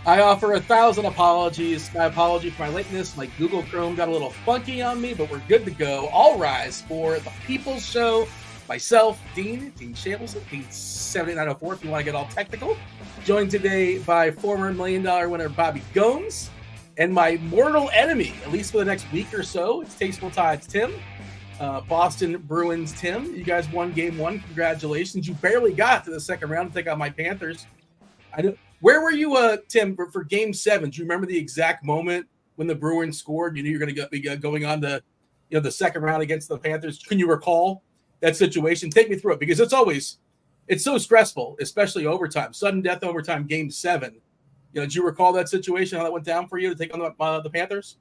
I offer 1,000 apologies. My apology for my lateness. My Google Chrome got a little funky on me, but we're good to go. All rise for the People's Show. Myself, Dean Shambles, Dean 7904 if you want to get all technical. Joined today by former $1 Million winner Bobby Gomes and my mortal enemy, at least for the next week or so. It's Tasteful Tides Tim. Boston Bruins Tim. You guys won game one. Congratulations. You barely got to the second round to take out my Panthers. I know. Where were you, Tim, for Game 7? Do you remember the exact moment when the Bruins scored? You knew you were going to be going on to, the second round against the Panthers. Can you recall that situation? Take me through it, because it's so stressful, especially overtime, sudden death overtime, Game 7. Did you recall that situation? How that went down for you to take on the Panthers?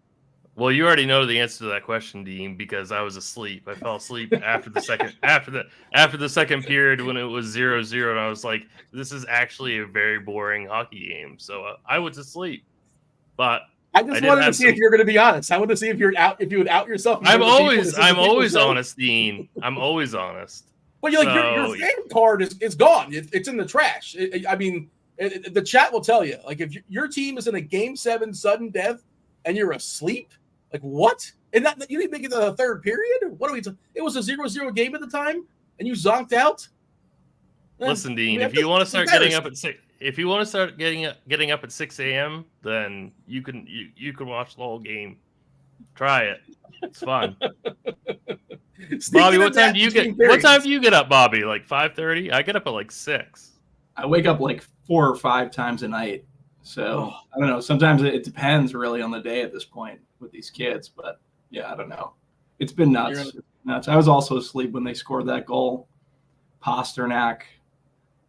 Well, you already know the answer to that question, Dean, because I was asleep. I fell asleep after the second period when it was 0-0, and I was like, "This is actually a very boring hockey game." So I went to sleep. But I wanted to see if you're going to be honest. I wanted to see if you would out yourself. I'm always honest, Dean. I'm always honest. Well, your fan card is gone. It's in the trash. The chat will tell you. Like, if your team is in a Game 7 sudden death and you're asleep. Like, what? And you didn't make it to the third period? What are we talking? It was a 0-0 game at the time, and you zonked out? Listen, Dean, if you want to start getting up at 6, if you want to start getting up at 6 a.m., then you can watch the whole game. Try it. It's fun. Bobby, what time do you get up, Bobby? Like 5:30? I get up at like 6. I wake up like 4 or 5 times a night. So I don't know. Sometimes it depends really on the day at this point with these kids, but yeah, I don't know. It's been nuts. I was also asleep when they scored that goal. Pasternak.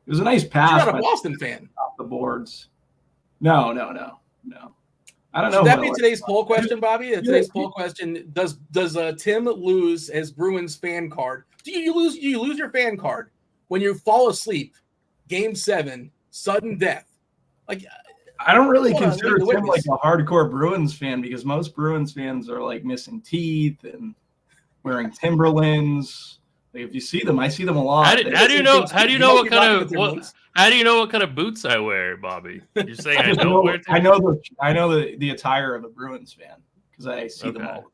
It was a nice pass. You're not a Boston fan. Off the boards. No. I don't know. Should that be today's poll question, Bobby? Today's poll question: Does Tim lose his Bruins fan card? Do you lose your fan card when you fall asleep? Game 7, sudden death. Like, I don't really consider Tim like a hardcore Bruins fan, because most Bruins fans are like missing teeth and wearing Timberlands. Like, if you see them, I see them a lot. How do you know what kind of boots I wear, Bobby? You're saying I don't wear Timberlands? I know the attire of a Bruins fan because I see them all the time.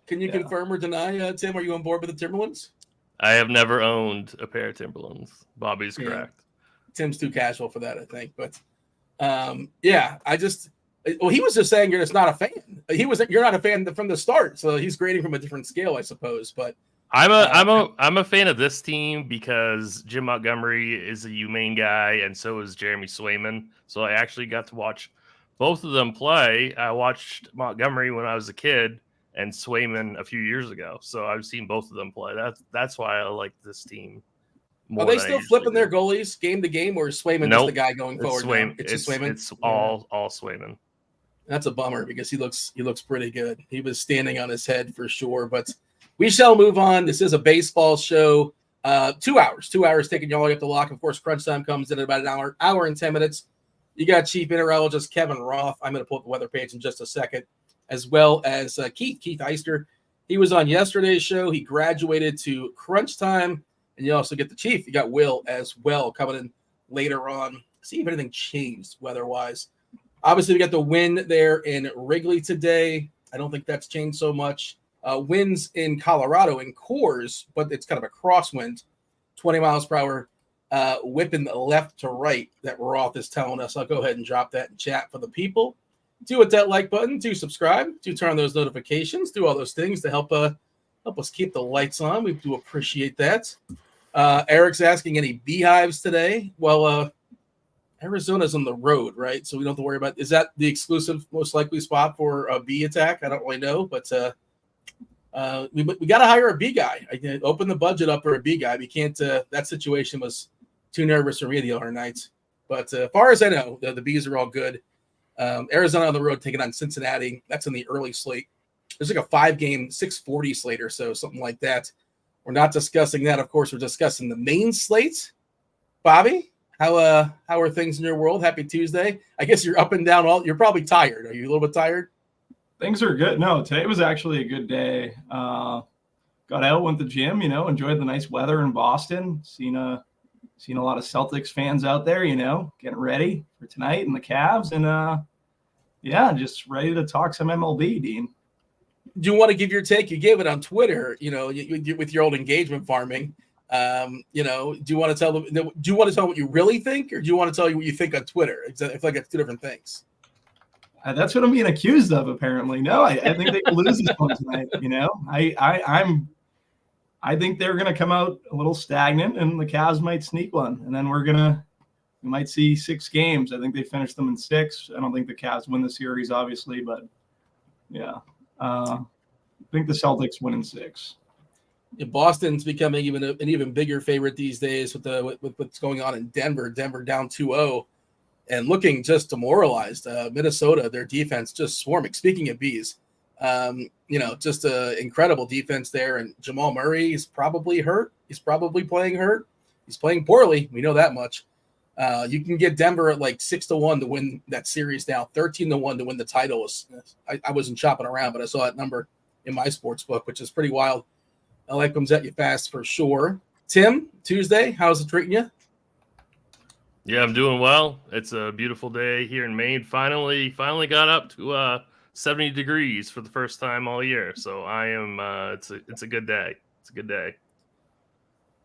Can you confirm or deny, Tim? Are you on board with the Timberlands? I have never owned a pair of Timberlands. Bobby's correct. Tim's too casual for that, I think. But he was just saying you're just not a fan. You're not a fan from the start, so he's grading from a different scale, I suppose. But I'm a fan of this team because Jim Montgomery is a UMaine guy, and so is Jeremy Swayman. So I actually got to watch both of them play. I watched Montgomery when I was a kid, and Swayman a few years ago. So I've seen both of them play. That's why I like this team. Are they still flipping their goalies game to game, or is Swayman just the guy going forward? It's just Swayman. It's all Swayman. That's a bummer because he looks pretty good. He was standing on his head for sure. But we shall move on. This is a baseball show. 2 hours taking you all the way up to lock. Of course, crunch time comes in at about an hour and 10 minutes. You got chief meteorologist Kevin Roth. I'm going to pull up the weather page in just a second, as well as Keith Eyster. He was on yesterday's show. He graduated to crunch time. And you also get the chief. You got Will as well coming in later on. See if anything changed weather-wise. Obviously, we got the wind there in Wrigley today. I don't think that's changed so much. Winds in Colorado in Coors, but it's kind of a crosswind, 20 miles per hour, whipping left to right that Roth is telling us. I'll go ahead and drop that in chat for the people. Do hit that like button. Do subscribe. Do turn on those notifications. Do all those things to help us keep the lights on. We do appreciate that. Eric's asking any beehives today. Well, Arizona's on the road, right? So we don't have to worry about. Is that the exclusive, most likely spot for a bee attack? I don't really know, but we got to hire a bee guy. I can open the budget up for a bee guy. We can't. That situation was too nervous for me the other night. But as far as I know, the bees are all good. Arizona on the road taking on Cincinnati. That's in the early slate. There's like a 5-game 640 slate or so, something like that. We're not discussing that. Of course, we're discussing the main slate. Bobby, How are things in your world? Happy Tuesday. I guess you're up and down you're probably tired. Are you a little bit tired? Things are good. No, today was actually a good day. Got out, went to the gym, enjoyed the nice weather in Boston. Seen a lot of Celtics fans out there, getting ready for tonight and the Cavs, and just ready to talk some MLB, Dean. Do you want to give your take? You gave it on Twitter, with your old engagement farming. Do you want to tell them? Do you want to tell what you really think, or do you want to tell you what you think on Twitter? I feel like it's two different things. That's what I'm being accused of, apparently. No, I think they will lose this one tonight. I think they're going to come out a little stagnant, and the Cavs might sneak one, and then we might see 6 games. I think they finish them in 6. I don't think the Cavs win the series, obviously, but yeah, I think the Celtics win in 6. Yeah, Boston's becoming an even bigger favorite these days with what's going on in Denver. Denver down 2-0 and looking just demoralized. Minnesota, their defense just swarming. Speaking of bees, just an incredible defense there. And Jamal Murray is probably hurt. He's probably playing hurt. He's playing poorly. We know that much. You can get Denver at like 6-1 to win that series now, 13-1 to win the title. I wasn't shopping around, but I saw that number in my sports book, which is pretty wild. Life comes at you fast for sure. Tim, Tuesday, how's it treating you? Yeah, I'm doing well. It's a beautiful day here in Maine. Finally got up to 70 degrees for the first time all year. So I am. It's a good day. It's a good day.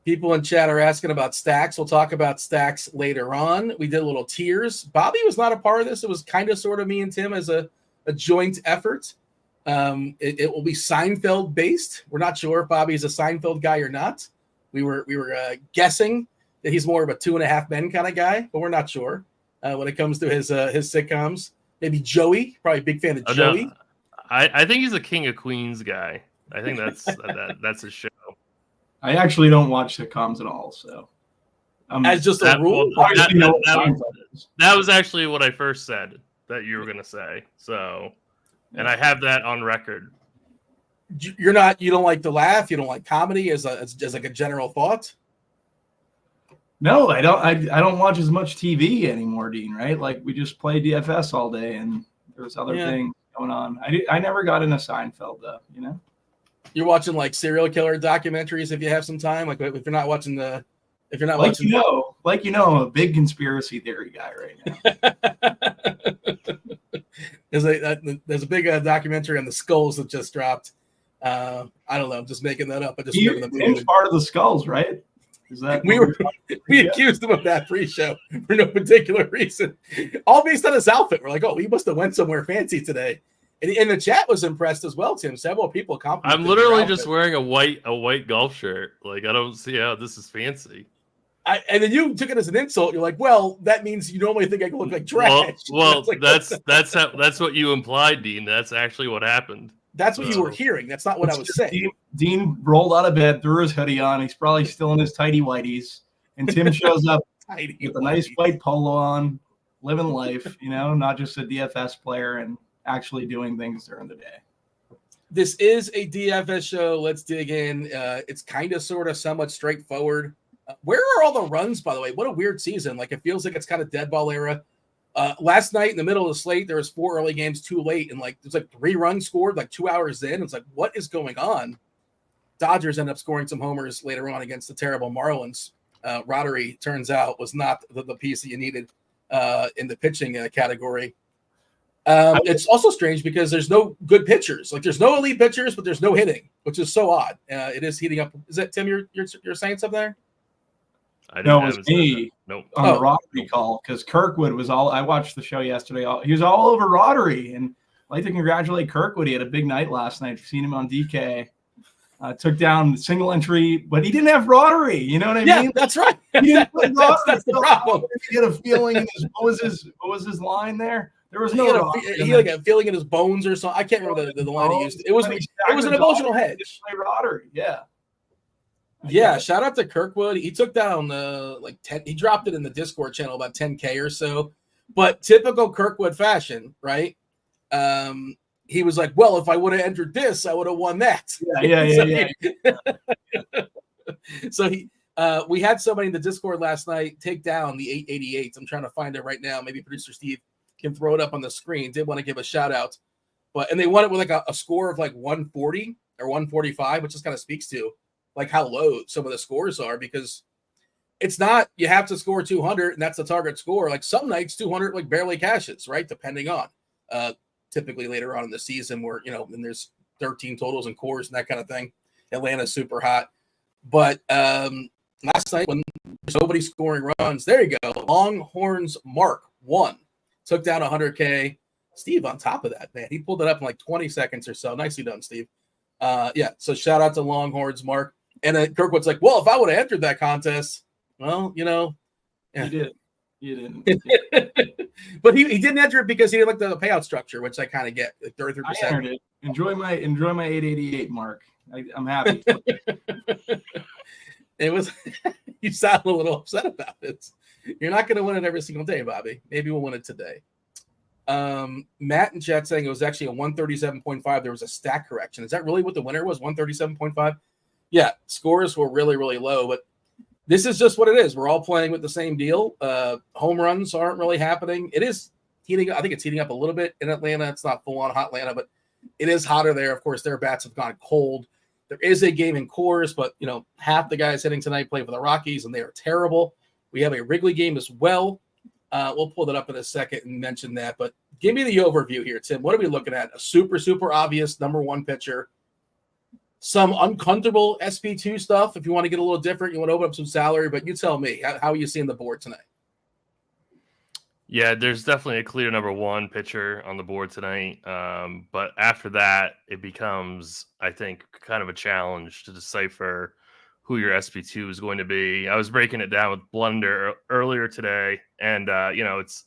People in chat are asking about stacks. We'll talk about stacks later on. We did a little tiers. Bobby was not a part of this. It was kind of sort of me and Tim as a joint effort. It will be Seinfeld based. We're not sure if Bobby's a Seinfeld guy or not. We were guessing that he's more of a 2.5 Men kind of guy, but we're not sure when it comes to his sitcoms. Maybe Joey, probably a big fan of Joey. No, I think he's a King of Queens guy. I think that's that's his show. I actually don't watch sitcoms at all, so as just a rule. That was actually what I first said that you were going to say. So. And I have that on record. You don't like to laugh. You don't like comedy as like a general thought. No, I don't. I don't watch as much TV anymore, Dean. Right? Like we just play DFS all day, and there's other things going on. I never got into Seinfeld though. You're watching like serial killer documentaries if you have some time. Like if you're not watching I'm a big conspiracy theory guy right now. There's a big documentary on the skulls that just dropped. I don't know. I'm just making that up. I just remember the movie. He's part of the skulls, right? Is that we accused him of that pre-show for no particular reason, all based on his outfit. We're like, oh, he must have went somewhere fancy today. And the chat was impressed as well, Tim. Several people complimented. I'm literally just wearing a white golf shirt. Like I don't see how this is fancy. And then you took it as an insult. You're like, well, that means you normally think I can look like trash. Well, like, that's what you implied, Dean. That's actually what happened. That's what you were hearing. That's not what I was saying. Dean rolled out of bed, threw his hoodie on. He's probably still in his tighty whities. And Tim shows up with a nice white polo on, living life, not just a DFS player and actually doing things during the day. This is a DFS show. Let's dig in. It's kind of sort of somewhat straightforward. Where are all the runs, by the way? What a weird season. Like, it feels like it's kind of dead ball era. Last night in the middle of the slate, there was 4 early games too late. And there's 3 runs scored 2 hours in. It's like, what is going on? Dodgers end up scoring some homers later on against the terrible Marlins. Roddery, turns out, was not the piece that you needed in the pitching category. It's also strange because there's no good pitchers. There's no elite pitchers, but there's no hitting, which is so odd. It is heating up. Is that Tim? You're saying something there? No, it was me on the Roddery call because Kirkwood was all. I watched the show yesterday. He was all over Roddery, and I'd like to congratulate Kirkwood. He had a big night last night. I've seen him on DK. Took down single entry, but he didn't have Roddery. You know what I mean? Yeah, that's right. That's the problem. He had a feeling in his what was his line there? There was no. He had a feeling in his bones or something. I can't remember the line he used. It was an emotional hedge. Play Roddery, yeah. Yeah, shout out to Kirkwood. He took down 10. He dropped it in the Discord channel about 10K or so. But typical Kirkwood fashion, right? He was like, well, if I would have entered this, I would have won that. Yeah. So We had somebody in the Discord last night take down the 888s. I'm trying to find it right now. Maybe producer Steve can throw it up on the screen. Did want to give a shout out, and they won it with like a score of like 140 or 145, which just kind of speaks to like how low some of the scores are, because it's not, you have to score 200 and that's the target score. Like some nights 200 like barely cashes, right? Depending on typically later on in the season where, and there's 13 totals and cores and that kind of thing. Atlanta's super hot. But last night when there's nobody scoring runs, there you go. Longhorns Mark won. Took down 100K. Steve on top of that, man. He pulled it up in like 20 seconds or so. Nicely done, Steve. So shout out to Longhorns Mark. And then Kirkwood's like, well, if I would have entered that contest, well, yeah. You didn't. But he didn't enter it because he didn't like the payout structure, which I kind of get, like 33%. I entered it. Enjoy my 888 mark. I'm happy. It was you sound a little upset about it. You're not going to win it every single day, Bobby. Maybe we'll win it today. Matt in chat saying it was actually a 137.5. There was a stack correction. Is that really what the winner was? 137.5? Yeah, scores were really, really low, but this is just what it is. We're all playing with the same deal. Home runs aren't really happening. It is heating. I think it's heating up a little bit in Atlanta. It's not full on hot Atlanta, but it is hotter there. Of course, their bats have gone cold. There is a game in Coors, but half the guys hitting tonight play for the Rockies, and they are terrible. We have a Wrigley game as well. We'll pull that up in a second and mention that. But give me the overview here, Tim. What are we looking at? A super, super obvious number one pitcher. Some uncomfortable SP2 stuff. If you want to get a little different, you want to open up some salary, but you tell me, how are you seeing the board tonight? Yeah, there's definitely a clear number one pitcher on the board tonight. But after that, it becomes, I think, kind of a challenge to decipher who your SP2 is going to be. I was breaking it down with Blunder earlier today, and it's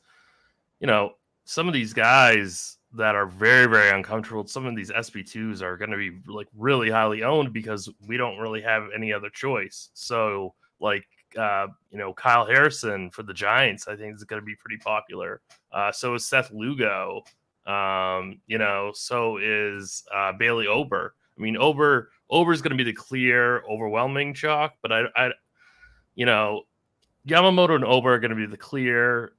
some of these guys that are very, very uncomfortable. Some of these SP2s are going to be like really highly owned because we don't really have any other choice. So like, Kyle Harrison for the Giants, I think is going to be pretty popular. So is Seth Lugo. So is Bailey Ober. I mean, Ober is going to be the clear, overwhelming chalk, but Yamamoto and Ober are going to be the clear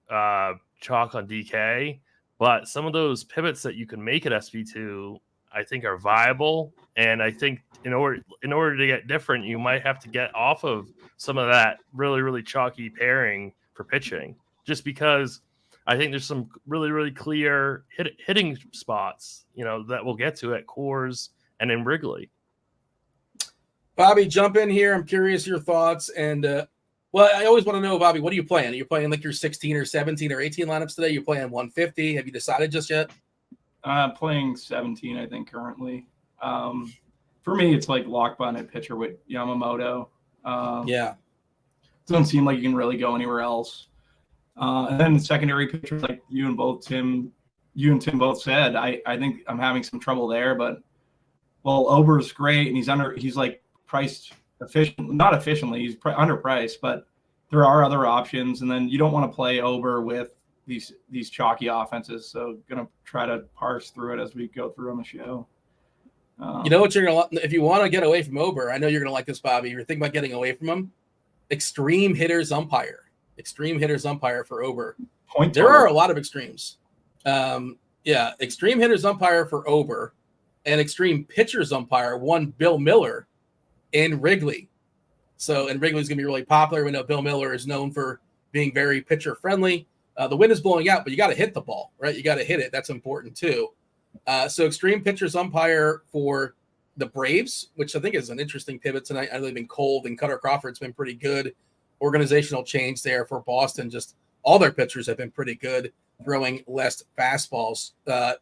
chalk on DK. But some of those pivots that you can make at SP2, I think, are viable. And I think in order to get different, you might have to get off of some of that really, really chalky pairing for pitching, just because I think there's some really, really clear hitting spots, that we'll get to at Coors and in Wrigley. Bobby, jump in here. I'm curious your thoughts. And, I always want to know, Bobby, what are you playing? Are you playing like your 16 or 17 or 18 lineups today? You're playing 150. Have you decided just yet? Playing 17, I think, currently. For me, it's like lock bunt pitcher with Yamamoto. Doesn't seem like you can really go anywhere else. And then the secondary pitchers, like you and Tim both said, I think I'm having some trouble there. But Ober's great, and he's like priced not efficiently. He's underpriced, but there are other options. And then you don't want to play Ober with these chalky offenses. So gonna try to parse through it as we go through on the show. You know what you're gonna, if you want to get away from Ober, I know you're gonna like this, Bobby. You're thinking about getting away from him. Extreme hitters umpire for Ober. There are a lot of extremes. Extreme hitters umpire for Ober and extreme pitchers umpire won Bill Miller in Wrigley. And Wrigley's gonna be really popular. We know Bill Miller is known for being very pitcher friendly. The wind is blowing out, but you got to hit the ball, right? You got to hit it. That's important too. So extreme pitchers umpire for the Braves, which I think is an interesting pivot tonight. I know they've been cold, and Cutter Crawford's been pretty good. Organizational change there for Boston. Just all their pitchers have been pretty good, throwing less fastballs.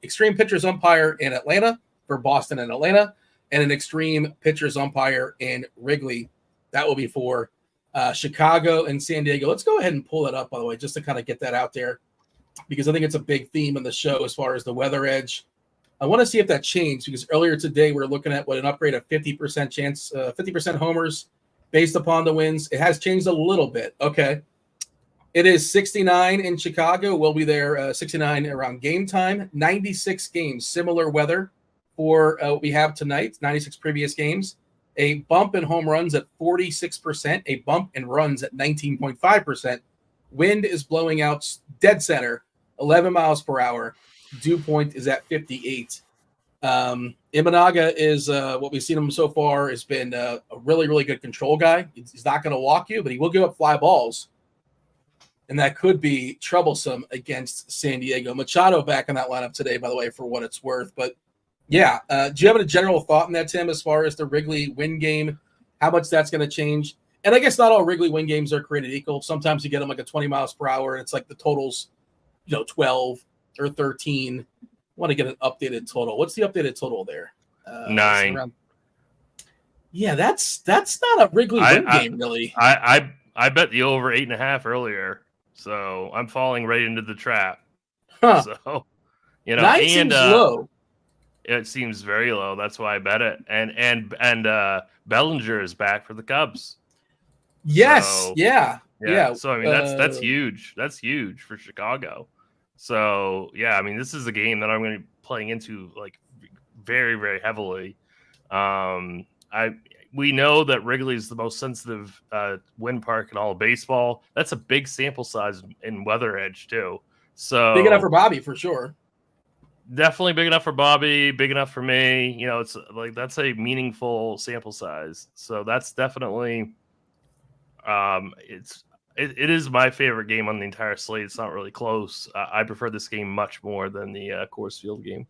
Extreme pitchers umpire in Atlanta for Boston and Atlanta, and an extreme pitchers umpire in Wrigley. That will be for Chicago and San Diego. Let's go ahead and pull it up, by the way, just to kind of get that out there, because I think it's a big theme in the show as far as the weather edge. I want to see if that changed, because earlier today we were looking at an upgrade of 50% chance, 50% homers based upon the wins. It has changed a little bit. Okay. It is 69 in Chicago. We'll be there 69 around game time. 96 games, similar weather for what we have tonight, 96 previous games. a bump in home runs at 46%, a bump in runs at 19.5%. Wind is blowing out dead center, 11 miles per hour. Dew point is at 58. Imanaga is what we've seen him so far has been a really, really good control guy. He's not going to walk you, but he will give up fly balls. And that could be troublesome against San Diego. Machado back in that lineup today, by the way, for what it's worth. But yeah, do you have a general thought on that, Tim, as far as the Wrigley win game, how much that's going to change? And I guess not all Wrigley win games are created equal. Sometimes you get them like a 20 miles per hour, and it's like the totals, 12 or 13. I want to get an updated total. What's the updated total there? 9. Yeah, that's not a Wrigley win game, really. I bet the over 8.5 earlier, so I'm falling right into the trap. Huh. So 9 seems low. It seems very low. That's why I bet it. And Bellinger is back for the Cubs. Yes. So, yeah. So I mean that's huge. That's huge for Chicago. So yeah, I mean this is a game that I'm going to be playing into like very, very heavily. We know that Wrigley is the most sensitive wind park in all of baseball. That's a big sample size in weather edge too. So big enough for Bobby for sure. Definitely big enough for Bobby, big enough for me. It's like that's a meaningful sample size. So that's definitely it is my favorite game on the entire slate. It's not really close. I prefer this game much more than the Coors Field game.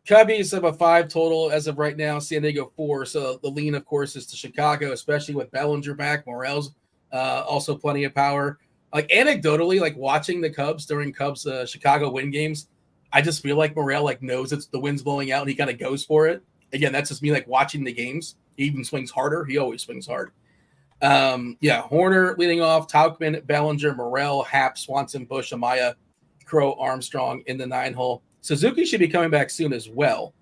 Cubbies have a 5 total as of right now. San Diego 4. So the lean, of course, is to Chicago, especially with Bellinger back. Morel's also plenty of power. Like anecdotally, like watching the Cubs during Cubs Chicago win games, I just feel like Morel like knows it's the wind's blowing out and he kind of goes for it. Again, that's just me like watching the games. He even swings harder. He always swings hard. Horner leading off, Tauchman, Bellinger, Morel, Happ, Swanson, Bush, Amaya, Crow, Armstrong in the 9-hole. Suzuki should be coming back soon as well.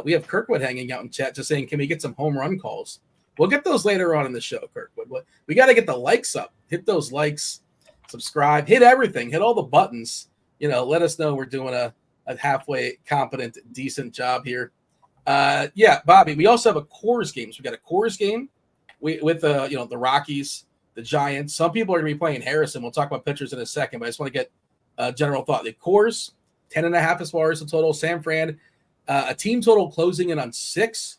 We have Kirkwood hanging out in chat just saying, can we get some home run calls? We'll get those later on in the show, Kirkwood. We got to get the likes up. Hit those likes, subscribe, hit everything, hit all the buttons. Let us know we're doing a halfway competent, decent job here. Bobby, we also have a Coors game. So we got a Coors game with the Rockies, the Giants. Some people are going to be playing Harrison. We'll talk about pitchers in a second, but I just want to get a general thought. The Coors, 10.5 as far as the total. San Fran, a team total closing in on 6.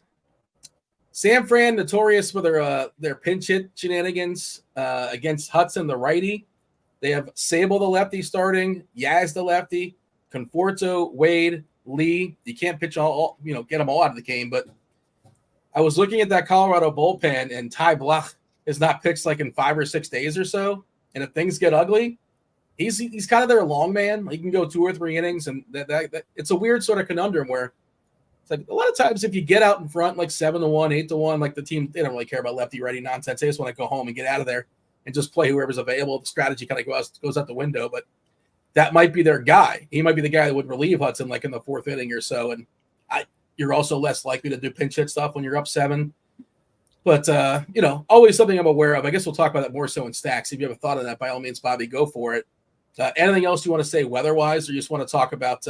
San Fran, notorious for their pinch hit shenanigans against Hudson, the righty. They have Sable, the lefty, starting. Yaz, the lefty. Conforto, Wade, Lee. You can't pitch all get them all out of the game. But I was looking at that Colorado bullpen, and Ty Blach has not pitched like in 5 or 6 days or so. And if things get ugly, he's kind of their long man. He can go 2 or 3 innings, and that it's a weird sort of conundrum where it's like a lot of times if you get out in front like 7-1, 8-1, like the team, they don't really care about lefty righty nonsense. They just want to go home and get out of there and just play whoever's available. The strategy kind of goes out the window, but that might be their guy. He might be the guy that would relieve Hudson like in the 4th inning or so. And you're also less likely to do pinch hit stuff when you're up 7. But, always something I'm aware of. I guess we'll talk about that more so in stacks. If you have a thought on that, by all means, Bobby, go for it. Anything else you want to say weather-wise, or you just want to talk about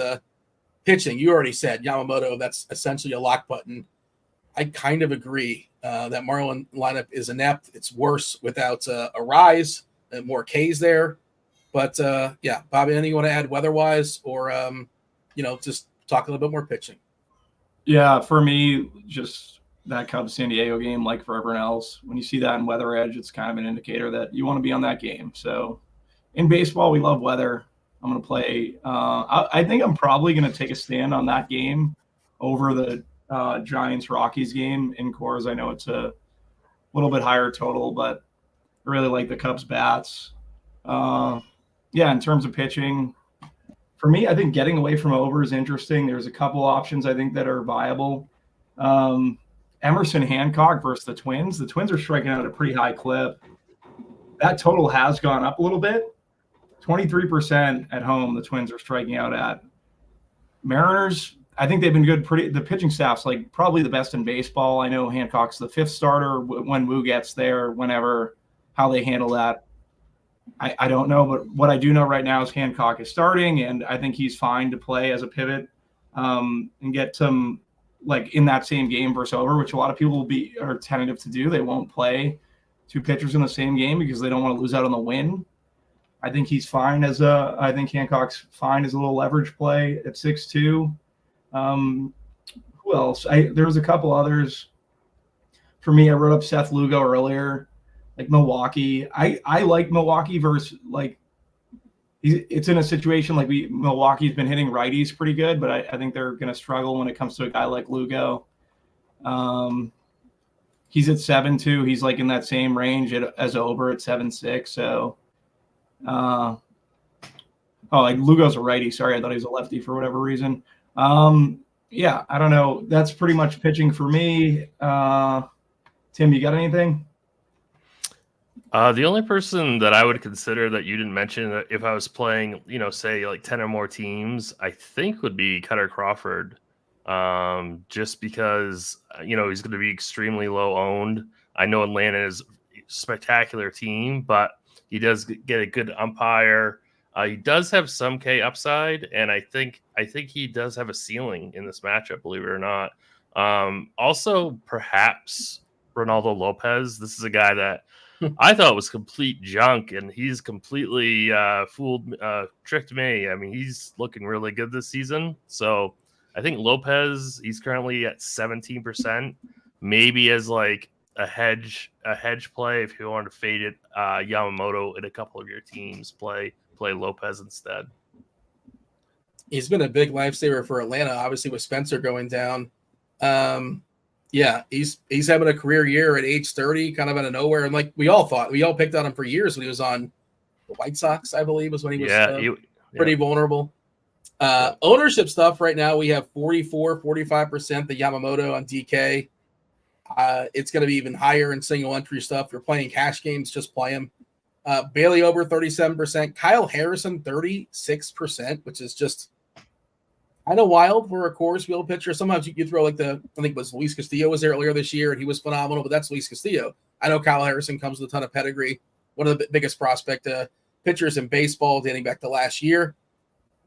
pitching? You already said Yamamoto, that's essentially a lock button. I kind of agree that Marlin lineup is inept. It's worse without a rise and more Ks there. But, Bobby, anything you want to add weather-wise or, just talk a little bit more pitching? Yeah, for me, just that Cubs San Diego game, like for everyone else, when you see that in Weather Edge, it's kind of an indicator that you want to be on that game. So in baseball, we love weather. I'm going to play. I think I'm probably going to take a stand on that game over the Giants-Rockies game in Coors. I know it's a little bit higher total, but I really like the Cubs bats. In terms of pitching, for me, I think getting away from over is interesting. There's a couple options I think that are viable. Emerson Hancock versus the Twins. The Twins are striking out at a pretty high clip. That total has gone up a little bit. 23% at home, the Twins are striking out at. Mariners, I think they've been good. The pitching staff's like probably the best in baseball. I know Hancock's the 5th starter when Wu gets there, whenever, how they handle that. I don't know, but what I do know right now is Hancock is starting, and I think he's fine to play as a pivot and get some like in that same game versus over, which a lot of people are tentative to do. They won't play two pitchers in the same game because they don't want to lose out on the win. I think he's fine I think Hancock's fine as a little leverage play at 6-2. Who else? There was a couple others. For me, I wrote up Seth Lugo earlier, like Milwaukee. I like Milwaukee versus like it's in a situation like Milwaukee's been hitting righties pretty good, but I think they're going to struggle when it comes to a guy like Lugo. He's at 7-2. He's like in that same range as Ober at 7-6. So, like Lugo's a righty. Sorry, I thought he was a lefty for whatever reason. Yeah, I don't know. That's pretty much pitching for me. Tim, you got anything? The only person that I would consider that you didn't mention if I was playing, say like 10 or more teams, I think would be Cutter Crawford. Just because, he's going to be extremely low owned. I know Atlanta is a spectacular team, but he does get a good umpire. He does have some K upside, and I think he does have a ceiling in this matchup, believe it or not. Also, perhaps Ronaldo Lopez. This is a guy that I thought was complete junk, and he's completely tricked me. I mean, he's looking really good this season. So I think Lopez, he's currently at 17%, maybe as like a hedge play if you want to fade it. Yamamoto in a couple of your teams, play Lopez instead. He's been a big lifesaver for Atlanta, obviously with Spencer going down. Yeah, he's having a career year at age 30, kind of out of nowhere. And like we all picked on him for years when he was on the White Sox, I believe, was when he was pretty vulnerable. Ownership stuff right now, we have 45% the Yamamoto on DK. It's going to be even higher in single entry stuff. If you're playing cash games, just play him. Bailey over 37%, Kyle Harrison 36%, which is just kind of wild for a Coors Field pitcher. Sometimes you throw like I think it was Luis Castillo was there earlier this year, and he was phenomenal, but that's Luis Castillo. I know Kyle Harrison comes with a ton of pedigree, one of the biggest prospect pitchers in baseball dating back to last year.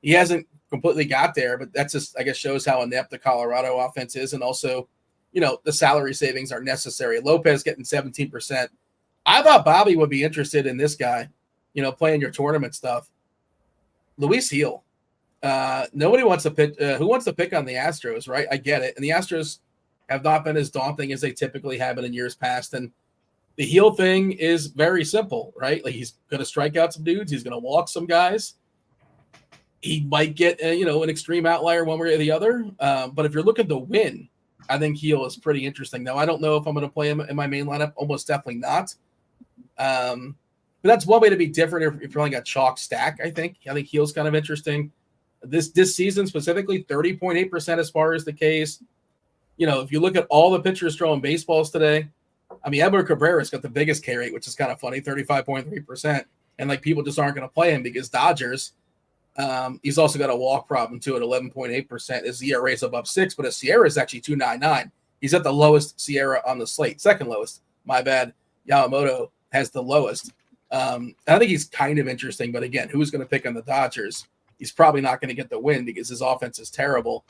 He hasn't completely got there, but that's just, I guess, shows how inept the Colorado offense is, and also, the salary savings are necessary. Lopez getting 17%. I thought Bobby would be interested in this guy, playing your tournament stuff. Luis Heel. Nobody wants to pick. Who wants to pick on the Astros, right? I get it. And the Astros have not been as daunting as they typically have been in years past. And the Heel thing is very simple, right? Like he's going to strike out some dudes. He's going to walk some guys. He might get, an extreme outlier one way or the other. But if you're looking to win, I think Heel is pretty interesting. Now, I don't know if I'm going to play him in my main lineup. Almost definitely not. But that's one way to be different if you're playing a chalk stack, I think. I think Heel's kind of interesting. This season specifically, 30.8% as far as the case. If you look at all the pitchers throwing baseballs today, I mean, Edward Cabrera's got the biggest K rate, which is kind of funny, 35.3%. And like people just aren't going to play him because Dodgers, he's also got a walk problem too at 11.8%. His ERA is above 6, but his Sierra is actually 2.99. He's at the lowest Sierra on the slate, second lowest. My bad. Yamamoto has the lowest. I think he's kind of interesting, but again, who's going to pick on the Dodgers? He's probably not going to get the win because his offense is terrible.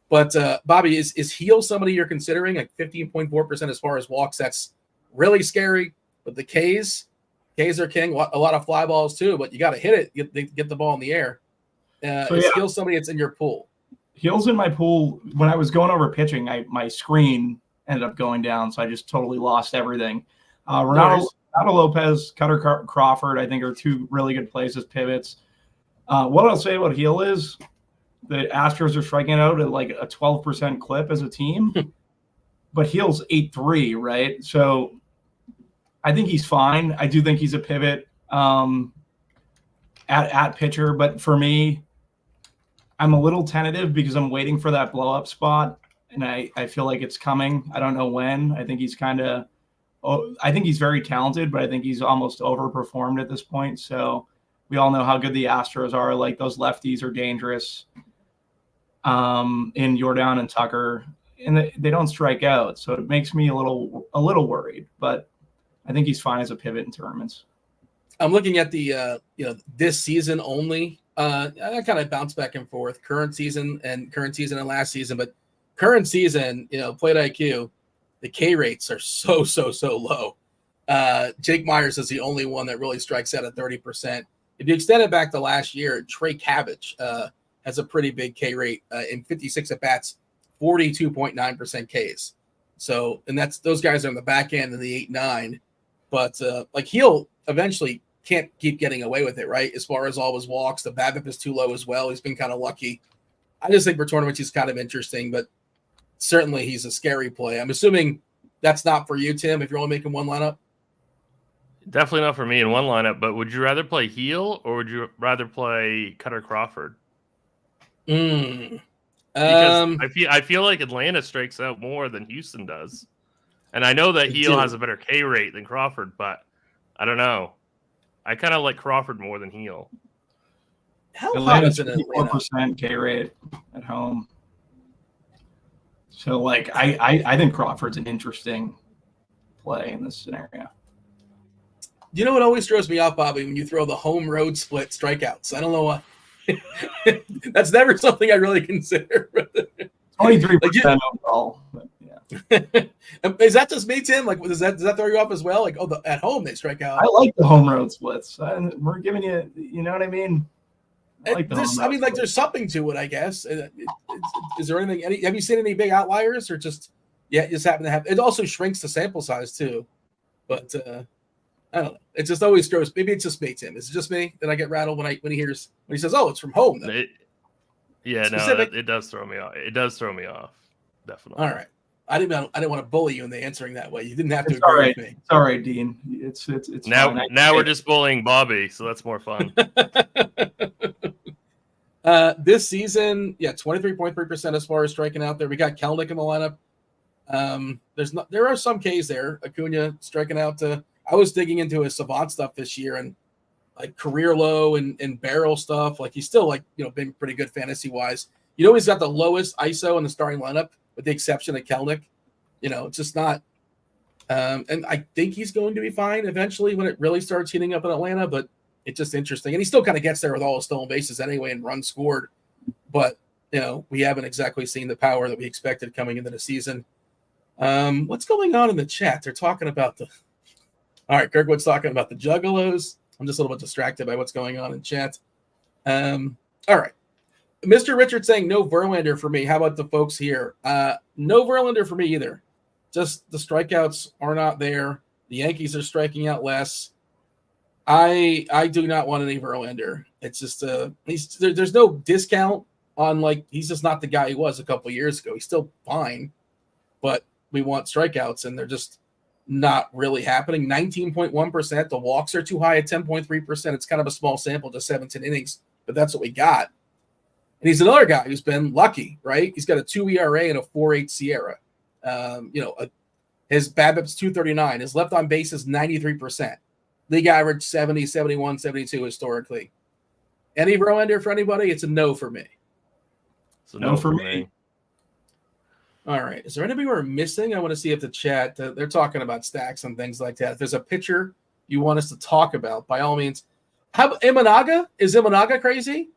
But Bobby, is Heel somebody you're considering? Like 15.4% as far as walks. That's really scary. But the K's are king. A lot of fly balls too, but you got to hit it. Get the ball in the air. Is Heel somebody that's in your pool? Heel's in my pool. When I was going over pitching, my screen ended up going down, so I just totally lost everything. Ronaldo Lopez, Cutter Crawford, I think are two really good plays as pivots. What I'll say about Heel is the Astros are striking out at like a 12% clip as a team, but Heel's 8.3, right? So I think he's fine. I do think he's a pivot at pitcher, but for me, I'm a little tentative because I'm waiting for that blow up spot, and I feel like it's coming. I don't know when. I think he's I think he's very talented, but I think he's almost overperformed at this point. So we all know how good the Astros are. Like those lefties are dangerous in Jordan and Tucker, and they don't strike out. So it makes me a little worried, but I think he's fine as a pivot in tournaments. I'm looking at the, this season only. I kind of bounce back and forth, current season and last season, but current season, plate IQ, the K rates are so low. Jake Myers is the only one that really strikes out at 30%. If you extend it back to last year, Trey Cabbage has a pretty big K rate in 56 at bats, 42.9% Ks. So, and those guys are on the back end in the 8-9, but he'll eventually can't keep getting away with it, right? As far as all his walks, the BABIP is too low as well. He's been kind of lucky. I just think for tournaments he's kind of interesting, but certainly he's a scary play. I'm assuming that's not for you, Tim, if you're only making one lineup. Definitely not for me in one lineup, but would you rather play Heel or would you rather play Cutter Crawford? Because I feel like Atlanta strikes out more than Houston does. And I know that Heel has a better K rate than Crawford, but I don't know. I kind of like Crawford more than Heel. How hot is Atlanta's 54% K rate at home. So, I think Crawford's an interesting play in this scenario. You know what always throws me off, Bobby, when you throw the home road split strikeouts? I don't know why. That's never something I really consider. 23% overall. Yeah. Is that just me, Tim? Does that throw you off as well? At home they strike out. I like the home road splits. We're giving you, you know what I mean? There's something to it, I guess. Is there anything? Have you seen any big outliers, or just happen to have? It also shrinks the sample size too, but I don't know. It just always throws. Maybe it's just me, Tim. Is it just me that I get rattled when he says, "Oh, it's from home"? It does throw me off. It does throw me off. Definitely. All right. I didn't want to bully you into answing that way. You didn't have to agree with me. It's all right, Dean. It's now. Fine. Now we're just bullying Bobby, so that's more fun. This season, 23.3% as far as striking out there. We got Kelnick in the lineup. There are some Ks there. Acuna striking out. I was digging into his Savant stuff this year and career low and barrel stuff. He's still been pretty good fantasy wise. He's got the lowest ISO in the starting lineup with the exception of Kelnick. It's just not. And I think he's going to be fine eventually when it really starts heating up in Atlanta, but it's just interesting. And he still kind of gets there with all his stolen bases anyway and runs scored. But, we haven't exactly seen the power that we expected coming into the season. What's going on in the chat? They're talking about all right, Kirkwood's talking about the Juggalos. I'm just a little bit distracted by what's going on in chat. All right. Mr. Richard saying no Verlander for me. How about the folks here? No Verlander for me either. Just the strikeouts are not there. The Yankees are striking out less. I do not want any Verlander. It's just there's no discount on he's just not the guy he was a couple years ago. He's still fine, but we want strikeouts and they're just not really happening. 19.1%. The walks are too high at 10.3%. It's kind of a small sample, just 17 innings, but that's what we got. And he's another guy who's been lucky, right? He's got a 2 ERA and a 4.8 Sierra. His BABIP's 239. His left on base is 93%. League average 70, 71, 72 historically. Any Verlander for anybody? It's a no for me. It's a no for me. All right. Is there anybody we're missing? I want to see if the chat, they're talking about stacks and things like that. If there's a pitcher you want us to talk about, by all means. How about Imanaga? Is Imanaga crazy?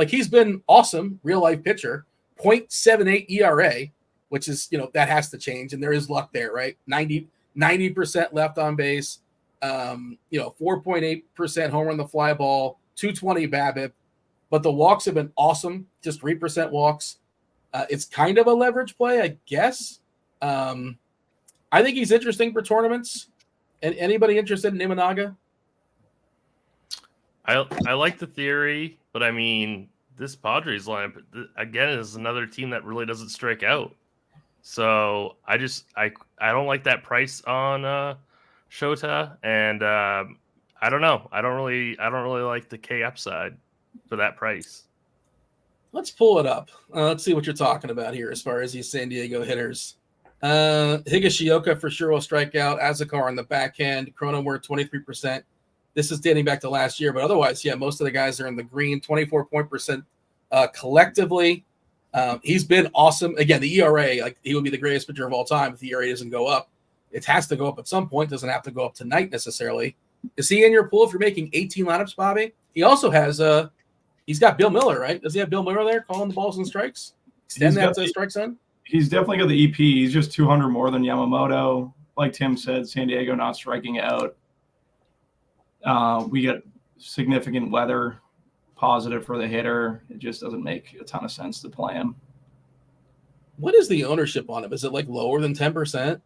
He's been awesome, real-life pitcher. 0.78 ERA, which is, that has to change, and there is luck there, right? 90% left on base, 4.8% homer on the fly ball, 220 BABIP. But the walks have been awesome, just 3% walks. It's kind of a leverage play, I guess. I think he's interesting for tournaments. And anybody interested in Imanaga? I like the theory, but I mean, this Padres lineup again is another team that really doesn't strike out. So I don't like that price on Shota, and I don't know. I don't really like the K upside for that price. Let's pull it up. Let's see what you're talking about here as far as these San Diego hitters. Higashioka for sure will strike out. Azekar on the back end. Cronenworth 23%. This is dating back to last year, but otherwise, most of the guys are in the green. 24% collectively. He's been awesome. Again, the ERA, he would be the greatest pitcher of all time if the ERA doesn't go up. It has to go up at some point. Doesn't have to go up tonight necessarily. Is he in your pool if you're making 18 lineups, Bobby? He also has he's got Bill Miller, right? Does he have Bill Miller there calling the balls and strikes? Extend that to strike zone? He's definitely got the EP. He's just 200 more than Yamamoto. Like Tim said, San Diego not striking out. We get significant weather positive for the hitter. It just doesn't make a ton of sense to play him. What is the ownership on him? Is it like lower than 10%?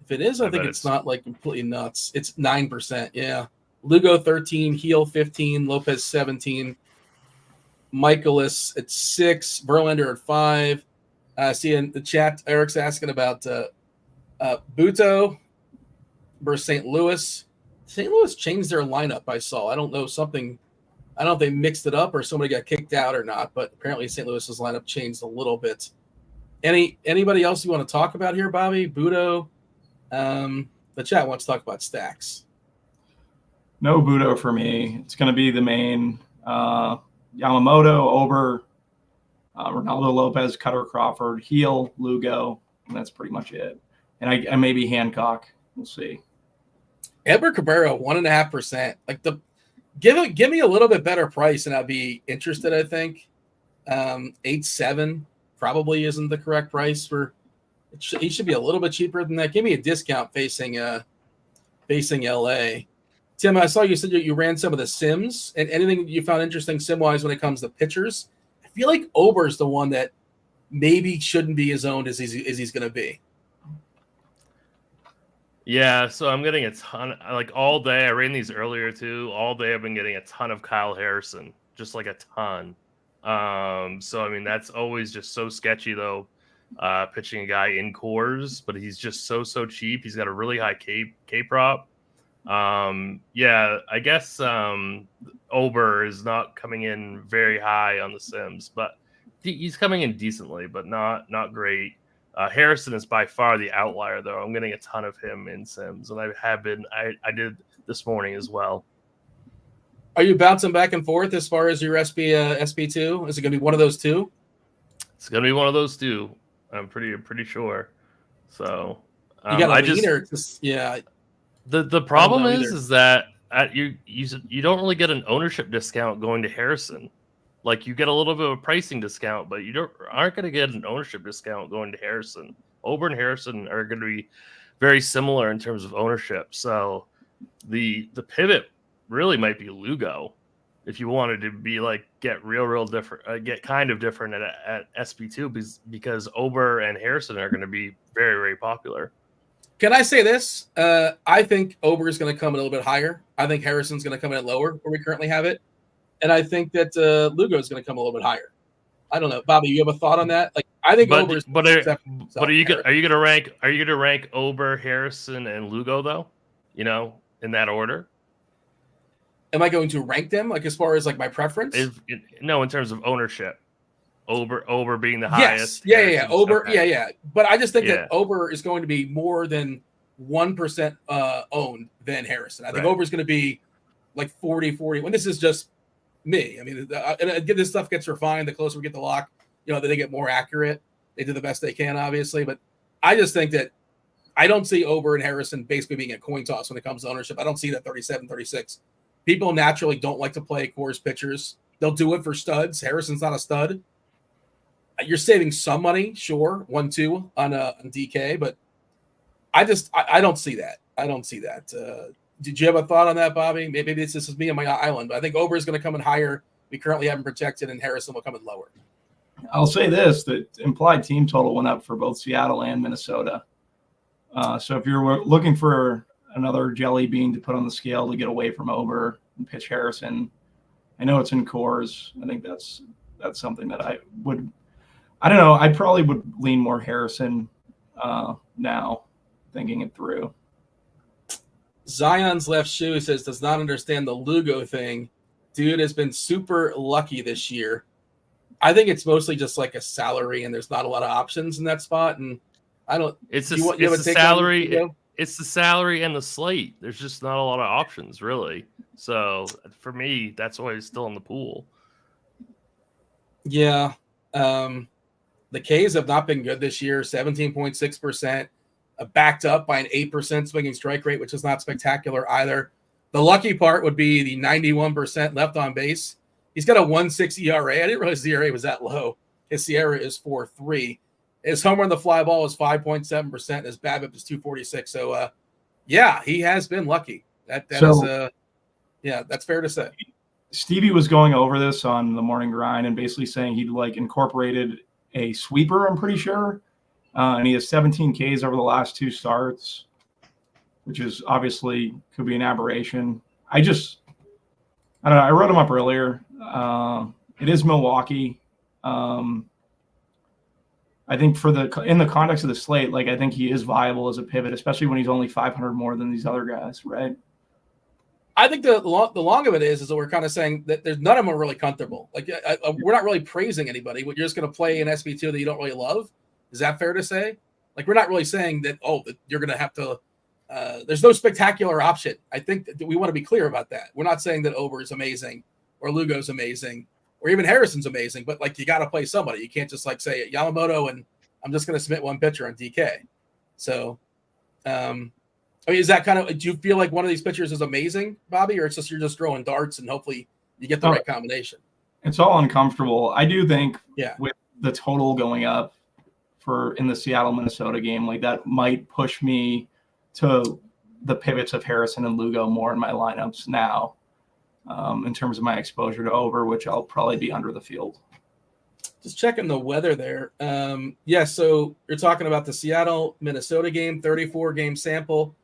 If it is, I think it's not like completely nuts. It's 9%. Yeah. Lugo 13, Heel 15, Lopez 17, Michaelis at 6, Verlander at 5. See in the chat, Eric's asking about Buto versus St. Louis. St. Louis changed their lineup, I saw. I don't know if they mixed it up or somebody got kicked out or not, but apparently St. Louis's lineup changed a little bit. Anybody else you want to talk about here, Bobby? Buto? The chat wants to talk about stacks. No Budo for me. It's going to be the main Yamamoto, Ober, Ronaldo Lopez, Cutter Crawford, Heel, Lugo, and that's pretty much it. And I maybe Hancock. We'll see. Edward Cabrera 1.5%. Like give me a little bit better price, and I'd be interested. I think 8.7 probably isn't the correct price for. He should be a little bit cheaper than that. Give me a discount facing LA. Tim, I saw you said you ran some of the sims, and anything you found interesting sim-wise when it comes to pitchers. I feel like Ober's the one that maybe shouldn't be as owned as he's going to be. Yeah, so I'm getting a ton, like all day. I ran these earlier too. All day I've been getting a ton of Kyle Harrison, just like a ton. So I mean that's always just so sketchy though. Pitching a guy in cores, but he's just so cheap. He's got a really high K prop. Yeah, I guess Ober is not coming in very high on the sims, but he's coming in decently, but not great. Harrison is by far the outlier, though. I'm getting a ton of him in sims, and I did this morning as well. Are you bouncing back and forth as far as your SP2? Is it going to be one of those two? It's going to be one of those two. I'm pretty sure. So you got a leaner, just yeah. The problem is that you don't really get an ownership discount going to Harrison. Like you get a little bit of a pricing discount, but you aren't going to get an ownership discount going to Harrison. Ober and Harrison are going to be very similar in terms of ownership. So the pivot really might be Lugo if you wanted to be like get real different, get kind of different at SP2 because Ober and Harrison are going to be very popular. Can I say this? I think Ober is going to come a little bit higher. I think Harrison's going to come in lower where we currently have it. And I think that Lugo is going to come a little bit higher. I don't know, Bobby. You have a thought on that? Like, I think Ober. But are you going to rank Ober, Harrison, and Lugo though? You know, in that order. Am I going to rank them like as far as like my preference? No, in terms of ownership. Ober being the highest. Yeah. Ober, okay. Yeah. But I just think that Ober is going to be more than 1% owned than Harrison. I think Ober is going to be like 40. When this is just me. I mean, and this stuff gets refined. The closer we get to lock, they get more accurate. They do the best they can, obviously. But I just think that I don't see Ober and Harrison basically being a coin toss when it comes to ownership. I don't see that 37, 36. People naturally don't like to play cores pitchers. They'll do it for studs. Harrison's not a stud. You're saving some money, sure, 1-2 on DK, but I don't see that. I don't see that. Did you have a thought on that, Bobby? Maybe this is me on my island, but I think Ober is going to come in higher. We currently have him protected, and Harrison will come in lower. I'll say this: the implied team total went up for both Seattle and Minnesota. So if you're looking for another jelly bean to put on the scale to get away from Ober and pitch Harrison, I know it's in cores. I think that's something that I don't know. I probably would lean more Harrison now, thinking it through. Zion's left shoe says does not understand the Lugo thing. Dude has been super lucky this year. I think it's mostly just like a salary, and there's not a lot of options in that spot. And I don't. It's the salary. It's the salary and the slate. There's just not a lot of options, really. So for me, that's why he's still in the pool. Yeah. The K's have not been good this year, 17.6%, backed up by an 8% swinging strike rate, which is not spectacular either. The lucky part would be the 91% left on base. He's got a 1.6 ERA. I didn't realize the ERA was that low. His SIERA is 4.3. His homer on the fly ball is 5.7%. His BABIP is 246. So, yeah, he has been lucky. That's fair to say. Stevie was going over this on the morning grind and basically saying he'd like incorporated a sweeper, I'm pretty sure. And he has 17 Ks over the last 2 starts, which is obviously could be an aberration. I don't know. I wrote him up earlier. It is Milwaukee. I think in the context of the slate, like I think he is viable as a pivot, especially when he's only 500 more than these other guys, right? I think the long of it is that we're kind of saying that there's none of them are really comfortable. Like we're not really praising anybody. You're just going to play an SB2 that you don't really love. Is that fair to say? Like we're not really saying that that you're going to have to. There's no spectacular option. I think that we want to be clear about that. We're not saying that Ober is amazing or Lugo's amazing or even Harrison's amazing, but like you got to play somebody. You can't just like say Yamamoto and I'm just going to submit one pitcher on DK. So. I mean, is that kind of, do you feel like one of these pitchers is amazing, Bobby, or it's just you're just throwing darts and hopefully you get the right combination? It's all uncomfortable. I do think Yeah. With the total going up in the Seattle, Minnesota game, like that might push me to the pivots of Harrison and Lugo more in my lineups now in terms of my exposure to over, which I'll probably be under the field. Just checking the weather there. So you're talking about the Seattle, Minnesota game, 34-game sample.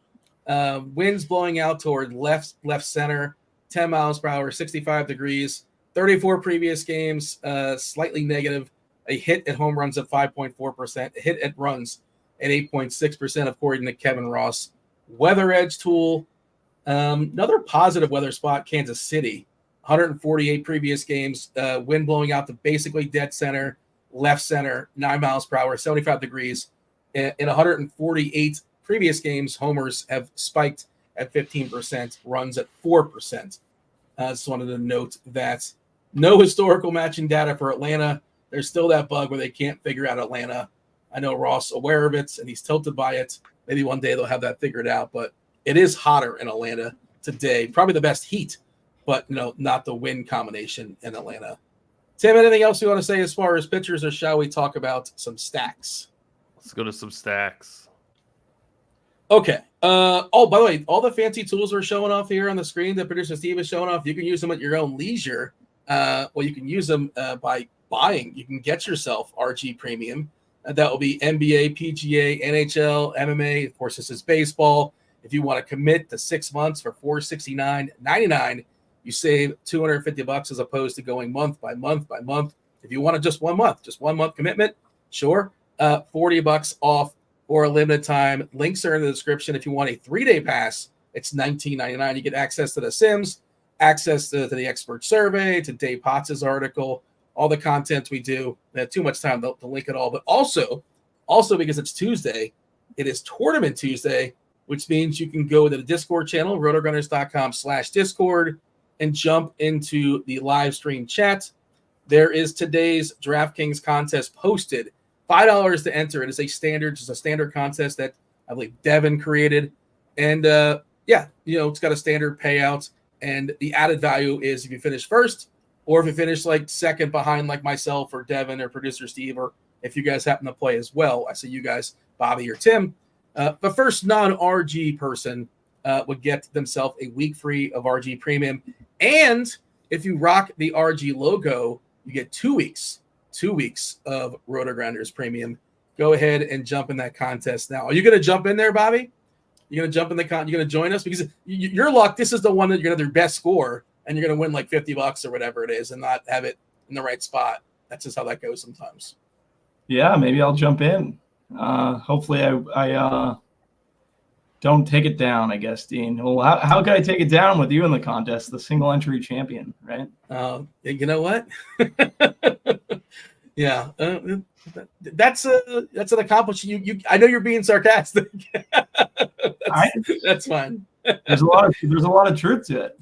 Winds blowing out toward left center, 10 miles per hour, 65 degrees. 34 previous games, slightly negative. A hit at home runs at 5.4%. A hit at runs at 8.6%, according to Kevin Roth. Weather Edge tool. Another positive weather spot, Kansas City. 148 previous games. Wind blowing out to basically dead center, left center, 9 miles per hour, 75 degrees. In 148 previous games, homers have spiked at 15%, runs at 4%. Just wanted to note that no historical matching data for Atlanta. There's still that bug where they can't figure out Atlanta. I know Ross aware of it, and he's tilted by it. Maybe one day they'll have that figured out, but it is hotter in Atlanta today. Probably the best heat, but not the wind combination in Atlanta. Tim, anything else you want to say as far as pitchers, or shall we talk about some stacks? Let's go to some stacks. Okay. By the way, all the fancy tools we're showing off here on the screen that producer Steve is showing off, you can use them at your own leisure. You can use them by buying. You can get yourself RG Premium. That will be NBA, PGA, NHL, MMA. Of course, this is baseball. If you want to commit to 6 months for $469.99, you save $250 as opposed to going month by month by month. If you want to just 1 month commitment, sure. $40 off for a limited time. Links are in the description. If you want a 3-day pass, it's $19.99. You get access to the Sims, access to the expert survey, to Dave Potts' article, all the content we do. I have too much time to link it all. But also because it's Tuesday, it is Tournament Tuesday, which means you can go to the Discord channel, rotogrinders.com/Discord, and jump into the live stream chat. There is today's DraftKings contest posted. $5 to enter. It is a standard contest that I believe Devin created. And it's got a standard payout. And the added value is if you finish first, or if you finish like second behind like myself or Devin or producer Steve, or if you guys happen to play as well. I see you guys, Bobby or Tim. The first non-RG person would get themselves a week free of RG Premium. And if you rock the RG logo, you get 2 weeks of RotoGrinders Premium. Go ahead and jump in that contest now. Are you going to jump in there, Bobby? You're going to jump in you're going to join us? Because your luck, this is the one that you're going to have your best score, and you're going to win like $50 or whatever it is and not have it in the right spot. That's just how that goes sometimes. Yeah, maybe I'll jump in. Hopefully I don't take it down, I guess, Dean. Well, how can I take it down with you in the contest, the single entry champion, right? You know what? Yeah, that's an accomplishment. I know you're being sarcastic. That's fine. There's a lot of truth to it.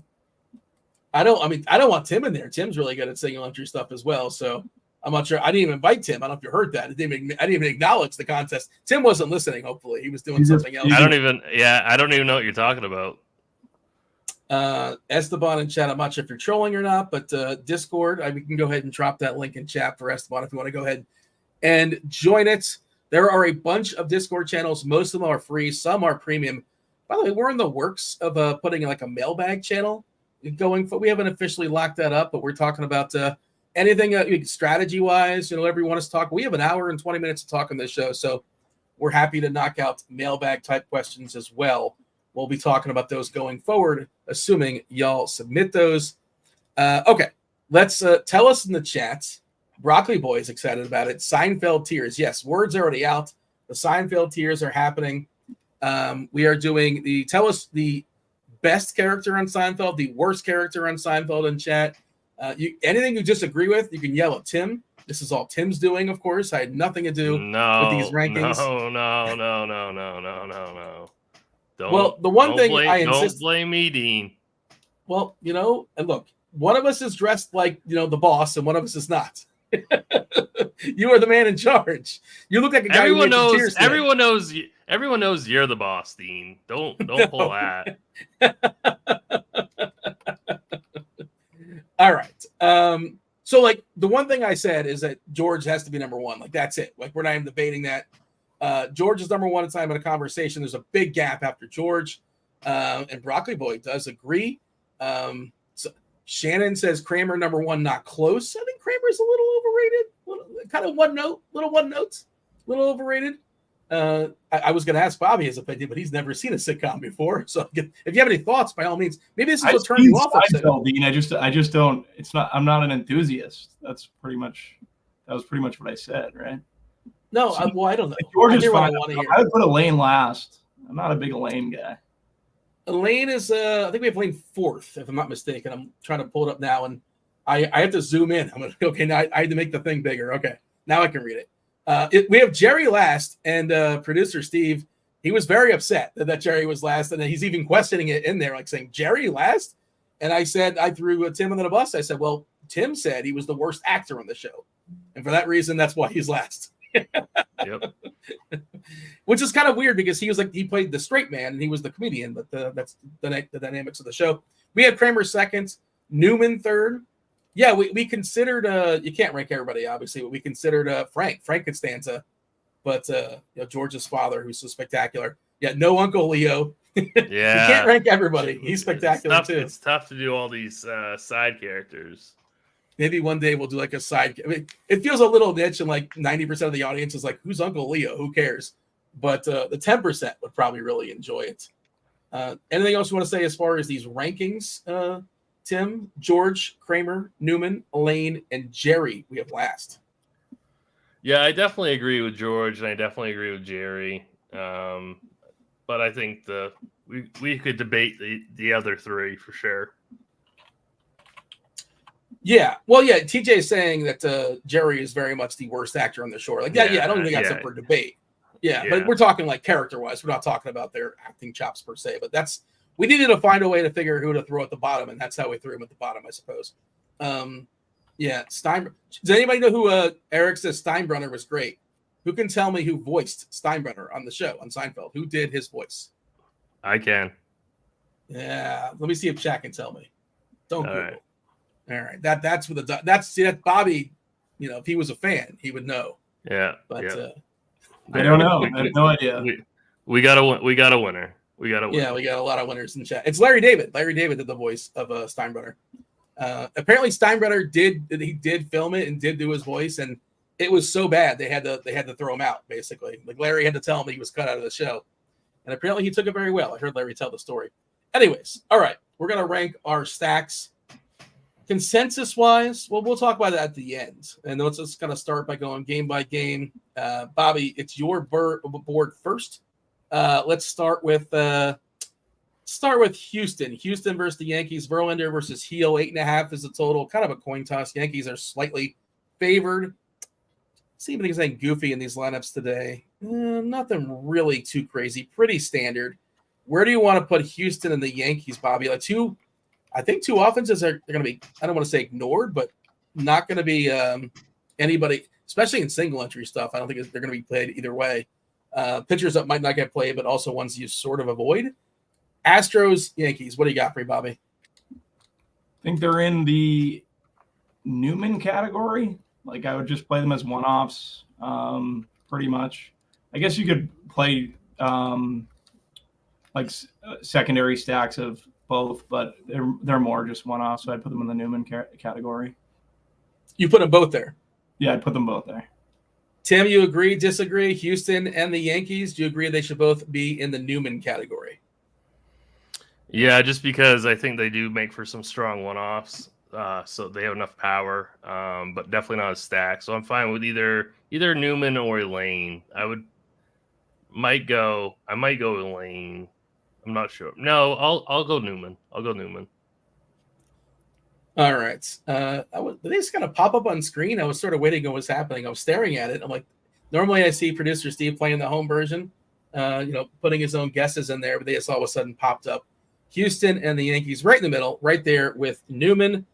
I don't want Tim in there. Tim's really good at single entry stuff as well. So I'm not sure. I didn't even invite Tim. I don't know if you heard that. I didn't even acknowledge the contest. Tim wasn't listening. Hopefully, he was doing something else. I don't even know what you're talking about. Esteban in chat. I'm not sure if you're trolling or not, but Discord. We can go ahead and drop that link in chat for Esteban if you want to go ahead and join it. There are a bunch of Discord channels. Most of them are free. Some are premium. By the way, we're in the works of putting like a mailbag channel going. We haven't officially locked that up, but we're talking about anything strategy-wise, whatever you want us to talk. We have an hour and 20 minutes to talk on this show, so we're happy to knock out mailbag-type questions as well. We'll be talking about those going forward, assuming y'all submit those. Okay, let's tell us in the chat. Broccoli Boy is excited about it. Seinfeld tiers. Yes, word's already out. The Seinfeld tiers are happening. We are doing tell us the best character on Seinfeld, the worst character on Seinfeld in chat. Anything you disagree with, you can yell at Tim. This is all Tim's doing, of course. I had nothing to do with these rankings. No. Well, the one thing I insist. Don't blame me, Dean. Well, and look, one of us is dressed like, the boss, and one of us is not. You are the man in charge. You look like a guy Everyone who knows. Everyone knows you're the boss, Dean. Don't pull that. All right. So like the one thing I said is that George has to be number one. Like that's it. Like we're not even debating that. George is number one at time of the conversation. There's a big gap after George. And Broccoli Boy does agree. So Shannon says Kramer number one, not close. I think Kramer's a little overrated. Kind of little one notes, a little overrated. I was going to ask Bobby his opinion, but he's never seen a sitcom before. So if you have any thoughts, by all means, maybe this is what turned you off. Dean, I just don't. It's not. I'm not an enthusiast. That was pretty much what I said, right? No, I don't know. George is fine. I would put Elaine last. I'm not a big Elaine guy. Elaine is, I think we have Elaine fourth, if I'm not mistaken. I'm trying to pull it up now, and I have to zoom in. I'm like, okay, now I had to make the thing bigger. Okay, now I can read it. We have Jerry last, and producer Steve, he was very upset that Jerry was last, and he's even questioning it in there, like saying, Jerry last? And I threw Tim under the bus. I said, well, Tim said he was the worst actor on the show, and for that reason, that's why he's last. Yep. Which is kind of weird because he played the straight man and he was the comedian, but that's the dynamics of the show. We had Kramer second, Newman third. Yeah, we considered you can't rank everybody obviously, but we considered Frank Costanza, but George's father, who's so spectacular. Yeah, no Uncle Leo. Yeah, you can't rank everybody. He's spectacular too. It's tough to do all these side characters. Maybe one day we'll do like a side. I mean, it feels a little niche, and like 90% of the audience is like, "Who's Uncle Leo? Who cares?" But the 10% would probably really enjoy it. Anything else you want to say as far as these rankings? Tim, George, Kramer, Newman, Elaine, and Jerry. We have last. Yeah, I definitely agree with George, and I definitely agree with Jerry. But I think we could debate the other three for sure. Yeah, well, yeah. TJ is saying that Jerry is very much the worst actor on the show. Like, yeah, I don't think that's up for debate. Yeah, but we're talking like character-wise. We're not talking about their acting chops per se. But we needed to find a way to figure who to throw at the bottom, and that's how we threw him at the bottom, I suppose. Yeah, Stein. Does anybody know who Eric says Steinbrenner was great? Who can tell me who voiced Steinbrenner on the show on Seinfeld? Who did his voice? I can. Yeah, let me see if chat can tell me. Don't Google. Right. All right, that's Bobby. If he was a fan, he would know. Yeah, but I don't know. I have no idea. We got a winner. Yeah, we got a lot of winners in chat. It's Larry David. Larry David did the voice of Steinbrenner. Apparently, Steinbrenner did film it and did do his voice, and it was so bad they had to throw him out. Basically, like Larry had to tell him he was cut out of the show, and apparently he took it very well. I heard Larry tell the story. Anyways, all right, we're gonna rank our stacks. Consensus-wise, well, we'll talk about that at the end. And let's just kind of start by going game by game. Bobby, it's your board first. Let's start with Houston. Houston versus the Yankees. Verlander versus Heel. 8.5 is the total. Kind of a coin toss. Yankees are slightly favored. See if anything's anything goofy in these lineups today. Nothing really too crazy. Pretty standard. Where do you want to put Houston and the Yankees, Bobby? I think two offenses are going to be, I don't want to say ignored, but not going to be anybody, especially in single entry stuff. I don't think they're going to be played either way. Pitchers that might not get played, but also ones you sort of avoid. Astros, Yankees. What do you got for me, Bobby? I think they're in the Newman category. Like I would just play them as one-offs pretty much. I guess you could play secondary stacks of both, but they're more just one-off, so I'd put them in the Newman category. You put them both there? Yeah, I'd put them both there. Tim, you agree, disagree? Houston and the Yankees, do you agree they should both be in the Newman category? Yeah, just because I think they do make for some strong one-offs. So they have enough power, but definitely not a stack. So I'm fine with either Newman or Elaine. I might go Elaine. I'm not sure. No, I'll go Newman. I'll go Newman. All right. Did they just kind of pop up on screen? I was sort of waiting on what's happening. I was staring at it. I'm like, normally I see producer Steve playing the home version, putting his own guesses in there, but they just all of a sudden popped up. Houston and the Yankees right in the middle, right there with Newman.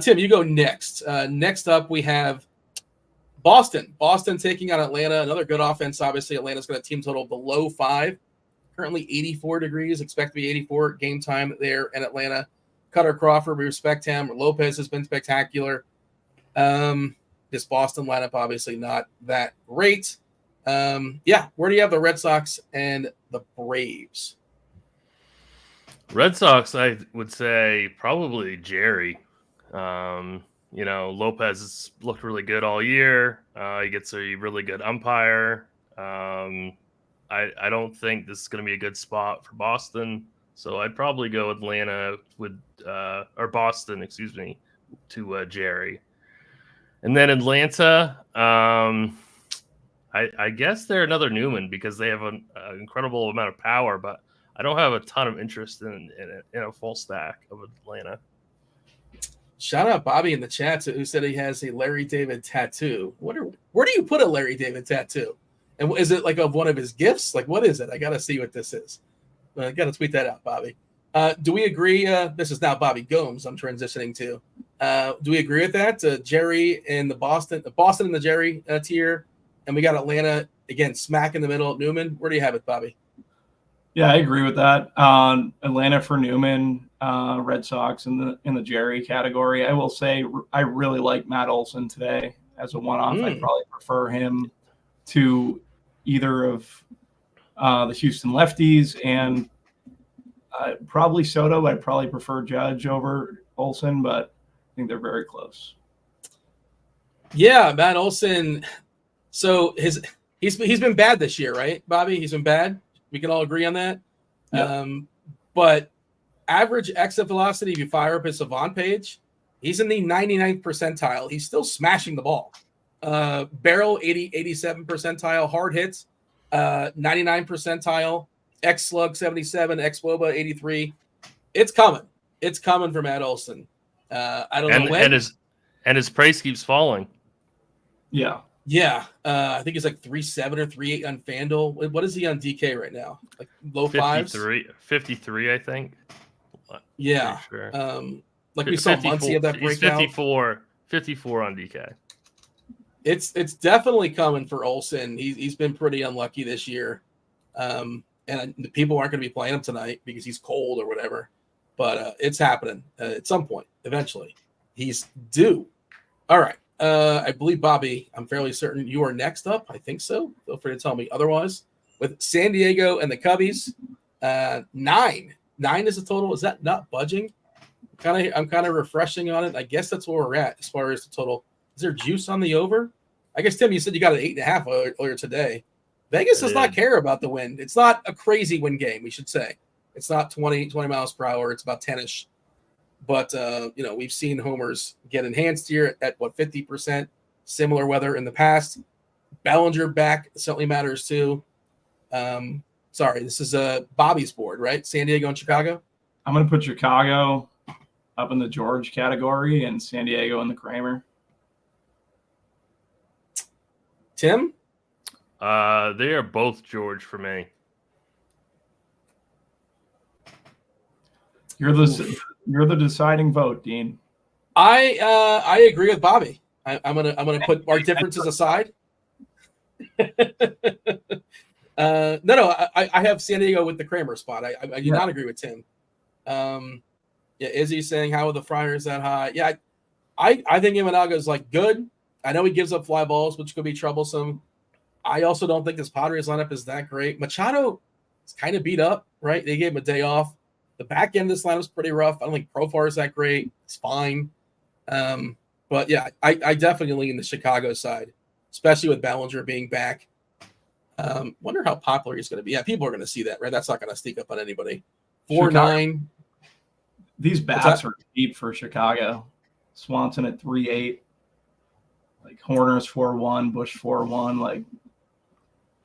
Tim, you go next. Next up, we have Boston. Boston taking on Atlanta. Another good offense. Obviously, Atlanta's got a team total below 5. Currently 84 degrees. Expect to be 84 game time there in Atlanta. Cutter Crawford, we respect him. Lopez has been spectacular. This Boston lineup, obviously not that great. Where do you have the Red Sox and the Braves? Red Sox, I would say probably Jerry. Lopez has looked really good all year. He gets a really good umpire. I don't think this is going to be a good spot for Boston, so I'd probably go Atlanta or Boston, to Jerry. And then Atlanta, I guess they're another Newman because they have an incredible amount of power, but I don't have a ton of interest in a full stack of Atlanta. Shout out Bobby in the chat who said he has a Larry David tattoo. Where do you put a Larry David tattoo? And is it like of one of his gifts? Like, what is it? I got to see what this is. I got to tweet that out, Bobby. Do we agree? This is now Bobby Gomes I'm transitioning to. Do we agree with that? Jerry and the Boston and the Jerry tier. And we got Atlanta, again, smack in the middle. Newman, where do you have it, Bobby? Yeah, I agree with that. Atlanta for Newman, Red Sox in the Jerry category. I will say I really like Matt Olson today as a one-off. I'd probably prefer him to either of the Houston lefties, and probably Soto. I'd probably prefer Judge over Olson, but I think they're very close. Yeah, Matt Olson. So he's been bad this year, right, Bobby? He's been bad. We can all agree on that. Yep. But average exit velocity, if you fire up his Savant page, he's in the 99th percentile. He's still smashing the ball. Barrel 87 percentile, hard hits 99 percentile, X slug 77, X woba 83. It's coming. It's coming from Matt Olson. I don't know when. And his price keeps falling. Yeah. Yeah, I think he's like 3.7 or 3.8 on FanDuel. What is he on DK right now? Like low 53, 53, I think. Yeah. Sure. Like we saw Muncie have that breakout. 54 on DK. It's definitely coming for Olson. He's been pretty unlucky this year. And the people aren't going to be playing him tonight because he's cold or whatever. But it's happening at some point, eventually. He's due. All right. I believe, Bobby, I'm fairly certain you are next up. I think so. Feel free to tell me otherwise. With San Diego and the Cubbies, 9. 9 is the total. Is that not budging? I'm kind of refreshing on it. I guess that's where we're at as far as the total. Is there juice on the over? I guess, Tim, you said you got an 8.5 earlier today. Vegas does not care about the wind. It's not a crazy wind game, we should say. It's not 20 miles per hour. It's about 10-ish. But, we've seen homers get enhanced here at 50%. Similar weather in the past. Bellinger back certainly matters too. Sorry, this is Bobby's board, right? San Diego and Chicago? I'm going to put Chicago up in the George category and San Diego in the Kramer. Tim? They are both George for me. You're the deciding vote, Dean. I agree with Bobby. I'm gonna put our differences aside. I have San Diego with the Kramer spot. I do not agree with Tim. Izzy's saying how are the Friars that high? Yeah, I think Imanaga is like good. I know he gives up fly balls, which could be troublesome. I also don't think this Padres lineup is that great. Machado is kind of beat up, right? They gave him a day off. The back end of this lineup is pretty rough. I don't think Profar is that great. It's fine. But yeah, I definitely lean the Chicago side, especially with Bellinger being back. Wonder how popular he's going to be. Yeah, people are going to see that, right? That's not going to sneak up on anybody. 4-9. These bats are deep for Chicago. Swanson at 3-8. Like Horner's 4-1, Bush 4-1. Like,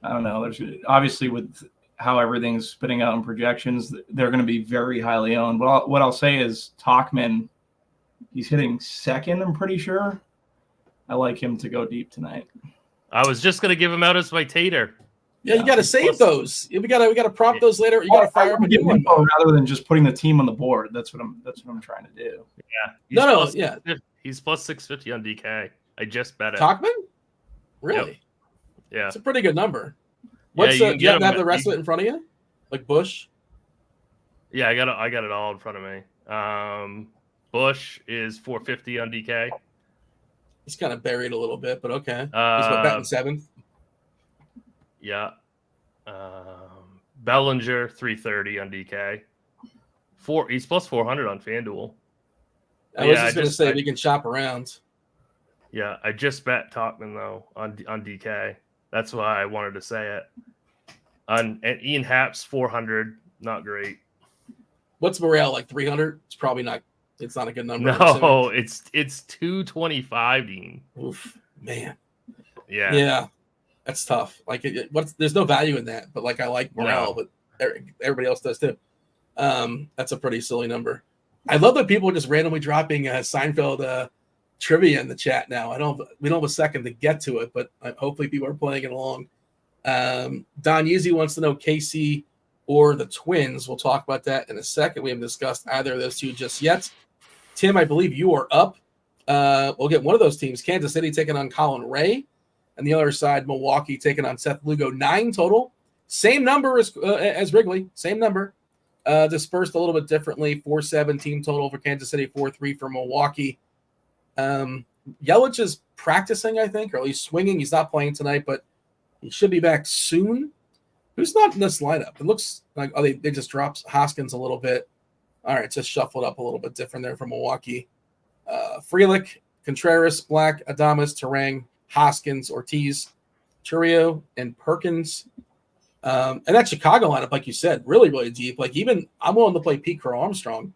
I don't know. There's obviously with how everything's spitting out in projections, they're going to be very highly owned. But what I'll say is Tauchman, he's hitting second, I'm pretty sure. I like him to go deep tonight. I was just going to give him out as my tater. Yeah, you got to save those. We got to prop those later. You got to fire up a new one rather than just putting the team on the board. That's what I'm trying to do. Yeah. He's plus 650 on DK. I just bet it. Tauchman? Really? Yep. Yeah. It's a pretty good number. What's do you have the rest of it in front of you? Like Bush? Yeah, I got it all in front of me. Bush is 450 on DK. He's kind of buried a little bit, but okay. He's batting seventh. Yeah. Bellinger 330 on DK. He's plus 400 on FanDuel. I was just going to say we can shop around. Yeah, I just bet Tauchman though on DK. That's why I wanted to say it. And Ian Happ's 400, not great. What's Morale, like 300? It's probably not. It's not a good number. No, it's 225, Dean. Oof, man. Yeah. That's tough. Like, there's no value in that, but like I like Morale, but everybody else does too. That's a pretty silly number. I love that people are just randomly dropping Seinfeld trivia in the chat now. We don't have a second to get to it, but hopefully people are playing it along. Don Yeezy wants to know KC or the Twins. We'll talk about that in a second. We haven't discussed either of those two just yet. Tim, I believe you are up. We'll get one of those teams. Kansas City taking on Colin Ray. And the other side, Milwaukee taking on Seth Lugo. 9 total. Same number as Wrigley. Same number. Dispersed a little bit differently. 4-7 team total for Kansas City. 4-3 for Milwaukee. Yelich is practicing, I think, or at least swinging. He's not playing tonight, but he should be back soon. Who's not in this lineup? It looks like they just dropped Hoskins a little bit. All right, just shuffled up a little bit different there for Milwaukee. Frelick, Contreras, Black, Adames, Terang, Hoskins, Ortiz, Churio, and Perkins. And that Chicago lineup, like you said, really, really deep. Like even I'm willing to play Pete Crow Armstrong.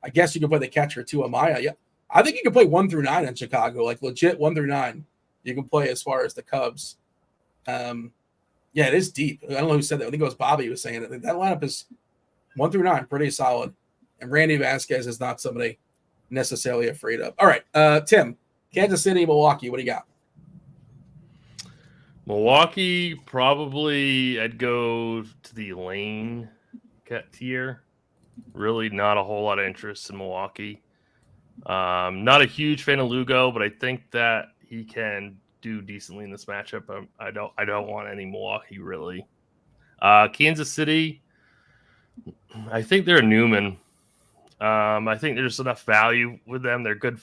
I guess you could play the catcher too, Amaya. Yeah, I think you can play 1 through 9 in Chicago, like legit 1 through 9. You can play as far as the Cubs. Yeah, it is deep. I don't know who said that. I think it was Bobby who was saying it. That lineup is 1 through 9, pretty solid. And Randy Vasquez is not somebody necessarily afraid of. All right, Tim, Kansas City, Milwaukee. What do you got? Milwaukee, probably I'd go to the Lane tier. Really not a whole lot of interest in Milwaukee. Not a huge fan of Lugo, but I think that he can do decently in this matchup. I don't want any Milwaukee really. Kansas City, I think they're Newman. I think there's enough value with them. They're good.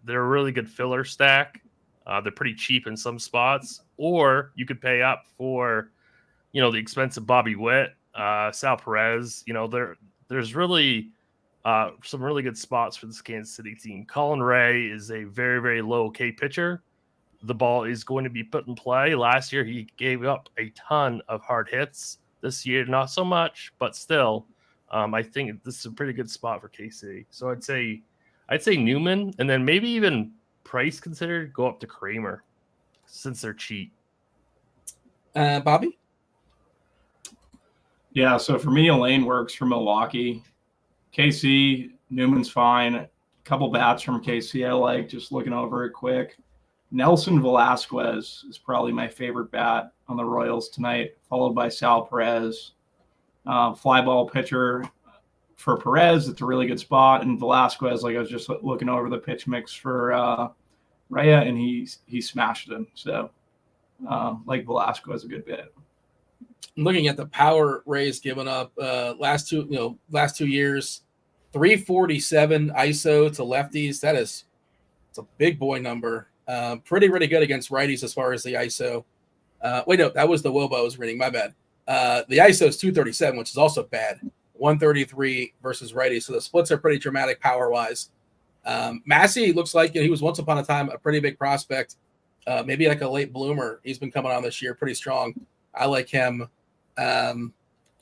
They're a really good filler stack. They're pretty cheap in some spots, or you could pay up for, the expensive Bobby Witt, Sal Perez. There's really some really good spots for this Kansas City team. Colin Ray is a very, very low K pitcher. The ball is going to be put in play. Last year, he gave up a ton of hard hits. This year, not so much, but still, I think this is a pretty good spot for KC. So I'd say Newman, and then maybe even price considered, go up to Kramer since they're cheap. Bobby? Yeah, so for me, Elaine works for Milwaukee. KC, Newman's fine. A couple bats from KC I like, just looking over it quick. Nelson Velasquez is probably my favorite bat on the Royals tonight, followed by Sal Perez. Fly ball pitcher for Perez, it's a really good spot. And Velasquez, like I was just looking over the pitch mix for Rhea, and he smashed him. So like Velasquez a good bit. Looking at the power Rays given up last two years, 347 ISO to lefties. It's a big boy number. Pretty good against righties as far as the ISO. Wait, no, that was the Wobo I was reading. My bad. The ISO is 237, which is also bad. 133 versus righty. So the splits are pretty dramatic power-wise. Massey looks like he was once upon a time a pretty big prospect, maybe like a late bloomer. He's been coming on this year pretty strong. I like him.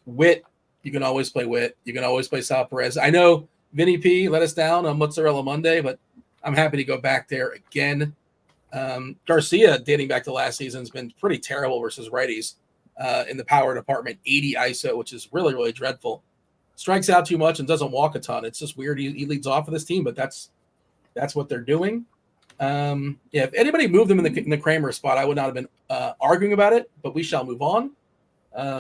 Witt, you can always play Witt. You can always play Sal Perez. I know Vinny P let us down on Mozzarella Monday, but I'm happy to go back there again. Garcia, dating back to last season, has been pretty terrible versus righties in the power department. 80 ISO, which is really, really dreadful. Strikes out too much and doesn't walk a ton. It's just weird. He leads off of this team, but that's what they're doing. If anybody moved him in the Kramer spot, I would not have been arguing about it, but we shall move on.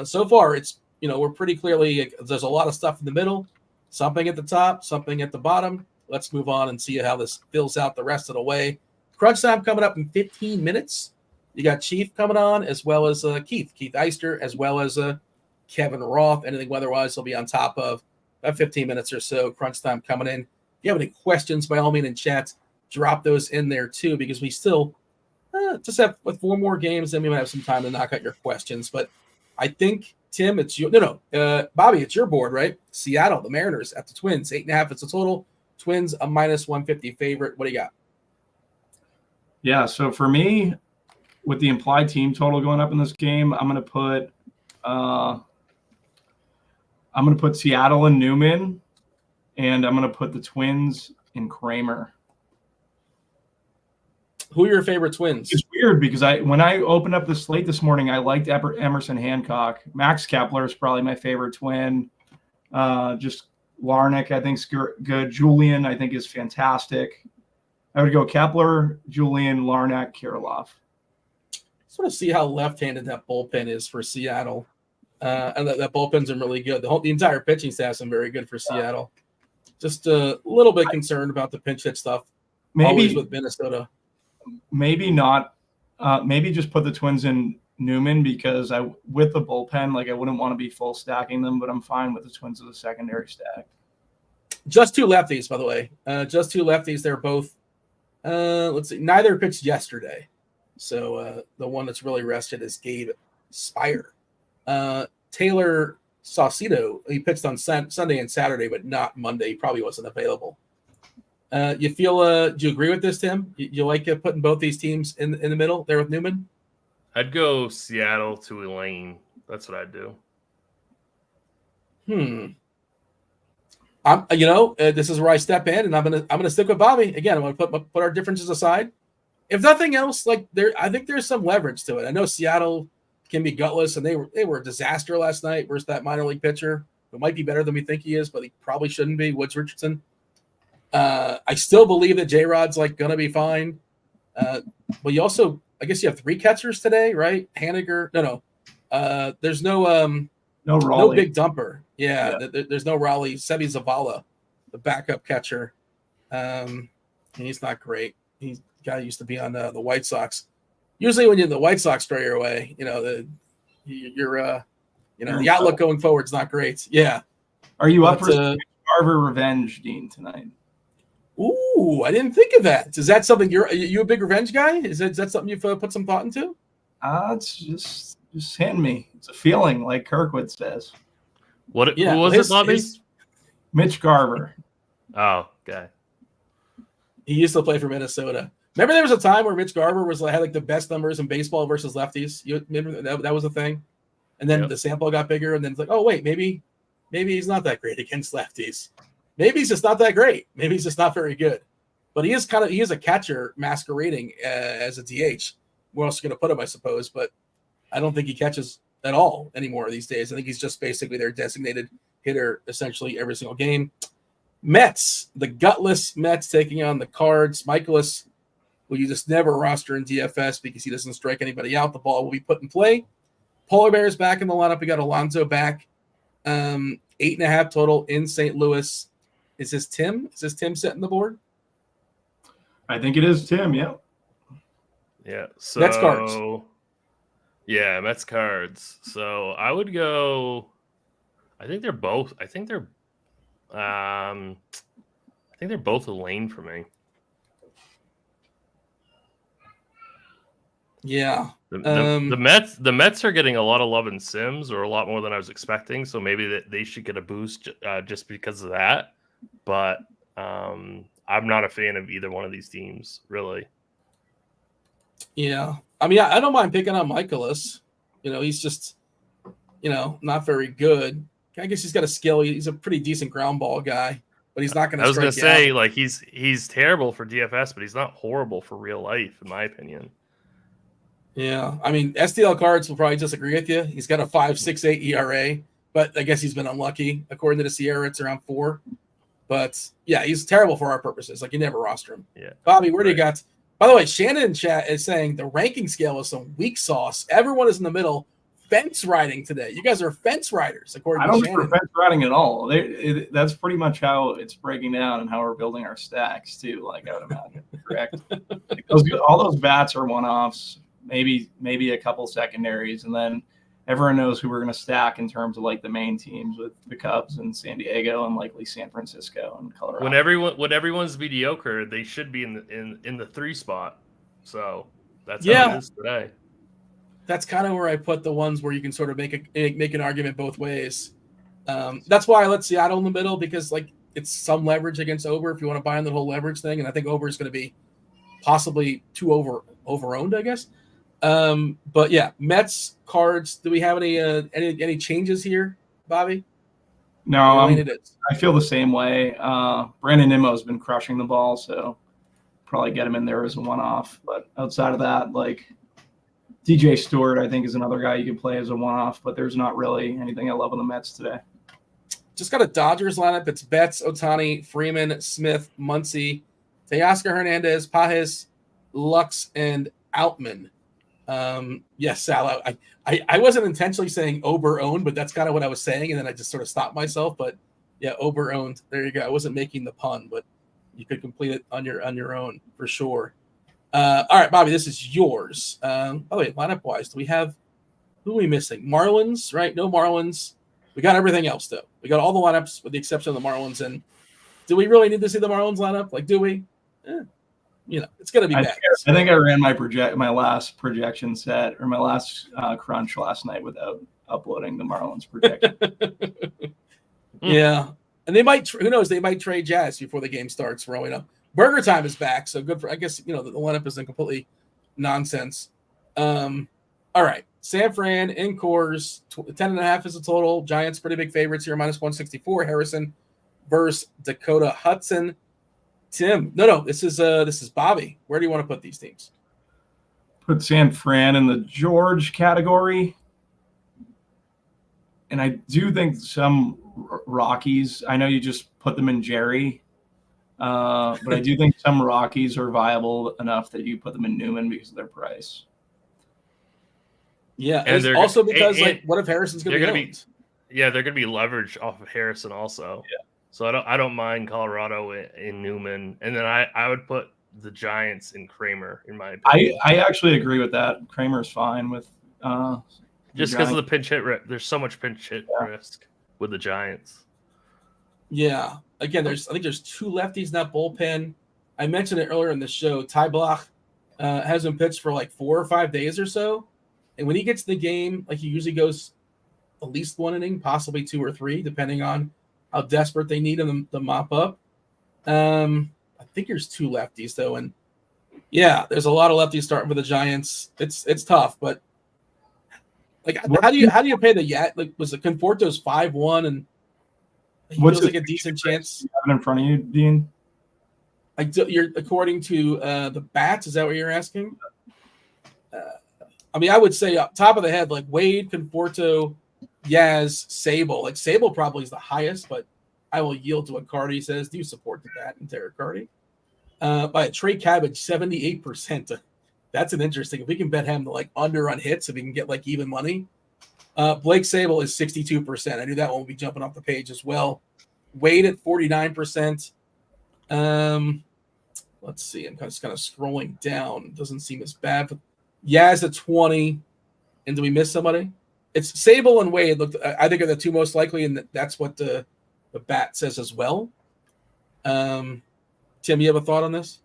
So far, it's we're pretty clearly there's a lot of stuff in the middle, something at the top, something at the bottom. Let's move on and see how this fills out the rest of the way. Crunch time coming up in 15 minutes. You got Chief coming on as well as Keith Eyster, as well as Kevin Roth. Anything weather-wise will be on top of about 15 minutes or so. Crunch time coming in. If you have any questions, by all means in chat, drop those in there too, because we still just have with 4 more games, then we might have some time to knock out your questions. But I think, Tim, it's you. No, Bobby, it's your board, right? Seattle, the Mariners at the Twins, 8.5. It's a total. Twins a -150 favorite. What do you got? Yeah, so for me, with the implied team total going up in this game, I'm going to put Seattle and Newman, and I'm going to put the Twins in Kramer. Who are your favorite Twins? It's weird because when I opened up the slate this morning, I liked Emerson Hancock. Max Kepler is probably my favorite Twin. Just Larnach, I think, is good. Julian, I think, is fantastic. I would go Kepler, Julian, Larnach, Kirilloff. Just want to see how left-handed that bullpen is for Seattle. And that bullpen's been really good. The entire pitching staff's been very good for Seattle. Just a little bit concerned about the pinch hit stuff. Always with Minnesota. Maybe not. Maybe just put the Twins in Newman because with the bullpen, I wouldn't want to be full stacking them, but I'm fine with the Twins as a secondary stack. Just 2 lefties, by the way. Just 2 lefties. They're both. Let's see. Neither pitched yesterday, so the one that's really rested is Gabe Spire. Taylor Saucedo, he pitched on Sunday and Saturday, but not Monday. He probably wasn't available. You feel? Do you agree with this, Tim? You like putting both these teams in the middle there with Newman? I'd go Seattle to Elaine. That's what I'd do. This is where I step in, and I'm gonna stick with Bobby again. I'm gonna put our differences aside. If nothing else, I think there's some leverage to it. I know Seattle can be gutless, and they were a disaster last night versus that minor league pitcher who might be better than we think he is, but he probably shouldn't be. Woods Richardson. I still believe that J-Rod's gonna be fine. But you also, I guess you have 3 catchers today, right? Haniger. No. There's no big dumper. Yeah. There's no Raleigh. Sebi Zavala, the backup catcher. And he's not great. He's guy used to be on the White Sox. Usually when the White Sox throw your way, the outlook going forward is not great. Yeah. Are you up for Carver revenge, Dean, tonight? Ooh, I didn't think of that. Is that something are you a big revenge guy? Is that something you've put some thought into? It's just hitting me. It's a feeling, like Kirkwood says. Who was it, Bobby? Mitch Garver. Oh, okay. He used to play for Minnesota. Remember there was a time where Mitch Garver had the best numbers in baseball versus lefties? You remember that was a thing? And then the sample got bigger, and then it's like, oh, wait, maybe he's not that great against lefties. Maybe he's just not that great. Maybe he's just not very good. But he is a catcher masquerading as a DH. Where else are you going to put him, I suppose? But I don't think he catches at all anymore these days. I think he's just basically their designated hitter essentially every single game. Mets, the gutless Mets taking on the Cards. Michaelis, who you just never roster in DFS because he doesn't strike anybody out. The ball will be put in play. Polar Bears back in the lineup. We got Alonso back. 8.5 total in St. Louis. Is this Tim? Is this Tim setting the board? I think it is Tim, yeah. Yeah. So Mets Cards. Yeah, Mets Cards. So I would go. I think they're both a lane for me. Yeah. The Mets are getting a lot of love in Sims, or a lot more than I was expecting. So maybe they should get a boost just because of that. But I'm not a fan of either one of these teams, really. Yeah. I mean, I don't mind picking on Michaelis. He's just, not very good. I guess he's got a skill. He's a pretty decent ground ball guy, but he's not going to. I was going to say, like, he's terrible for DFS, but he's not horrible for real life, in my opinion. Yeah, I mean, STL cards will probably disagree with you. He's got a 5.68 ERA, but I guess he's been unlucky. According to the Sierra, it's around 4. But yeah, he's terrible for our purposes. Like, you never roster him. Yeah, Bobby, where do you got? By the way, Shannon in chat is saying the ranking scale is some weak sauce. Everyone is in the middle. Fence riding today. You guys are fence riders, according to Shannon. I don't think we're fence riding at all. That's pretty much how it's breaking down and how we're building our stacks too. Like, I would imagine, correct? All those bats are one-offs. Maybe a couple secondaries, and then everyone knows who we're going to stack in terms of like the main teams with the Cubs and San Diego and likely San Francisco and Colorado. When everyone's mediocre, they should be in the 3 spot. So that's how it is today. That's kind of where I put the ones where you can sort of make an argument both ways. That's why I let Seattle in the middle, because like it's some leverage against Ober if you want to buy in the whole leverage thing, and I think Ober is going to be possibly too over-owned, I guess. But yeah, Mets cards. Do we have any changes here, Bobby? No, I feel the same way. Brandon Nimmo has been crushing the ball, so probably get him in there as a one-off. But outside of that, like DJ Stewart, I think is another guy you can play as a one-off. But there's not really anything I love on the Mets today. Just got a Dodgers lineup. It's Betts, Ohtani, Freeman, Smith, Muncy, Teoscar Hernandez, Pajes, Lux, and Outman. Yes, Sal, I wasn't intentionally saying Ober owned, but that's kind of what I was saying, and then I just sort of stopped myself. But yeah, Ober owned. There you go. I wasn't making the pun, but you could complete it on your own for sure. All right, Bobby, this is yours. By the way, lineup wise, do we have who are we missing? Marlins, right? No Marlins. We got everything else though. We got all the lineups with the exception of the Marlins. And do we really need to see the Marlins lineup? Like, do we? It's going to be bad. I think I ran my last projection set or my last crunch last night without uploading the Marlins projection. Yeah. And they might, who knows, they might trade Jazz before the game starts rolling up. Burger Time is back. So good for, I guess, the lineup isn't completely nonsense. All right. San Fran in Coors, 10.5 is the total. Giants pretty big favorites here, -164. Harrison versus Dakota Hudson. Tim, no, this is Bobby. Where do you want to put these teams? Put San Fran in the George category. And I do think some Rockies, I know you just put them in Jerry, but I do think some Rockies are viable enough that you put them in Newman because of their price. Yeah, and also because what if Harrison's going to be? Yeah, they're going to be leveraged off of Harrison also. Yeah. So I don't mind Colorado in Newman, and then I would put the Giants in Kramer in my opinion. I actually agree with that. Kramer's fine with just because of the pinch hit. There's so much pinch hit risk with the Giants. Yeah. Again, I think there's 2 lefties in that bullpen. I mentioned it earlier in the show. Ty Bloch hasn't pitched for like 4 or 5 days or so, and when he gets the game, like he usually goes at least 1 inning, possibly 2 or 3, depending on how desperate they need him to mop up. I think there's 2 lefties though, and yeah, there's a lot of lefties starting for the Giants. It's tough, but like, how do you pay the like? Was it Conforto's 5-1 and he feels like a decent chance? You have it in front of you, Dean. You're according to the bats. Is that what you're asking? I mean, I would say up top of the head, like Wade, Conforto, Yaz, Sable. Like Sable probably is the highest, but I will yield to what Cardi says. Do you support the bat and Derek Cardi? By Trey Cabbage, 78%. That's an interesting. If we can bet him to like under on hits, if we can get like even money. Blake Sable is 62%. I knew that one would be jumping off the page as well. Wade at 49%. Let's see. I'm just kind of scrolling down. It doesn't seem as bad. But Yaz at 20. And do we miss somebody? It's Sable and Wade. Look, I think are the 2 most likely, and that's what the bat says as well. Tim, you have a thought on this?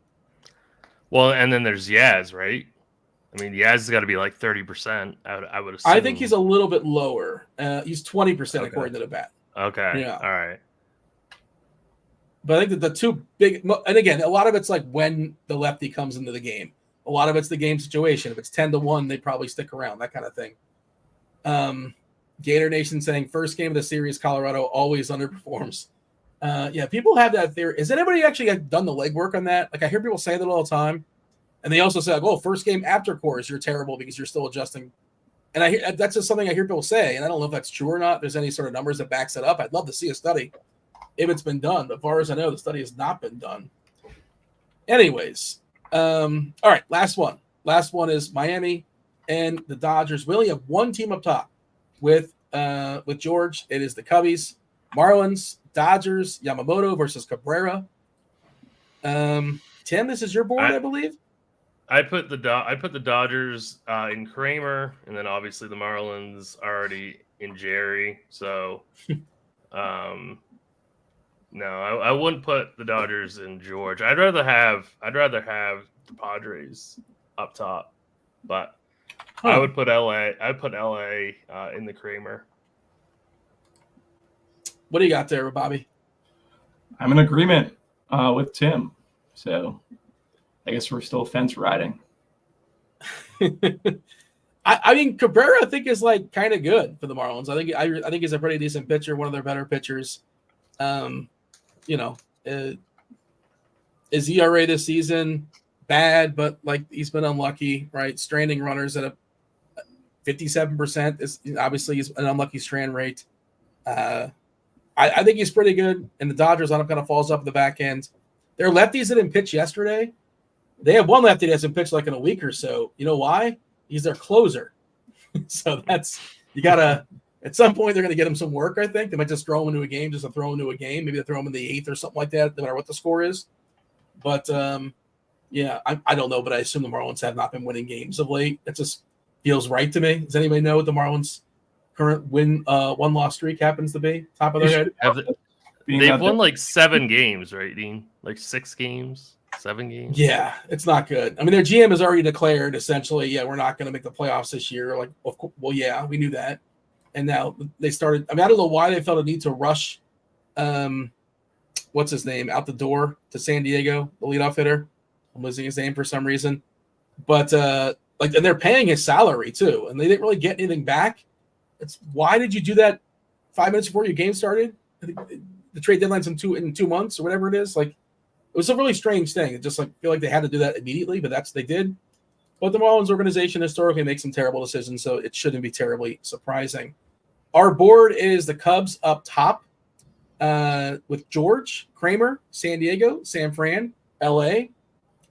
Well, and then there's Yaz, right? I mean, Yaz has got to be like 30%. I would assume. I think he's a little bit lower. He's 20% according to the bet. Okay. Yeah. All right. But I think that the two big, and again, a lot of it's like when the lefty comes into the game. A lot of it's the game situation. If it's 10-1, they probably stick around, that kind of thing. Gator Nation saying first game of the series, Colorado always underperforms. Yeah, people have that theory. Has anybody actually done the legwork on that? Like I hear people say that all the time. And they also say, like, oh, first game after course, you're terrible because you're still adjusting. And I hear that's just something I hear people say. And I don't know if that's true or not. If there's any sort of numbers that backs it up. I'd love to see a study if it's been done. As far as I know, the study has not been done. Anyways, all right, last one. Last one is Miami and the Dodgers. We only have one team up top with George. It is the Cubbies, Marlins, Dodgers, Yamamoto versus Cabrera. Tim, this is your board, I believe. I put the Dodgers in Kramer, and then obviously the Marlins already in Jerry. So, no, I wouldn't put the Dodgers in George. I'd rather have the Padres up top, but I would put LA. I'd put LA in the Kramer. What do you got there, Bobby? I'm in agreement with Tim. So I guess we're still fence riding. I mean, Cabrera, I think, is like kind of good for the Marlins. I think he's a pretty decent pitcher, one of their better pitchers. His ERA this season bad, but like he's been unlucky, right? Stranding runners at a 57% is obviously an unlucky strand rate. I think he's pretty good, and the Dodgers lineup kind of falls up in the back end. Their lefties that didn't pitch yesterday. They have one lefty that hasn't pitched like in a week or so. You know why? He's their closer. So you gotta at some point they're gonna get him some work. I think they might just throw him into a game, just to throw him into a game. Maybe they throw him in the 8th or something like that, no matter what the score is. But yeah, I don't know, but I assume the Marlins have not been winning games of late. It just feels right to me. Does anybody know what the Marlins' current one-loss streak happens to be? Top of their head? They've won like 7 games, right, Dean? Like 6 games, 7 games. Yeah, it's not good. I mean, their GM has already declared essentially, yeah, we're not going to make the playoffs this year. Like, well, yeah, we knew that. And now they started. I mean, I don't know why they felt a need to rush. What's his name out the door to San Diego, the leadoff hitter. I'm losing his name for some reason, but and they're paying his salary too, and they didn't really get anything back. It's why did you do that 5 minutes before your game started? I think the trade deadline's in 2 months or whatever it is. Like, it was a really strange thing. It just feel like they had to do that immediately, but they did. But the Marlins organization historically makes some terrible decisions, so it shouldn't be terribly surprising. Our board is the Cubs up top with George, Kramer, San Diego, San Fran, LA,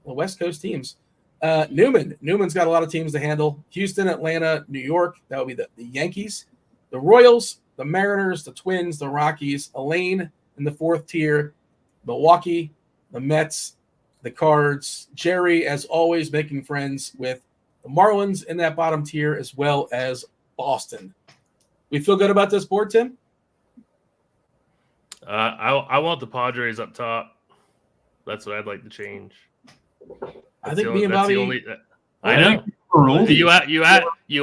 the West Coast teams. Newman's got a lot of teams to handle. Houston, Atlanta, New York. That would be the Yankees, the Royals, the Mariners, the Twins, the Rockies, Elaine in the 4th tier, Milwaukee, the Mets, the Cards, Jerry, as always, making friends with the Marlins in that bottom tier, as well as Boston. We feel good about this board, Tim? I want the Padres up top. That's what I'd like to change. I think me and Bobby. I know. You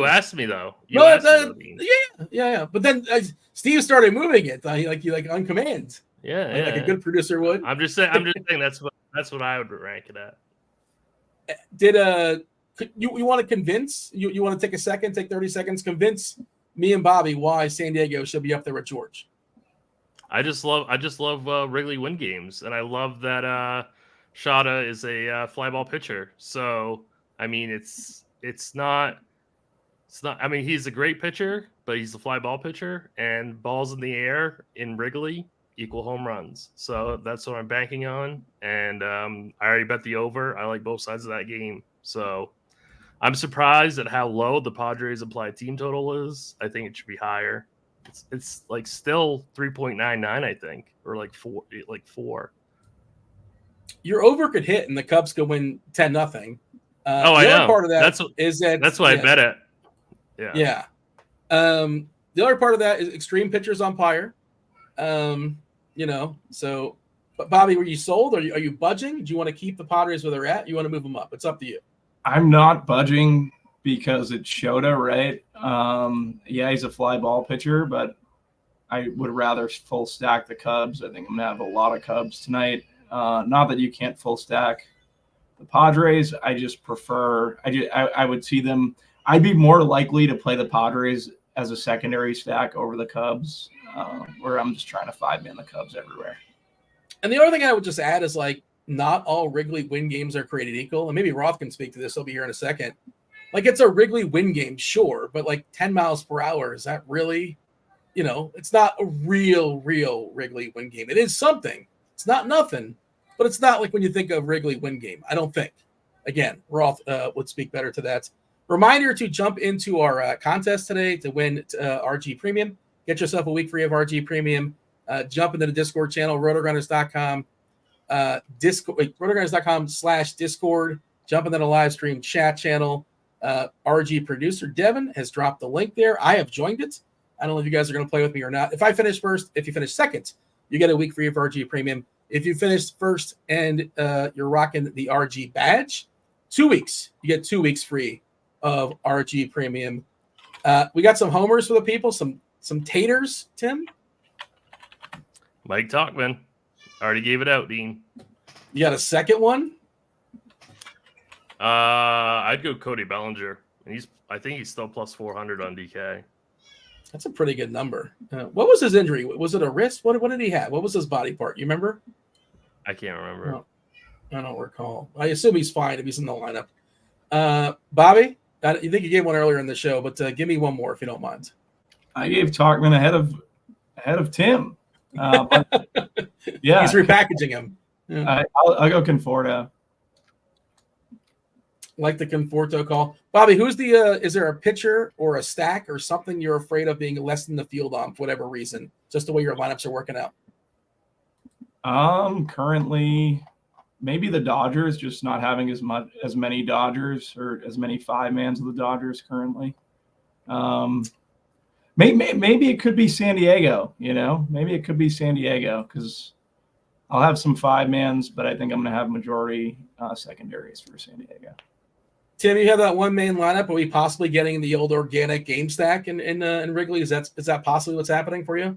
asked me though. Yeah. But then Steve started moving it, like on command. Yeah, like a good producer would. I'm just saying that's what I would rank it at. Did you want to convince you want to take a second, take 30 seconds, convince me and Bobby why San Diego should be up there with George? I just love Wrigley win games, and I love that Shada is a fly ball pitcher. So I mean, it's not. I mean, he's a great pitcher, but he's a fly ball pitcher, and balls in the air in Wrigley equal home runs. So that's what I'm banking on, and I already bet the over. I like both sides of that game, so I'm surprised at how low the Padres implied team total is. I think it should be higher. It's like still 3.99, I think, or like 4. Your over could hit, and the Cubs could win 10-0. I know. Part of that that's why I bet it. Yeah. The other part of that is extreme pitchers on Pyre. So, but Bobby, were you sold? Are you budging? Do you want to keep the Padres where they're at? You want to move them up? It's up to you. I'm not budging because it's Shota, right? Yeah, he's a fly ball pitcher, but I would rather full stack the Cubs. I think I'm going to have a lot of Cubs tonight. Not that you can't full stack the Padres. I just prefer I would see them. I'd be more likely to play the Padres as a secondary stack over the Cubs, where I'm just trying to 5-man the Cubs everywhere. And the other thing I would just add is like not all Wrigley win games are created equal. And maybe Roth can speak to this. He'll be here in a second. Like it's a Wrigley win game, sure, but like 10 miles per hour, is that really, it's not a real Wrigley win game. It is something. It's not nothing, but it's not like when you think of Wrigley win game, I don't think. Again, Roth would speak better to that. Reminder to jump into our contest today to win RG Premium. Get yourself a week free of RG Premium. Jump into the Discord channel, RotoGrinders.com. RotoGrinders.com/Discord. Jump into the live stream chat channel. RG producer Devin has dropped the link there. I have joined it. I don't know if you guys are going to play with me or not. If I finish first, if you finish second, you get a week free of RG Premium. If you finish first and you're rocking the RG badge, 2 weeks. You get 2 weeks free of RG Premium. We got some homers for the people, some taters, Tim. Mike Talkman. Already gave it out, Dean. You got a second one? I'd go Cody Bellinger. And I think he's still plus 400 on DK. That's a pretty good number. What was his injury? Was it a wrist? What did he have? What was his body part? You remember? I can't remember. Oh, I don't recall. I assume he's fine if he's in the lineup. Bobby, you think you gave one earlier in the show, but give me one more if you don't mind. I gave Talkman ahead of Tim. But, yeah, he's repackaging him. Yeah. I'll go Conforto. Like the Conforto call. Bobby, who's is there a pitcher or a stack or something you're afraid of being less in the field on for whatever reason? Just the way your lineups are working out. Currently maybe the Dodgers, just not having as many Dodgers or as many 5-mans of the Dodgers currently. Maybe it could be San Diego, maybe it could be San Diego because I'll have some 5-mans, but I think I'm going to have majority secondaries for San Diego. Tim, you have that one main lineup. Are we possibly getting the old organic game stack in Wrigley? Is that possibly what's happening for you?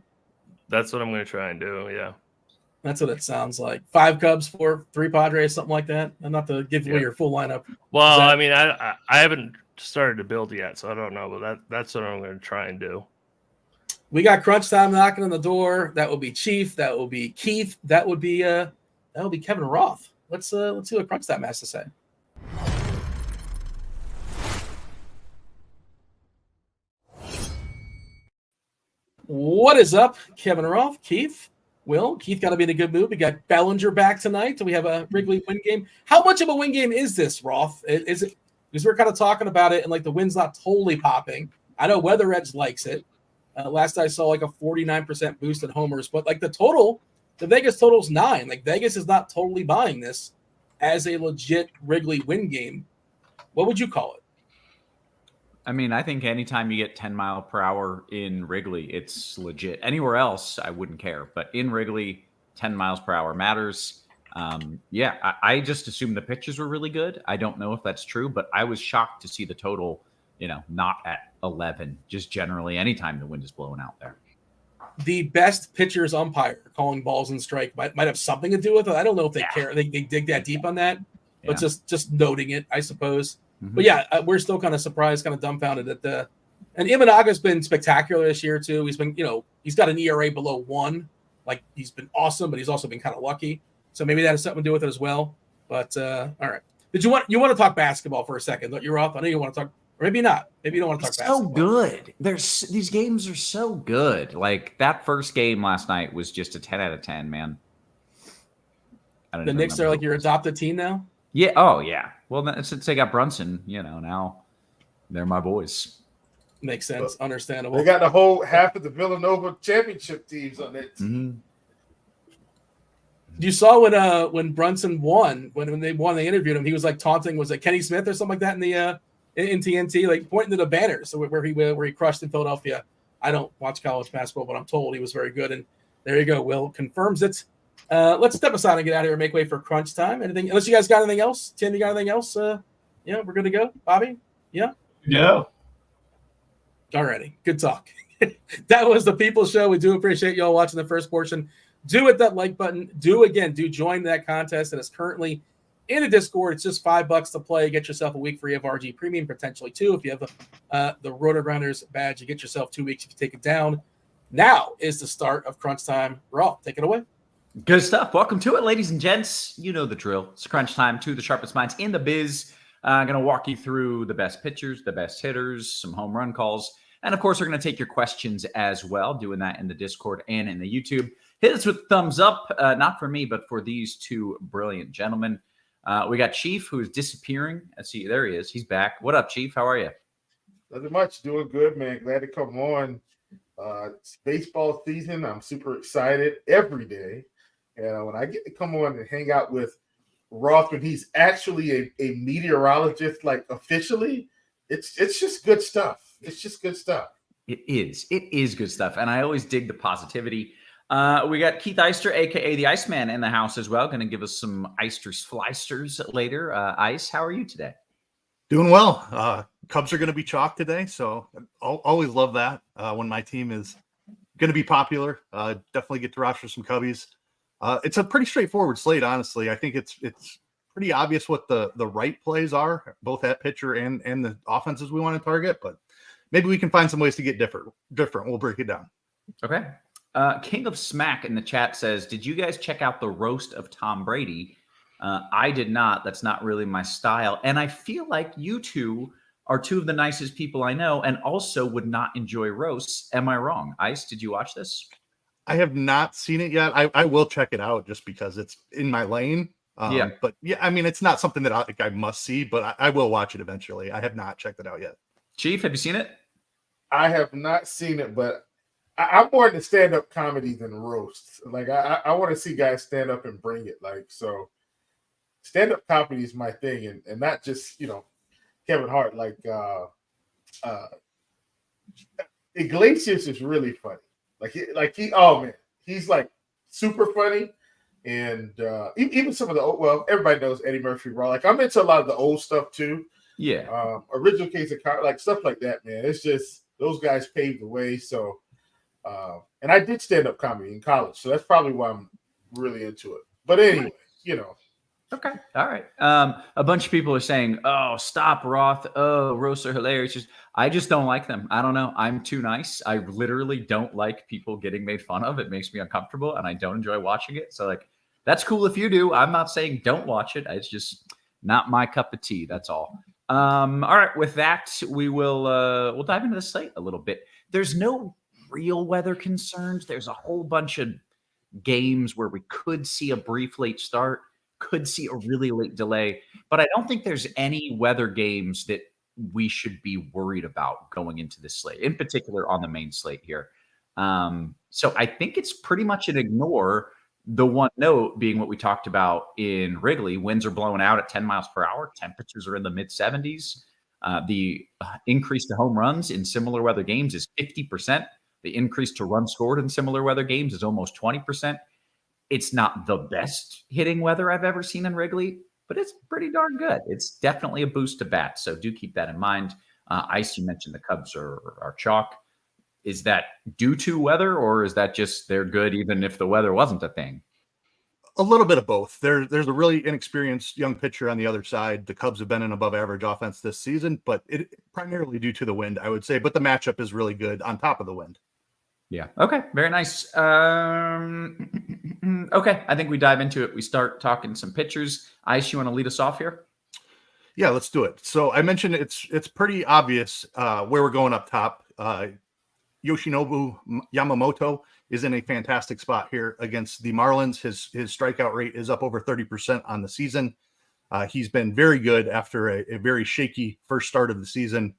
That's what I'm going to try and do. Yeah. That's what it sounds like. 5 Cubs, 3 Padres, something like that. And not to give away your full lineup. Well, I mean, I haven't started to build yet, so I don't know, but that's what I'm going to try and do. We got crunch time knocking on the door. That will be Chief. That will be Keith. That would be Kevin Roth. Let's see what crunch time has to say. What is up, Kevin Roth? Keith? Keith got to be in a good mood. We got Bellinger back tonight. Do we have a Wrigley win game? How much of a win game is this, Roth? Is it because we're kind of talking about it and like the wind's not totally popping? I know Weather Edge likes it. Last I saw like a 49% boost in homers, but like the Vegas total's 9. Like Vegas is not totally buying this as a legit Wrigley win game. What would you call it? I mean, I think anytime you get 10 mile per hour in Wrigley, it's legit. Anywhere else, I wouldn't care. But in Wrigley, 10 miles per hour matters. I just assumed the pitches were really good. I don't know if that's true, but I was shocked to see the total, not at 11, just generally anytime the wind is blowing out there. The best pitchers umpire calling balls and strike might have something to do with it. I don't know if they care. They dig that deep on that, but just noting it, I suppose. Mm-hmm. But yeah, we're still kind of surprised, kind of dumbfounded that and Imanaga's been spectacular this year too. He's been, he's got an ERA below 1. Like he's been awesome, but he's also been kind of lucky. So maybe that has something to do with it as well. But all right. You want to talk basketball for a second? Don't you, Roth? I know you want to talk, or maybe not. Maybe you don't want to talk basketball. So good. These games are so good. Like that first game last night was just a 10 out of 10, man. The Knicks are like your adopted team now? Yeah. Oh, yeah. Well, since they got Brunson, now they're my boys. Makes sense. Understandable. They got the whole half of the Villanova championship teams on that team. Mm-hmm. You saw when Brunson won, when they won, they interviewed him. He was like taunting, was it Kenny Smith or something like that in the in TNT, like pointing to the banners, so where he crushed in Philadelphia. I don't watch college basketball, but I'm told he was very good. And there you go. Will confirms it. Let's step aside and get out of here and make way for crunch time. Anything? Unless you guys got anything else? Tim, you got anything else Yeah, we're good to go, Bobby. Yeah. Yeah. Alrighty, good talk. That was the People Show. We do appreciate y'all watching the first portion. Do hit that like button. Do join that contest that is currently in the Discord. It's just $5 to play. Get yourself a week free of RG Premium, potentially 2 if you have the RotoGrinders badge. You get yourself 2 weeks if you take it down. Now is the start of Crunch Time. Raw, take it away. Good stuff. Welcome to it, ladies and gents. You know the drill. It's crunch time. 2 of the sharpest minds in the biz. I'm going to walk you through the best pitchers, the best hitters, some home run calls. And, of course, we're going to take your questions as well, doing that in the Discord and in the YouTube. Hit us with thumbs up, not for me, but for these 2 brilliant gentlemen. We got Chief, who is disappearing. Let's see. There he is. He's back. What up, Chief? How are you? Nothing much. Doing good, man. Glad to come on. It's baseball season. I'm super excited every day. And when I get to come on and hang out with Roth when he's actually a meteorologist, like officially, it's just good stuff. It's just good stuff. It is good stuff. And I always dig the positivity. We got Keith Eyster, a.k.a. the Iceman, in the house as well. Going to give us some Eysters Flysters later. Ice, how are you today? Doing well. Cubs are going to be chalk today, so I'll always love that when my team is going to be popular. Definitely get to roster some Cubbies. It's a pretty straightforward slate, honestly. I think it's pretty obvious what the right plays are, both at pitcher and the offenses we want to target, but maybe we can find some ways to get different. We'll break it down. Okay. King of Smack in the chat says, did you guys check out the roast of Tom Brady? I did not. That's not really my style. And I feel like you two are 2 of the nicest people I know and also would not enjoy roasts. Am I wrong? Ice, did you watch this? I have not seen it yet. I will check it out just because it's in my lane. Yeah. But yeah, I mean, it's not something that I must see, but I will watch it eventually. I have not checked it out yet. Chief, have you seen it? I have not seen it, but I'm more into stand-up comedy than roasts. Like I want to see guys stand up and bring it. Like, so stand-up comedy is my thing, and not just, Kevin Hart. Like Iglesias is really funny. He's like super funny. And even some of everybody knows Eddie Murphy Raw. Like, I'm into a lot of the old stuff too. Yeah. Original Case of like stuff like that, man. It's just those guys paved the way. So, and I did stand up comedy in college, so that's probably why I'm really into it. But anyway, Okay. All right. A bunch of people are saying, "Oh, stop, Roth. Oh, roasts are hilarious." I just don't like them. I don't know. I'm too nice. I literally don't like people getting made fun of. It makes me uncomfortable, and I don't enjoy watching it. So, like, that's cool if you do. I'm not saying don't watch it. It's just not my cup of tea. That's all. All right. With that, we'll dive into the slate a little bit. There's no real weather concerns. There's a whole bunch of games where we could see a brief late start, could see a really late delay, but I don't think there's any weather games that we should be worried about going into this slate, in particular on the main slate here. So I think it's pretty much an ignore. The one note being what we talked about in Wrigley, winds are blowing out at 10 miles per hour. Temperatures are in the mid 70s. The increase to home runs in similar weather games is 50%. The increase to runs scored in similar weather games is almost 20%. It's not the best hitting weather I've ever seen in Wrigley, but it's pretty darn good. It's definitely a boost to bats, so do keep that in mind. Ice, you mentioned the Cubs are chalk. Is that due to weather, or is that just they're good even if the weather wasn't a thing? A little bit of both. There's a really inexperienced young pitcher on the other side. The Cubs have been an above-average offense this season, but it primarily due to the wind, I would say. But the matchup is really good on top of the wind. Yeah. Okay. Very nice. Okay. I think we dive into it. We start talking some pitchers. Ice, you want to lead us off here? Yeah, let's do it. So I mentioned it's pretty obvious where we're going up top. Yoshinobu Yamamoto is in a fantastic spot here against the Marlins. His strikeout rate is up over 30% on the season. He's been very good after a very shaky first start of the season.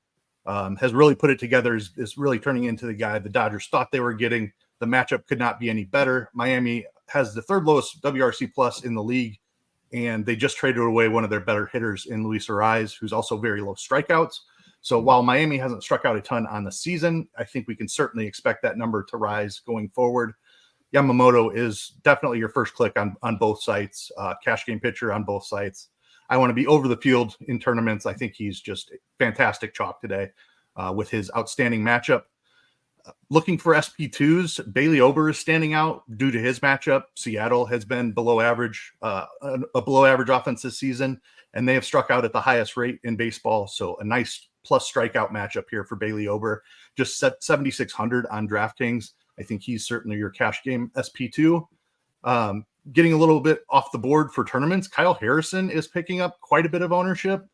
Has really put it together, is really turning into the guy the Dodgers thought they were getting. The matchup could not be any better. Miami has the 3rd lowest WRC plus in the league, and they just traded away one of their better hitters in Luis Arraez, who's also very low strikeouts. So while Miami hasn't struck out a ton on the season, I think we can certainly expect that number to rise going forward. Yamamoto is definitely your first click on both sites, cash game pitcher on both sites. I want to be over the field in tournaments. I think he's just fantastic chalk today with his outstanding matchup. Looking for SP2s, Bailey Ober is standing out due to his matchup. Seattle has been below average, a below average offense this season, and they have struck out at the highest rate in baseball. So a nice plus strikeout matchup here for Bailey Ober. Just set 7,600 on DraftKings. I think he's certainly your cash game SP2. Getting a little bit off the board for tournaments, Kyle Harrison is picking up quite a bit of ownership.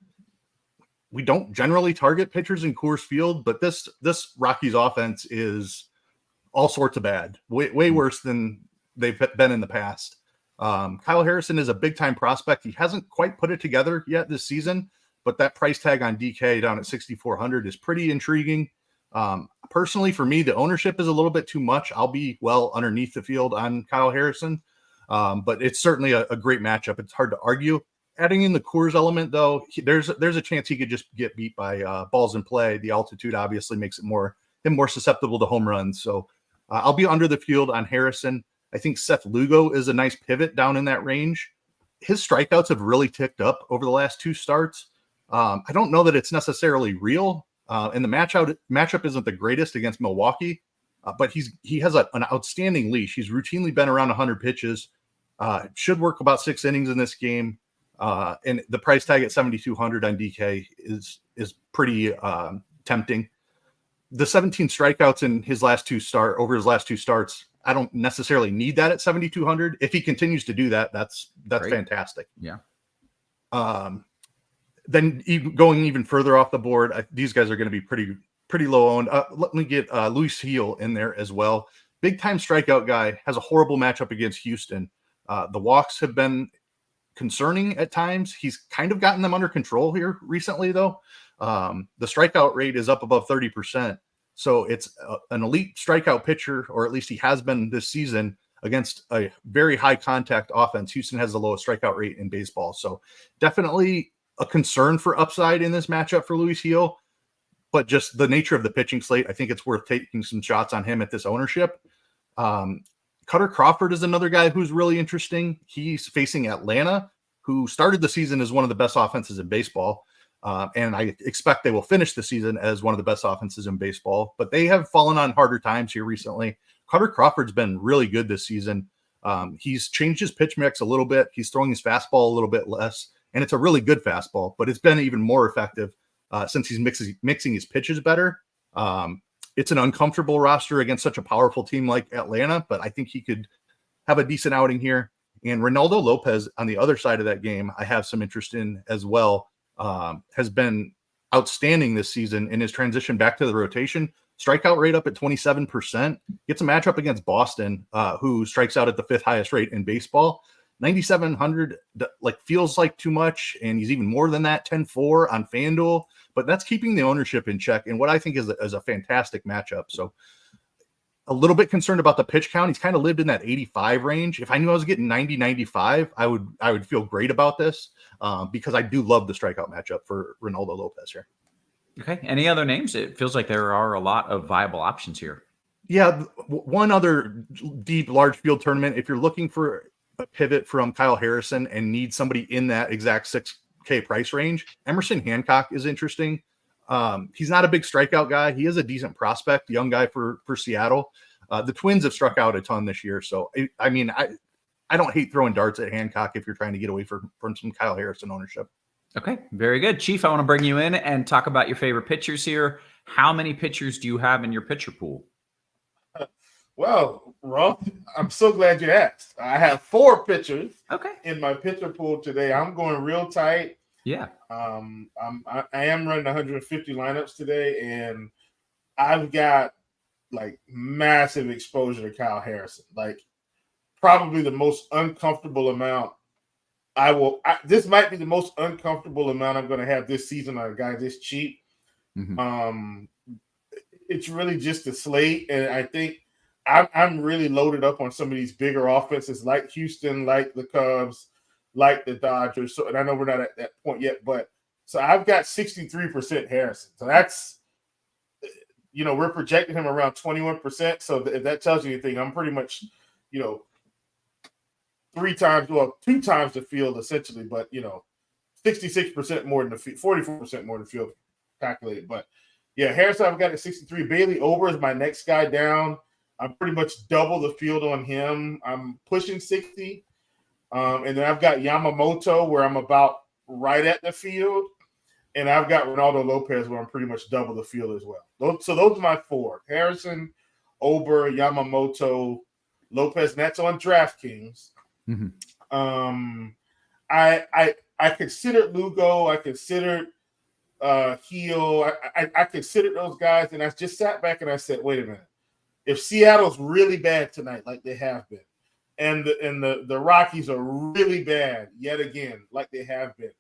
We don't generally target pitchers in Coors Field, but this Rockies offense is all sorts of bad, way worse than they've been in the past. Kyle Harrison is a big-time prospect. He hasn't quite put it together yet this season, but that price tag on DK down at 6,400 is pretty intriguing. Personally, for me, the ownership is a little bit too much. I'll be well underneath the field on Kyle Harrison, but it's certainly a great matchup. It's hard to argue. Adding in the Coors element, though, there's a chance he could just get beat by balls in play. The altitude obviously makes it more susceptible to home runs. So I'll be under the field on Harrison. I think Seth Lugo is a nice pivot down in that range. His strikeouts have really ticked up over the last 2 starts. I don't know that it's necessarily real, and the matchup isn't the greatest against Milwaukee, but he has an outstanding leash. He's routinely been around 100 pitches. Should work about 6 innings in this game. And the price tag at 7,200 on DK is pretty tempting. The 17 strikeouts in his last 2 starts, I don't necessarily need that at 7,200. If he continues to do that, that's great. Fantastic. Yeah. Then going even further off the board, these guys are going to be pretty low owned. Let me get Luis Heel in there as well. Big time strikeout guy, has a horrible matchup against Houston. The walks have been concerning at times. He's kind of gotten them under control here recently, though. The strikeout rate is up above 30%. So it's an elite strikeout pitcher, or at least he has been this season, against a very high contact offense. Houston has the lowest strikeout rate in baseball. So definitely a concern for upside in this matchup for Luis Heel, but just the nature of the pitching slate, I think it's worth taking some shots on him at this ownership. Cutter Crawford is another guy who's really interesting. He's facing Atlanta, who started the season as one of the best offenses in baseball. And I expect they will finish the season as one of the best offenses in baseball, but they have fallen on harder times here recently. Cutter Crawford's been really good this season. He's changed his pitch mix a little bit. He's throwing his fastball a little bit less, and it's a really good fastball, but it's been even more effective since he's mixing his pitches better. It's an uncomfortable roster against such a powerful team like Atlanta, but I think he could have a decent outing here. And Ronaldo Lopez on the other side of that game, I have some interest in as well. Has been outstanding this season in his transition back to the rotation. Strikeout rate up at 27%. Gets a matchup against Boston, who strikes out at the 5th highest rate in baseball. 9,700 feels like too much, and he's even more than that, 10-4 on FanDuel. But that's keeping the ownership in check, and what I think is a fantastic matchup. So a little bit concerned about the pitch count. He's kind of lived in that 85 range. If I knew I was getting 90, 95, I would feel great about this because I do love the strikeout matchup for Ronaldo Lopez here. Okay. Any other names? It feels like there are a lot of viable options here. Yeah. One other deep, large field tournament, if you're looking for a pivot from Kyle Harrison and need somebody in that exact 6K price range, Emerson Hancock is interesting. He's not a big strikeout guy. He is a decent prospect, young guy for Seattle. The Twins have struck out a ton this year. So, I don't hate throwing darts at Hancock if you're trying to get away from some Kyle Harrison ownership. Okay, very good. Chief, I want to bring you in and talk about your favorite pitchers here. How many pitchers do you have in your pitcher pool? Well, Roth, I'm so glad you asked. I have 4 pitchers in my pitcher pool today. I'm going real tight. Yeah. I am running 150 lineups today, and I've got massive exposure to Kyle Harrison. Probably the most uncomfortable amount this might be the most uncomfortable amount I'm going to have this season on a guy this cheap. Mm-hmm. It's really just the slate, and I think I'm really loaded up on some of these bigger offenses like Houston, like the Cubs, like the Dodgers. So, and I know we're not at that point yet, but so I've got 63% Harrison. So that's, we're projecting him around 21%. So if that tells you anything, I'm pretty much, 2 times the field essentially, but 66% more than the field, 44% more than the field calculated. But yeah, Harrison, I've got at 63. Bailey Ober is my next guy down. I'm pretty much double the field on him. I'm pushing 60. And then I've got Yamamoto where I'm about right at the field. And I've got Ronaldo Lopez where I'm pretty much double the field as well. So those are my 4. Harrison, Ober, Yamamoto, Lopez, and that's on DraftKings. Mm-hmm. I considered Lugo. I considered Heel. I considered those guys, and I just sat back and I said, wait a minute. If Seattle's really bad tonight, like they have been, and the Rockies are really bad yet again, like they have been,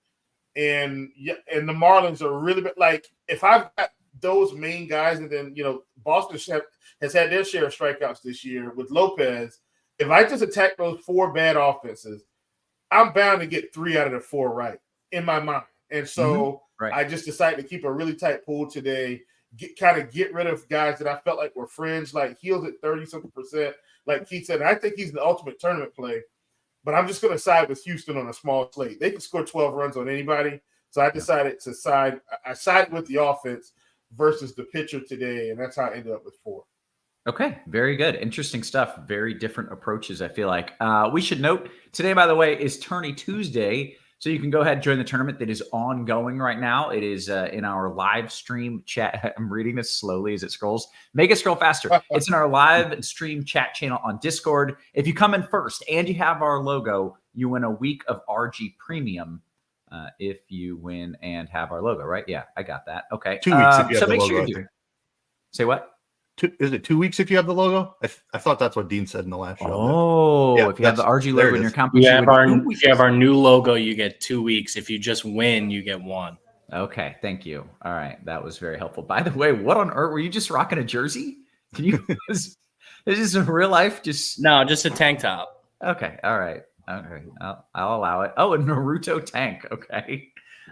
and the Marlins are really bad, like if I've got those main guys, and then Boston has had their share of strikeouts this year with Lopez. If I just attack those 4 bad offenses, I'm bound to get 3 out of the 4 right in my mind. And so I just decided to keep a really tight pool today, get rid of guys that I felt like were fringe, like Heels at 30-something%, like Keith said. And I think he's the ultimate tournament play, but I'm just going to side with Houston on a small slate. They can score 12 runs on anybody. So I decided to sided with the offense versus the pitcher today, and that's how I ended up with 4. Okay, very good. Interesting stuff. Very different approaches, I feel like. We should note, today, by the way, is Tourney Tuesday, so you can go ahead and join the tournament that is ongoing right now. It is in our live stream chat. I'm reading this slowly as it scrolls. Make it scroll faster. It's in our live stream chat channel on Discord. If you come in first and you have our logo, you win a week of RG Premium. If you win and have our logo, right? Yeah, I got that. Okay. 2 weeks if you have the make logo. sure you do. Say what? Is it 2 weeks if you have the logo? I thought that's what Dean said in the last show. Oh, yeah, if you have the RG logo in your company, if you have our new logo, you get 2 weeks. If you just win, you get 1. Okay, thank you. All right, that was very helpful. By the way, what on earth were you just rocking a jersey? Can you? Is this in real life? No, just a tank top. Okay, all right. Okay, I'll allow it. Oh, a Naruto tank. Okay.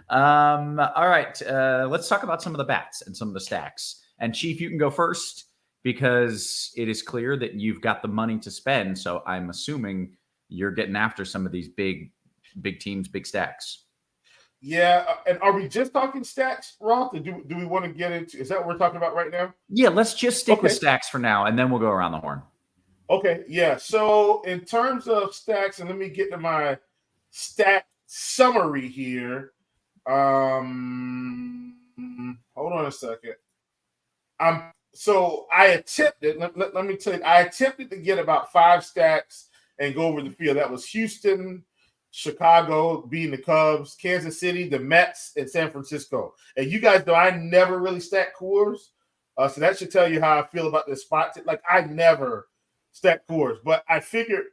All right. Let's talk about some of the bats and some of the stacks. And Chief, you can go first because it is clear that you've got the money to spend. So I'm assuming you're getting after some of these big teams, big stacks. Yeah, and are we just talking stacks, Roth? Or do we want to get into? Is that what we're talking about right now? Yeah, let's just stick with stacks for now, and then we'll go around the horn. Okay, yeah. So in terms of stacks, and let me get to my stack summary here. Hold on a second. So I attempted. Let me tell you, I attempted to get about 5 stacks and go over the field. That was Houston, Chicago beating the Cubs, Kansas City, the Mets, and San Francisco. And you guys know I never really stack Coors, so that should tell you how I feel about this spot. Like I never stack Coors, but I figured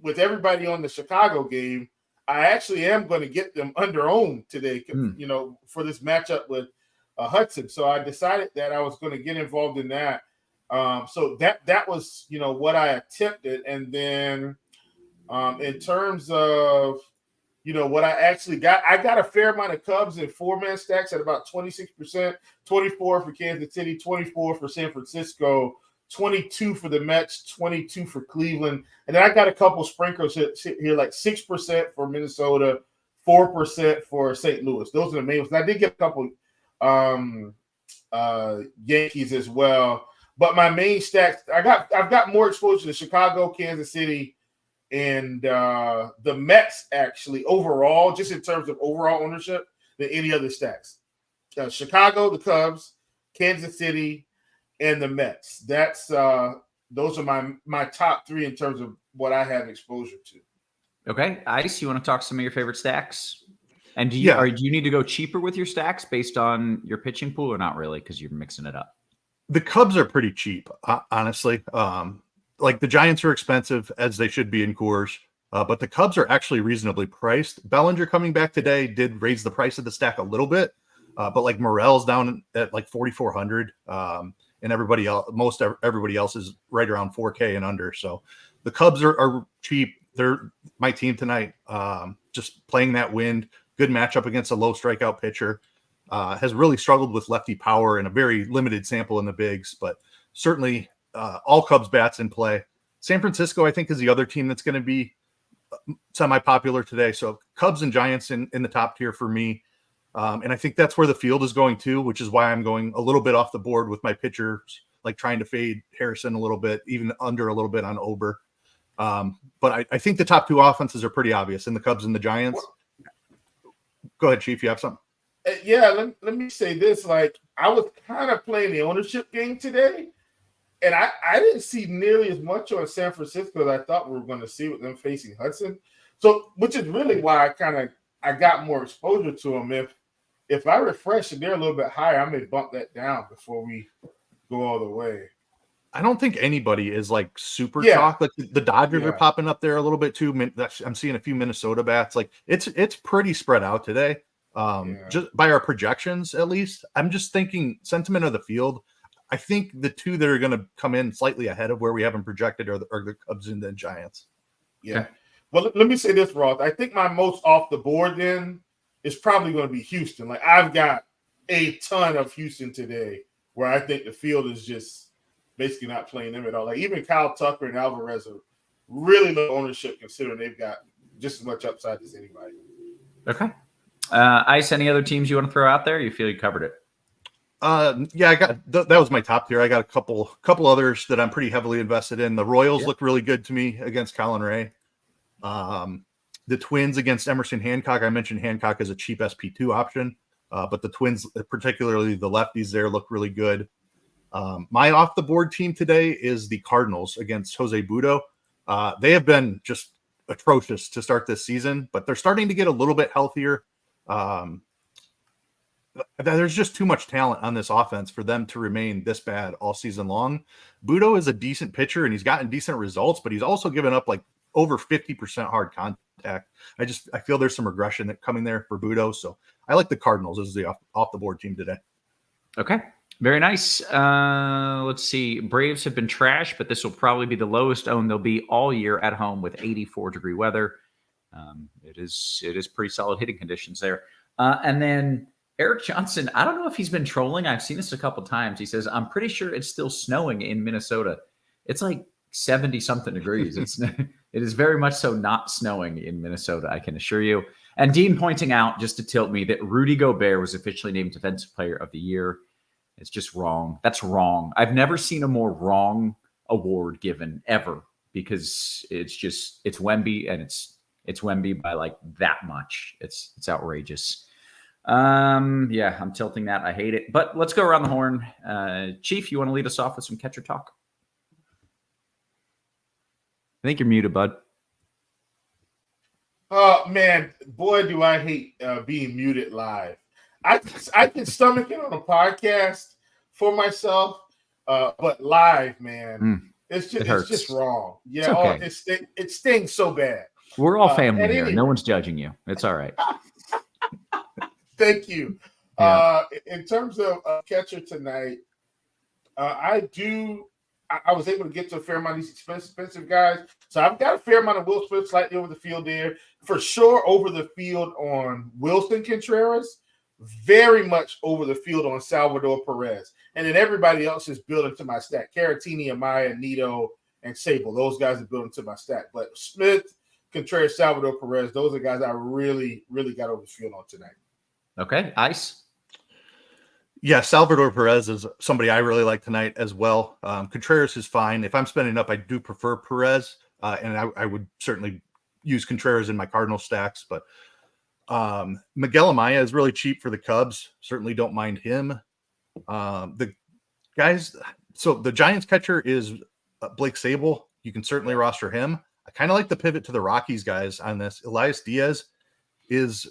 with everybody on the Chicago game, I actually am going to get them under owned today, for this matchup with Hudson. So I decided that I was going to get involved in that. So that was, what I attempted. And then in terms of, what I actually got, I got a fair amount of Cubs in 4-man stacks at about 26%, 24 for Kansas City, 24 for San Francisco, 22 for the Mets, 22 for Cleveland. And then I got a couple sprinkles here, like 6% for Minnesota, 4% for St. Louis. Those are the main ones. And I did get a couple Yankees as well. But my main stacks, I've got more exposure to Chicago, Kansas City, and the Mets actually overall, just in terms of overall ownership, than any other stacks. Chicago, the Cubs, Kansas City, and the Mets. That's those are my top 3 in terms of what I have exposure to. Okay, Ice, you want to talk some of your favorite stacks? And do you need to go cheaper with your stacks based on your pitching pool, or not really because you're mixing it up? The Cubs are pretty cheap, honestly. Like the Giants are expensive, as they should be in Coors, but the Cubs are actually reasonably priced. Bellinger coming back today did raise the price of the stack a little bit, but like Morel's down at like 4,400, and everybody else is right around 4K and under. So the Cubs are cheap. They're my team tonight. Just playing that wind, good matchup against a low strikeout pitcher. Has really struggled with lefty power in a very limited sample in the bigs, but certainly all Cubs bats in play. San Francisco, I think, is the other team that's going to be semi-popular today. So Cubs and Giants in the top tier for me. And I think that's where the field is going too, which is why I'm going a little bit off the board with my pitchers, like trying to fade Harrison a little bit, even under a little bit on Ober. But I think the top two offenses are pretty obvious in the Cubs and the Giants. Go ahead, Chief. You have something? Yeah, let me say this. Like, I was kind of playing the ownership game today, and I didn't see nearly as much on San Francisco as I thought we were going to see with them facing Hudson. So, which is really why I got more exposure to them. If I refresh and they're a little bit higher, I may bump that down before we go all the way. I don't think anybody is like super chalk. Like the Dodgers are popping up there a little bit too. I'm seeing a few Minnesota bats. Like it's pretty spread out today. Just by our projections, at least. I'm just thinking sentiment of the field. I think the two that are going to come in slightly ahead of where we haven't projected are the Cubs and the Giants. Yeah. Okay. Well, let me say this, Roth. I think my most off the board then is probably going to be Houston. Like, I've got a ton of Houston today where I think the field is just basically not playing them at all. Like, even Kyle Tucker and Alvarez are really low ownership considering they've got just as much upside as anybody. Okay. Ice, any other teams you want to throw out there? You feel you covered it? Yeah, I got that was my top tier. I got a couple others that I'm pretty heavily invested in. The Royals look really good to me against Colin Ray. The Twins against Emerson Hancock. I mentioned Hancock as a cheap SP2 option, but the Twins, particularly the lefties there, look really good. My off the board team today is the Cardinals against Jose Budo. They have been just atrocious to start this season, but they're starting to get a little bit healthier. There's just too much talent on this offense for them to remain this bad all season long. Budo is a decent pitcher and he's gotten decent results, but he's also given up like over 50% hard contact. I feel there's some regression that coming there for Budo. So I like the Cardinals as the off the board team today. Okay. Very nice. Let's see. Braves have been trash, but this will probably be the lowest owned they'll be all year at home with 84-degree weather. It is pretty solid hitting conditions there. And then Eric Johnson, I don't know if he's been trolling. I've seen this a couple times. He says, I'm pretty sure it's still snowing in Minnesota. It's like 70-something degrees. It is very much so not snowing in Minnesota, I can assure you. And Dean pointing out, just to tilt me, that Rudy Gobert was officially named Defensive Player of the Year. It's just wrong. That's wrong. I've never seen a more wrong award given ever because it's Wemby and it's Wemby by like that much. It's outrageous. Yeah, I'm tilting that. I hate it. But let's go around the horn. Chief, you want to lead us off with some catcher talk? I think you're muted, bud. Oh, man. Boy, do I hate being muted live. I can stomach it on a podcast for myself, but live, man, it's just wrong. Yeah, okay. It stings so bad. We're all family here. No one's judging you. It's all right. Thank you. Yeah. In terms of catcher tonight, I was able to get to a fair amount of these expensive guys. So I've got a fair amount of Will Smith slightly over the field there. For sure over the field on Wilson Contreras. Very much over the field on Salvador Perez. And then everybody else is built into my stack. Caratini, Amaya, Nito, and Sable. Those guys are built into my stack. But Smith, Contreras, Salvador Perez, those are guys I really, really got over the field on tonight. Okay. Ice? Yeah, Salvador Perez is somebody I really like tonight as well. Contreras is fine. If I'm spending up, I do prefer Perez. And I would certainly use Contreras in my Cardinal stacks. But Miguel Amaya is really cheap for the Cubs. Certainly don't mind him. The guys, so the Giants catcher is Blake Sable. You can certainly roster him. I kind of like the pivot to the Rockies guys on this. Elias Diaz is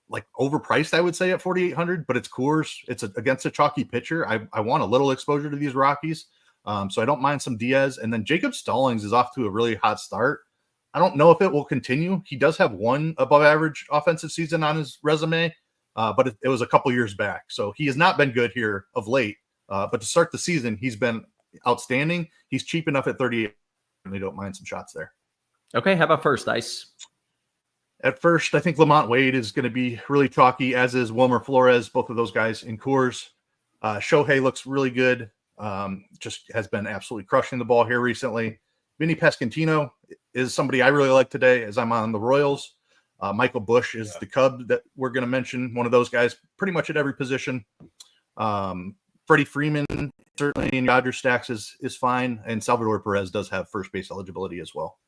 like overpriced, I would say, at 4,800, but it's Coors. It's against a chalky pitcher. I want a little exposure to these Rockies. So I don't mind some Diaz. And then Jacob Stallings is off to a really hot start. I don't know if it will continue. He does have one above average offensive season on his resume, but it was a couple years back. So he has not been good here of late. But to start the season, he's been outstanding. He's cheap enough at 38. I really don't mind some shots there. Okay, how about first, Ice? At first, I think Lamont Wade is going to be really chalky, as is Wilmer Flores, both of those guys in Coors. Shohei looks really good. Just has been absolutely crushing the ball here recently. Vinny Pasquantino is somebody I really like today as I'm on the Royals. Michael Bush is the Cub that we're going to mention. One of those guys pretty much at every position. Freddie Freeman, certainly in Dodger stacks is fine. And Salvador Perez does have first base eligibility as well.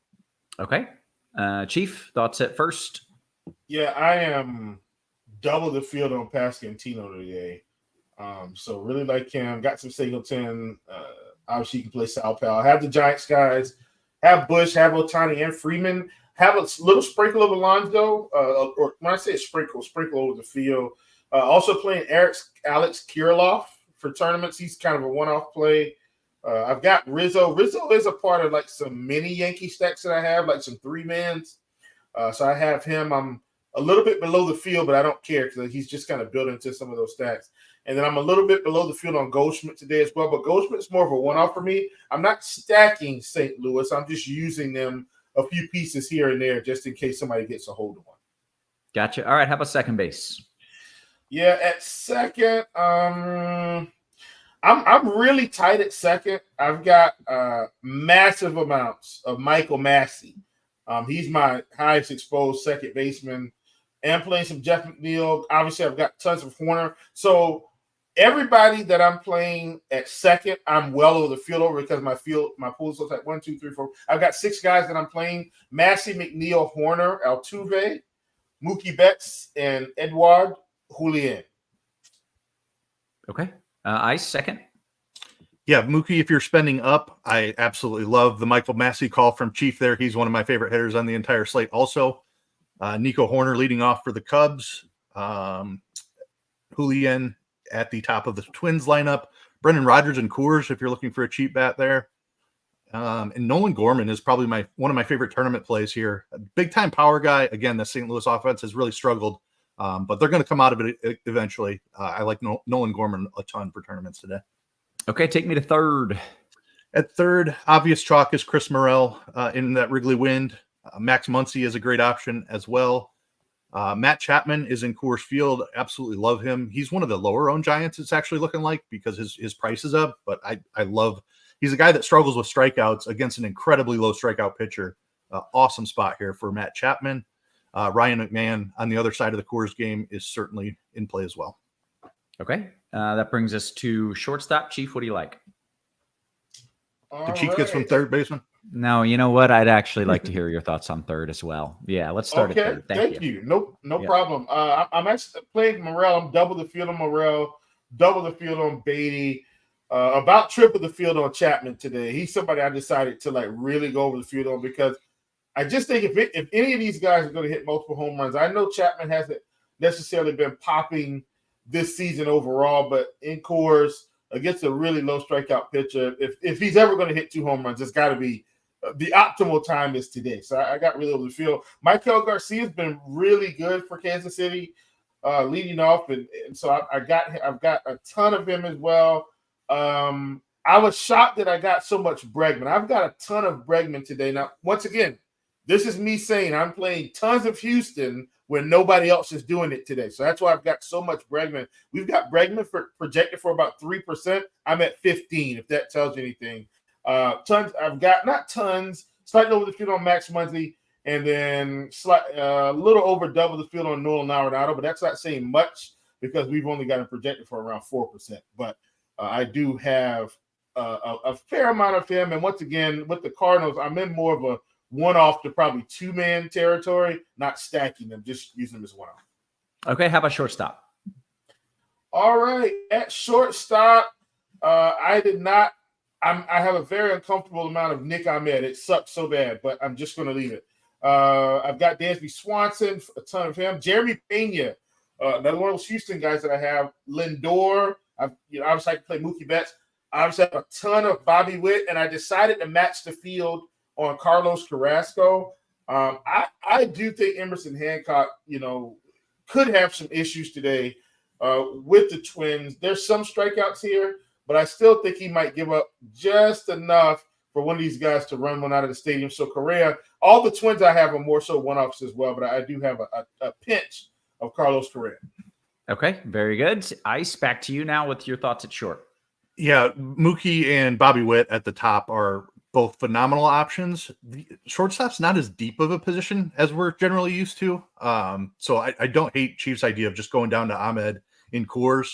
Okay. Chief, thoughts at first? Yeah, I am double the field on Pascantino today. So really like him. Got some Singleton. Obviously, you can play Sal Pal. Have the Giants guys. Have Bush. Have Ohtani and Freeman. Have a little sprinkle of Alonso. Or when I say sprinkle over the field. Also playing Alex Kirilloff for tournaments. He's kind of a one-off play. I've got Rizzo. Rizzo is a part of like some mini Yankee stacks that I have, like some 3-mans. So I have him. I'm a little bit below the field, but I don't care because he's just kind of built into some of those stacks. And then I'm a little bit below the field on Goldschmidt today as well. But Goldschmidt's more of a one-off for me. I'm not stacking St. Louis. I'm just using them a few pieces here and there just in case somebody gets a hold of one. Gotcha. All right. How about second base? Yeah, at second, I'm really tight at second. I've got massive amounts of Michael Massey. He's my highest exposed second baseman. And playing some Jeff McNeil. Obviously, I've got tons of Horner. So everybody that I'm playing at second, I'm well over the field over because my pool looks like 1, 2, 3, 4. I've got 6 guys that I'm playing: Massey, McNeil, Horner, Altuve, Mookie Betts, and Edouard Julien. Okay. Ice, second. Yeah, Mookie, if you're spending up, I absolutely love the Michael Massey call from Chief there. He's one of my favorite hitters on the entire slate also. Nico Horner leading off for the Cubs. Julien at the top of the Twins lineup. Brendan Rodgers and Coors if you're looking for a cheap bat there. And Nolan Gorman is probably one of my favorite tournament plays here. A big-time power guy. Again, the St. Louis offense has really struggled, but they're going to come out of it eventually. I like Nolan Gorman a ton for tournaments today. Okay, take me to third. At third, obvious chalk is Chris Morel in that Wrigley Wind. Max Muncy is a great option as well. Matt Chapman is in Coors Field. Absolutely love him. He's one of the lower-owned Giants, it's actually looking like, because his price is up. But I love – he's a guy that struggles with strikeouts against an incredibly low strikeout pitcher. Awesome spot here for Matt Chapman. Ryan McMahon on the other side of the Coors game is certainly in play as well. Okay. That brings us to shortstop. Chief, what do you like? The Chief gets from third baseman. No, you know what? I'd actually like to hear your thoughts on third as well. Yeah, let's start at third. Thank you. No problem. I'm actually playing Morel. I'm double the field on Morel, double the field on Beatty, about triple the field on Chapman today. He's somebody I decided to like really go over the field on because I just think if any of these guys are going to hit multiple home runs, I know Chapman hasn't necessarily been popping this season overall, but in Coors against a really low strikeout pitcher, if he's ever going to hit 2 home runs, it's got to be the optimal time is today. So I got really over the field. Michael Garcia has been really good for Kansas City, leading off, and so I've got a ton of him as well. I was shocked that I got so much Bregman. I've got a ton of Bregman today. Now, once again, this is me saying I'm playing tons of Houston when nobody else is doing it today. So that's why I've got so much Bregman. We've got Bregman projected for about 3%. I'm at 15, if that tells you anything. Tons. I've got not tons, slightly over the field on Max Muncy, and then a little over double the field on Nolan Arenado, but that's not saying much because we've only got him projected for around 4%. But I do have a fair amount of him. And once again, with the Cardinals, I'm in more of a one-off to probably 2-man territory, not stacking them, just using them as one-off. Okay, how about shortstop? All right, at shortstop, I have a very uncomfortable amount of Nick Ahmed. It sucks so bad, but I'm just going to leave it. I've got Dansby Swanson, a ton of him. Jeremy Pena, another one of those Houston guys that I have. Lindor, obviously I can play Mookie Betts. I obviously have a ton of Bobby Witt, and I decided to match the field on Carlos Carrasco. I do think Emerson Hancock, could have some issues today with the Twins. There's some strikeouts here, but I still think he might give up just enough for one of these guys to run one out of the stadium. So Correa, all the Twins I have are more so one-offs as well, but I do have a pinch of Carlos Correa. Okay, very good. Ice, back to you now with your thoughts at short. Yeah, Mookie and Bobby Witt at the top are both phenomenal options. The shortstop's not as deep of a position as we're generally used to. So I don't hate Chiefs' idea of just going down to Ahmed in Coors.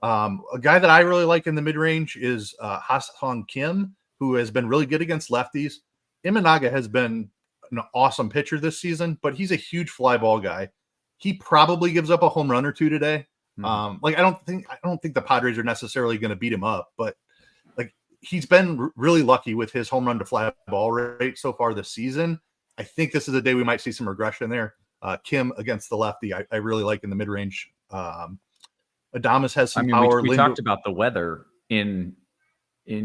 A guy that I really like in the mid-range is Ha-Seong Kim, who has been really good against lefties. Imanaga has been an awesome pitcher this season, but he's a huge fly ball guy. He probably gives up a home run or two today. I don't think the Padres are necessarily going to beat him up, but like he's been really lucky with his home run to fly ball rate so far this season. I think this is a day we might see some regression there. Kim against the lefty, I really like in the mid range. Adames has some power. We talked about the weather in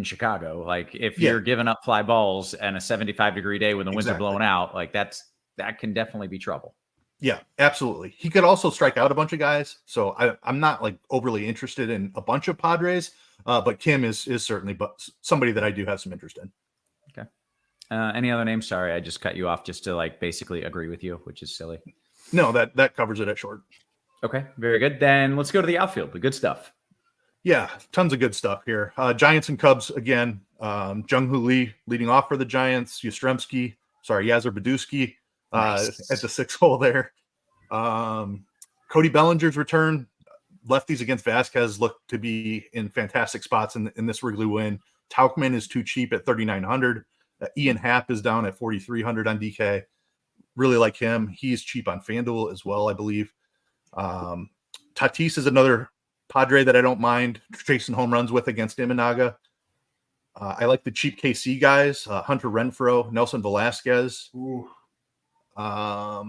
Chicago. Like if you're giving up fly balls and a 75-degree day when the winds are blowing out, like that can definitely be trouble. Yeah, absolutely. He could also strike out a bunch of guys. So I'm not like overly interested in a bunch of Padres, but Kim is certainly somebody that I do have some interest in. Okay. Any other names? Sorry, I just cut you off just to like basically agree with you, which is silly. No, that covers it at short. Okay, very good. Then let's go to the outfield, the good stuff. Yeah, tons of good stuff here. Giants and Cubs again. Jung-Hoo Lee leading off for the Giants. Yastrzemski, Yazar Badewski at the 6th hole there. Cody Bellinger's return. Lefties against Vasquez look to be in fantastic spots in this Wrigley win. Tauchman is too cheap at 3,900. Ian Happ is down at 4,300 on DK. Really like him. He's cheap on FanDuel as well, I believe. Tatis is another Padre that I don't mind chasing home runs with against Imanaga. I like the cheap KC guys, Hunter Renfroe, Nelson Velasquez. I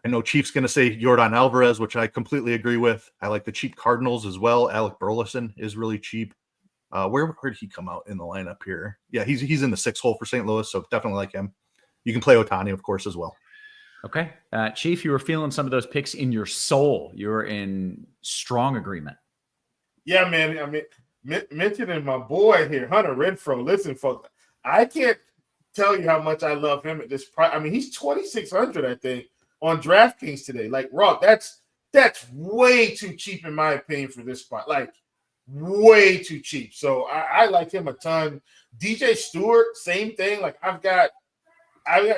know Chief's going to say Yordan Alvarez, which I completely agree with. I like the cheap Cardinals as well. Alec Burleson is really cheap. Where did he come out in the lineup here? Yeah, he's in the 6th hole for St. Louis, so definitely like him. You can play Ohtani, of course, as well. Okay. Chief, you were feeling some of those picks in your soul. You were in strong agreement. Yeah, man. I mean, mentioning my boy here, Hunter Renfroe. Listen, folks, I can't tell you how much I love him at this price. I mean, he's 2,600, I think, on DraftKings today. Like, Roth, that's way too cheap in my opinion for this spot. Like, way too cheap. So I like him a ton. DJ Stewart, same thing. Like, I've got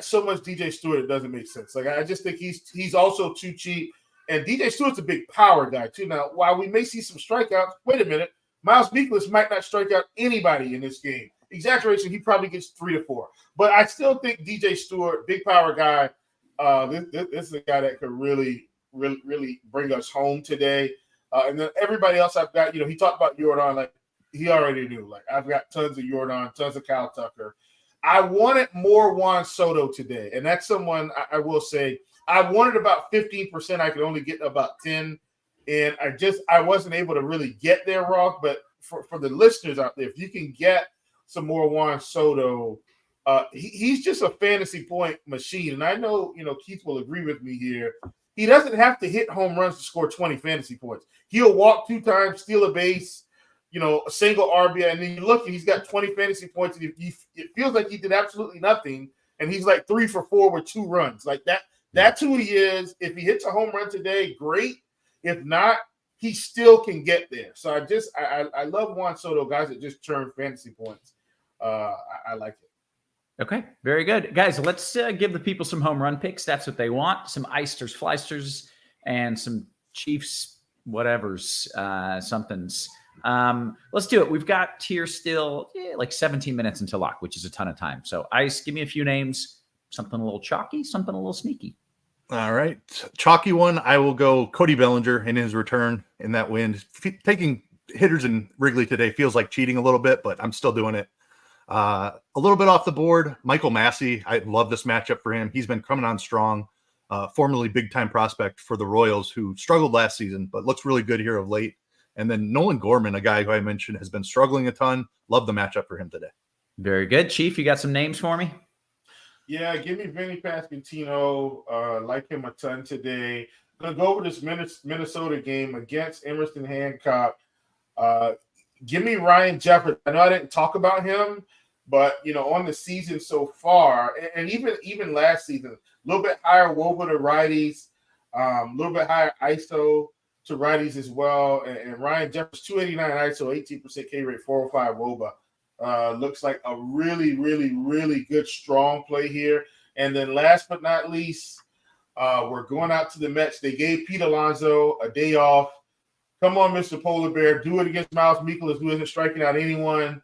so much DJ Stewart, it doesn't make sense. Like, I just think he's also too cheap. And DJ Stewart's a big power guy, too. Now, while we may see some strikeouts, wait a minute. Miles Mikolas might not strike out anybody in this game. Exaggeration, he probably gets 3 to 4. But I still think DJ Stewart, big power guy, this is a guy that could really, really, really bring us home today. And then everybody else I've got, he talked about Yordan, like he already knew. Like, I've got tons of Yordan, tons of Kyle Tucker. I wanted more Juan Soto today, and that's someone I will say I wanted about 15%. I could only get about 10, and I wasn't able to really get there, Roth. But for the listeners out there, if you can get some more Juan Soto, he's just a fantasy point machine. And I know Keith will agree with me here. He doesn't have to hit home runs to score 20 fantasy points. He'll walk 2 times, steal a base. A single RBI, and then you look and he's got 20 fantasy points, and it feels like he did absolutely nothing, and he's like 3 for 4 with 2 runs. Like that. That's who he is. If he hits a home run today, great. If not, he still can get there. So I love Juan Soto, guys that just churn fantasy points. I like it. Okay, very good. Guys, let's give the people some home run picks. That's what they want. Some Eysters, Flysters, and some Chiefs, whatever's, somethings. Let's do it. We've got here still like 17 minutes until lock, which is a ton of time. So Ice, give me a few names, something a little chalky, something a little sneaky. All right. Chalky one. I will go Cody Bellinger in his return in that win. Taking hitters in Wrigley today feels like cheating a little bit, but I'm still doing it. A little bit off the board. Michael Massey. I love this matchup for him. He's been coming on strong, formerly big time prospect for the Royals who struggled last season, but looks really good here of late. And then Nolan Gorman, a guy who I mentioned, has been struggling a ton. Love the matchup for him today. Very good. Chief, you got some names for me? Yeah, give me Vinny Pasquantino. Like him a ton today. I'm going to go over this Minnesota game against Emerson Hancock. Give me Ryan Jefferson. I know I didn't talk about him, but, on the season so far, and even last season, a little bit higher WOBA to righties, a little bit higher ISO to righties as well. And Ryan Jefferson, 289 ISO, 18% K rate, 405 WOBA. Looks like a really, really, really good, strong play here. And then last but not least, we're going out to the Mets. They gave Pete Alonso a day off. Come on, Mr. Polar Bear. Do it against Miles Mikolas, who isn't striking out anyone.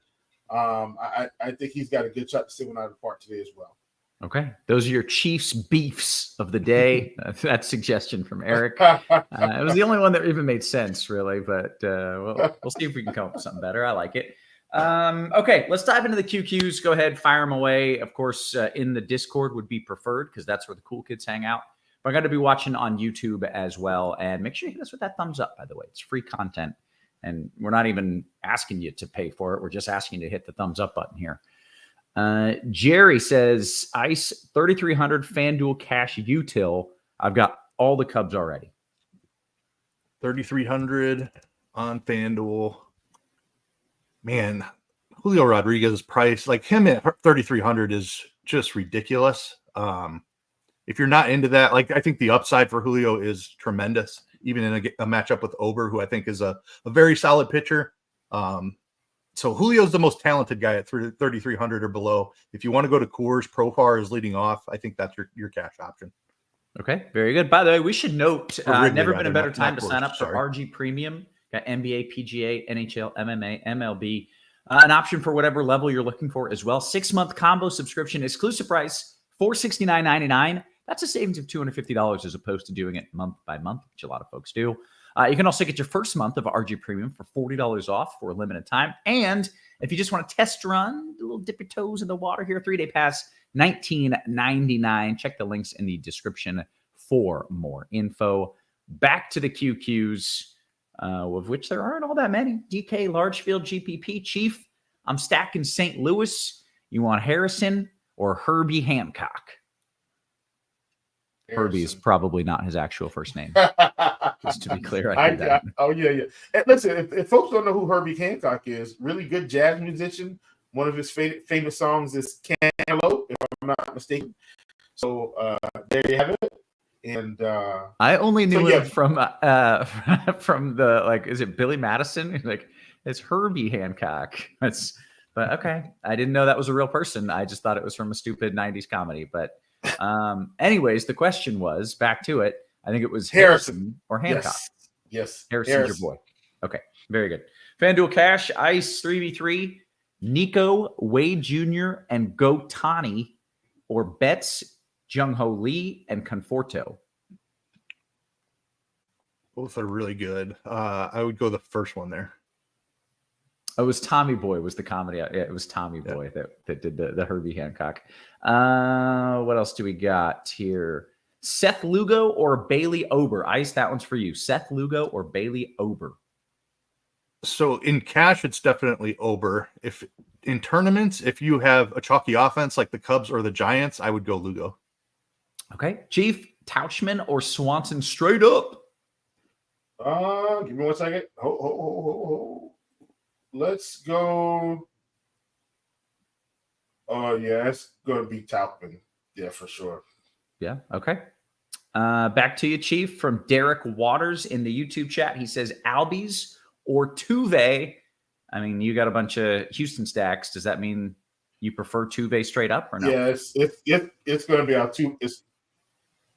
I think he's got a good shot to sit one out of the park today as well. Okay. Those are your Chiefs beefs of the day. That suggestion from Eric. It was the only one that even made sense, really, but we'll see if we can come up with something better. I like it. Okay, let's dive into the QQs. Go ahead, fire them away. Of course, in the Discord would be preferred because that's where the cool kids hang out. But I got to be watching on YouTube as well. And make sure you hit us with that thumbs up, by the way. It's free content. And we're not even asking you to pay for it. We're just asking you to hit the thumbs up button here. Jerry says, Ice 3,300 FanDuel cash util. I've got all the Cubs already. 3,300 on FanDuel. Man, Julio Rodriguez's price, like him at 3,300 is just ridiculous. If you're not into that, like I think the upside for Julio is tremendous, even in a matchup with Ober, who I think is a very solid pitcher. So Julio's the most talented guy at 3,300 or below. If you want to go to Coors, Profar is leading off. I think that's your cash option. Okay, very good. By the way, we should note, never been a better time to Coors, sign up for sorry. RG Premium. Got NBA, PGA, NHL, MMA, MLB. An option for whatever level you're looking for as well. 6-month combo subscription, exclusive price, $469.99. That's a savings of $250 as opposed to doing it month by month, which a lot of folks do. You can also get your first month of RG Premium for $40 off for a limited time. And if you just want to test run, a little dip your toes in the water here, 3-day pass, $19.99. Check the links in the description for more info. Back to the QQs, of which there aren't all that many. DK, Largefield, GPP. Chief, I'm stacking St. Louis. You want Harrison or Herbie Hancock? Herbie is probably not his actual first name. Just to be clear, I yeah. And listen, if folks don't know who Herbie Hancock is, really good jazz musician. One of his famous songs is "Cantaloupe," if I'm not mistaken. So there you have it. And I only knew him from the, like, is it Billy Madison? Like, it's Herbie Hancock. But okay, I didn't know that was a real person. I just thought it was from a stupid 90s comedy. But anyways, the question was, back to it, I think it was Harrison or Hancock. Yes. Harrison's your boy. Okay, very good. FanDuel Cash, Ice 3v3, Nico, Wade Jr., and Gotani, or Betts, Jung-Ho Lee, and Conforto. Both are really good. I would go the first one there. It was Tommy Boy was the comedy. Yeah, it was Tommy Boy that did the Herbie Hancock. What else do we got here? Seth Lugo or Bailey Ober? Ice, that one's for you. Seth Lugo or Bailey Ober? So in cash, it's definitely Ober. If in tournaments, if you have a chalky offense like the Cubs or the Giants, I would go Lugo. Okay. Chief, Tauchman or Swanson straight up? Give me 1 second. Let's go. Oh, yeah, it's going to be Tauchman. Yeah, for sure. Yeah, okay. Back to you, Chief, from Derek Waters in the YouTube chat. He says, Albies or Tuve? I mean, you got a bunch of Houston stacks. Does that mean you prefer Tuve straight up or no? Yeah, it's going to be Altuve.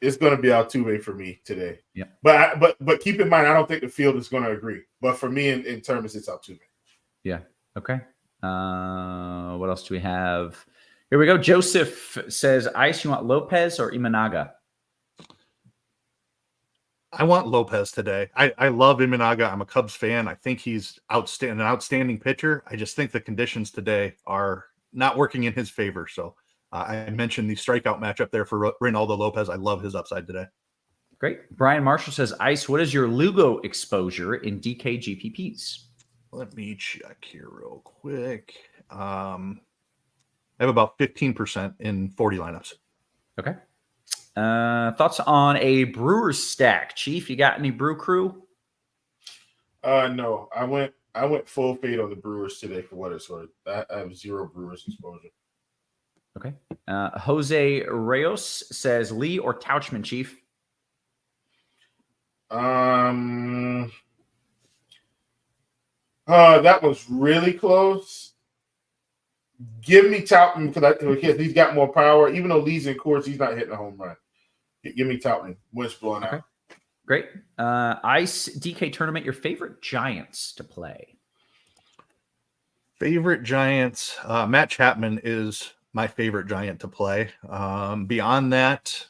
It's going to be Altuve for me today. Yeah. But keep in mind, I don't think the field is going to agree. But for me, in terms, it's Altuve. Yeah. Okay. What else do we have? Here we go. Joseph says, Ice, you want Lopez or Imanaga? I want Lopez today. I love Imanaga. I'm a Cubs fan. I think he's an outstanding pitcher. I just think the conditions today are not working in his favor. So I mentioned the strikeout matchup there for Reynaldo Lopez. I love his upside today. Great. Brian Marshall says, Ice, what is your Lugo exposure in DK GPPs? Let me check here real quick. I have about 15% in 40 lineups. Okay. Thoughts on a Brewers stack, Chief? You got any Brew Crew? No, I went full fade on the Brewers today for what it's worth. I have zero Brewers exposure. Okay. Jose Reyes says Lee or Tauchman, Chief? That was really close. Give me Taubman because he's got more power. Even though Lee's in course, he's not hitting a home run. Give me Taubman. Wind's blowing out. Great. Ice DK tournament, your favorite Giants to play? Favorite Giants. Matt Chapman is my favorite Giant to play. Beyond that,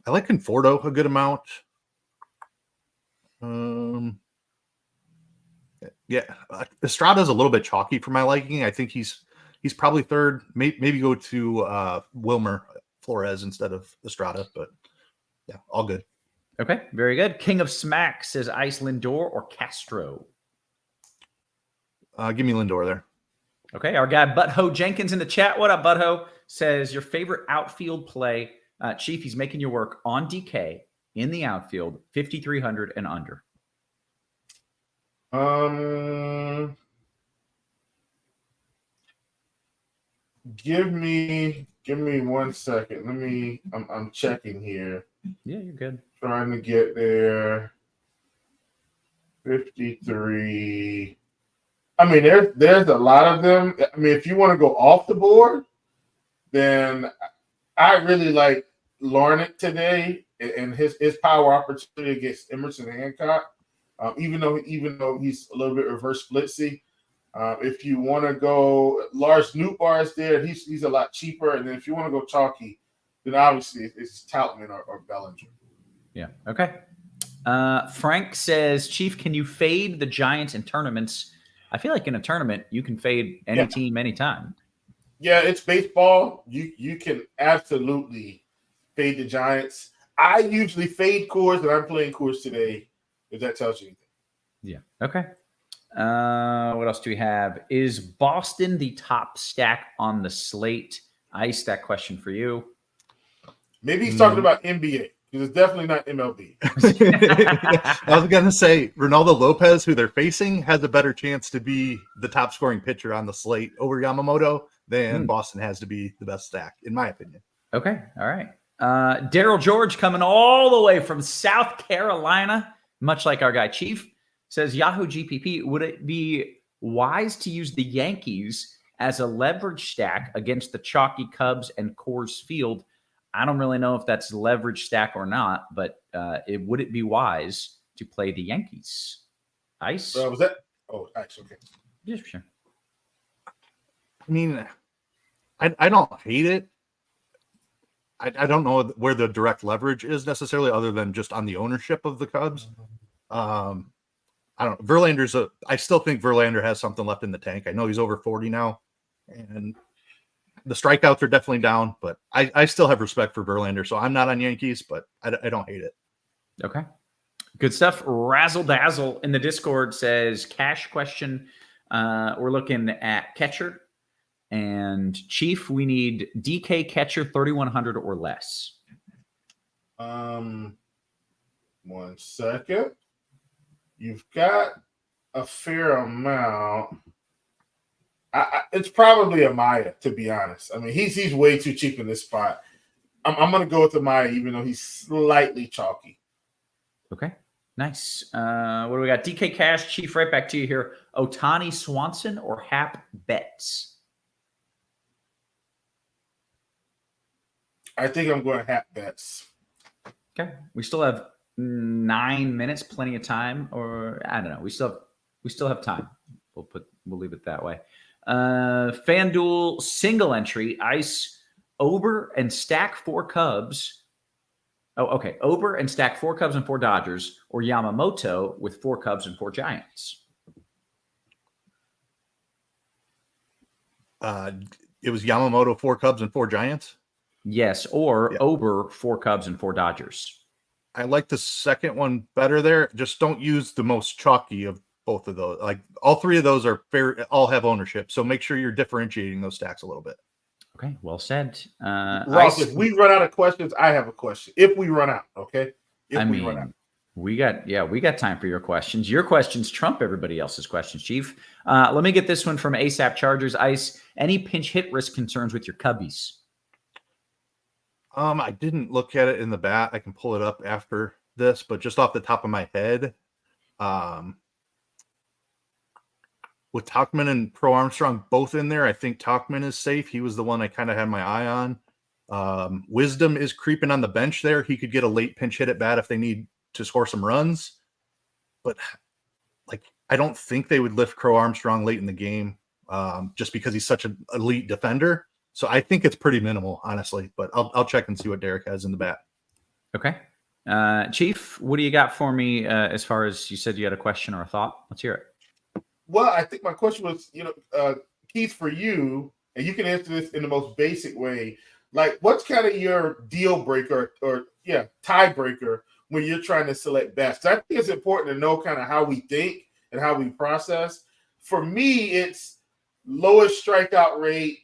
I like Conforto a good amount. Yeah, Estrada's a little bit chalky for my liking. I think he's probably third. Maybe go to Wilmer Flores instead of Estrada, but yeah, all good. Okay, very good. King of Smack says Ice, Lindor or Castro? Give me Lindor there. Okay, our guy Butthole Jenkins in the chat. What up, Butthole? Says your favorite outfield play. Chief, he's making you work on DK in the outfield, 5,300 and under. Give me 1 second. I'm checking here. Yeah, you're good. Trying to get there. 53. I mean, there's a lot of them. I mean, if you want to go off the board, then I really like Larnach today and his power opportunity against Emerson Hancock. Even though he's a little bit reverse splitsy. If you want to go, Lars Nootbaar is there. He's a lot cheaper. And then if you want to go chalky, then obviously it's Taubman or Bellinger. Yeah. Okay. Frank says, Chief, can you fade the Giants in tournaments? I feel like in a tournament, you can fade any team anytime. Yeah, it's baseball. You can absolutely fade the Giants. I usually fade Coors, and I'm playing Coors today, if that tells you anything. Yeah. Okay. What else do we have? Is Boston the top stack on the slate? Ice, that question for you. Maybe he's talking about NBA, because it's definitely not MLB. I was going to say, Ronaldo Lopez, who they're facing, has a better chance to be the top scoring pitcher on the slate over Yamamoto than Boston has to be the best stack, in my opinion. Okay. All right. Daryl George coming all the way from South Carolina, much like our guy Chief, says Yahoo GPP, would it be wise to use the Yankees as a leverage stack against the chalky Cubs and Coors Field? I don't really know if that's leverage stack or not, but would it be wise to play the Yankees? Ice? Was that? Oh, Ice, okay. Yeah, sure. I mean, I don't hate it. I don't know where the direct leverage is necessarily, other than just on the ownership of the Cubs. I don't know. Verlander's I still think Verlander has something left in the tank. I know he's over 40 now, and the strikeouts are definitely down, but I still have respect for Verlander. So I'm not on Yankees, but I don't hate it. Okay. Good stuff. Razzle Dazzle in the Discord says cash question. We're looking at catcher and Chief. We need DK catcher 3,100 or less. 1 second. You've got a fair amount. It's probably Amaya, to be honest. I mean, he's way too cheap in this spot. I'm going to go with Amaya, even though he's slightly chalky. Okay, nice. What do we got? DK Cash, Chief, right back to you here. Ohtani Swanson or Hap Betts? I think I'm going Hap Betts. Okay, we still have 9 minutes, plenty of time, or I don't know. We still have time. We'll leave it that way. FanDuel single entry, Ice, Ober and stack 4 Cubs. Oh, okay. Ober and stack 4 Cubs and 4 Dodgers, or Yamamoto with 4 Cubs and 4 Giants. It was Yamamoto 4 Cubs and 4 Giants. Yes, or Ober 4 Cubs and 4 Dodgers. I like the second one better there. Just don't use the most chalky of both of those. Like all 3 of those are fair, all have ownership. So make sure you're differentiating those stacks a little bit. Okay, well said. Ross, if we run out of questions, I have a question. If we run out, okay? We got time for your questions. Your questions trump everybody else's questions, Chief. Let me get this one from ASAP Chargers. Ice, any pinch hit risk concerns with your Cubbies? I didn't look at it in the bat. I can pull it up after this, but just off the top of my head, with Tauchman and Pro Armstrong both in there, I think Tauchman is safe. He was the one I kind of had my eye on. Wisdom is creeping on the bench there. He could get a late pinch hit at bat if they need to score some runs. But like, I don't think they would lift Crow Armstrong late in the game just because he's such an elite defender. So I think it's pretty minimal, honestly. But I'll check and see what Derek has in the bat. Okay. Chief, what do you got for me as far as you said you had a question or a thought? Let's hear it. Well, I think my question was, Keith, for you, and you can answer this in the most basic way. Like, what's kind of your deal breaker or tiebreaker when you're trying to select best? I think it's important to know kind of how we think and how we process. For me, it's lowest strikeout rate,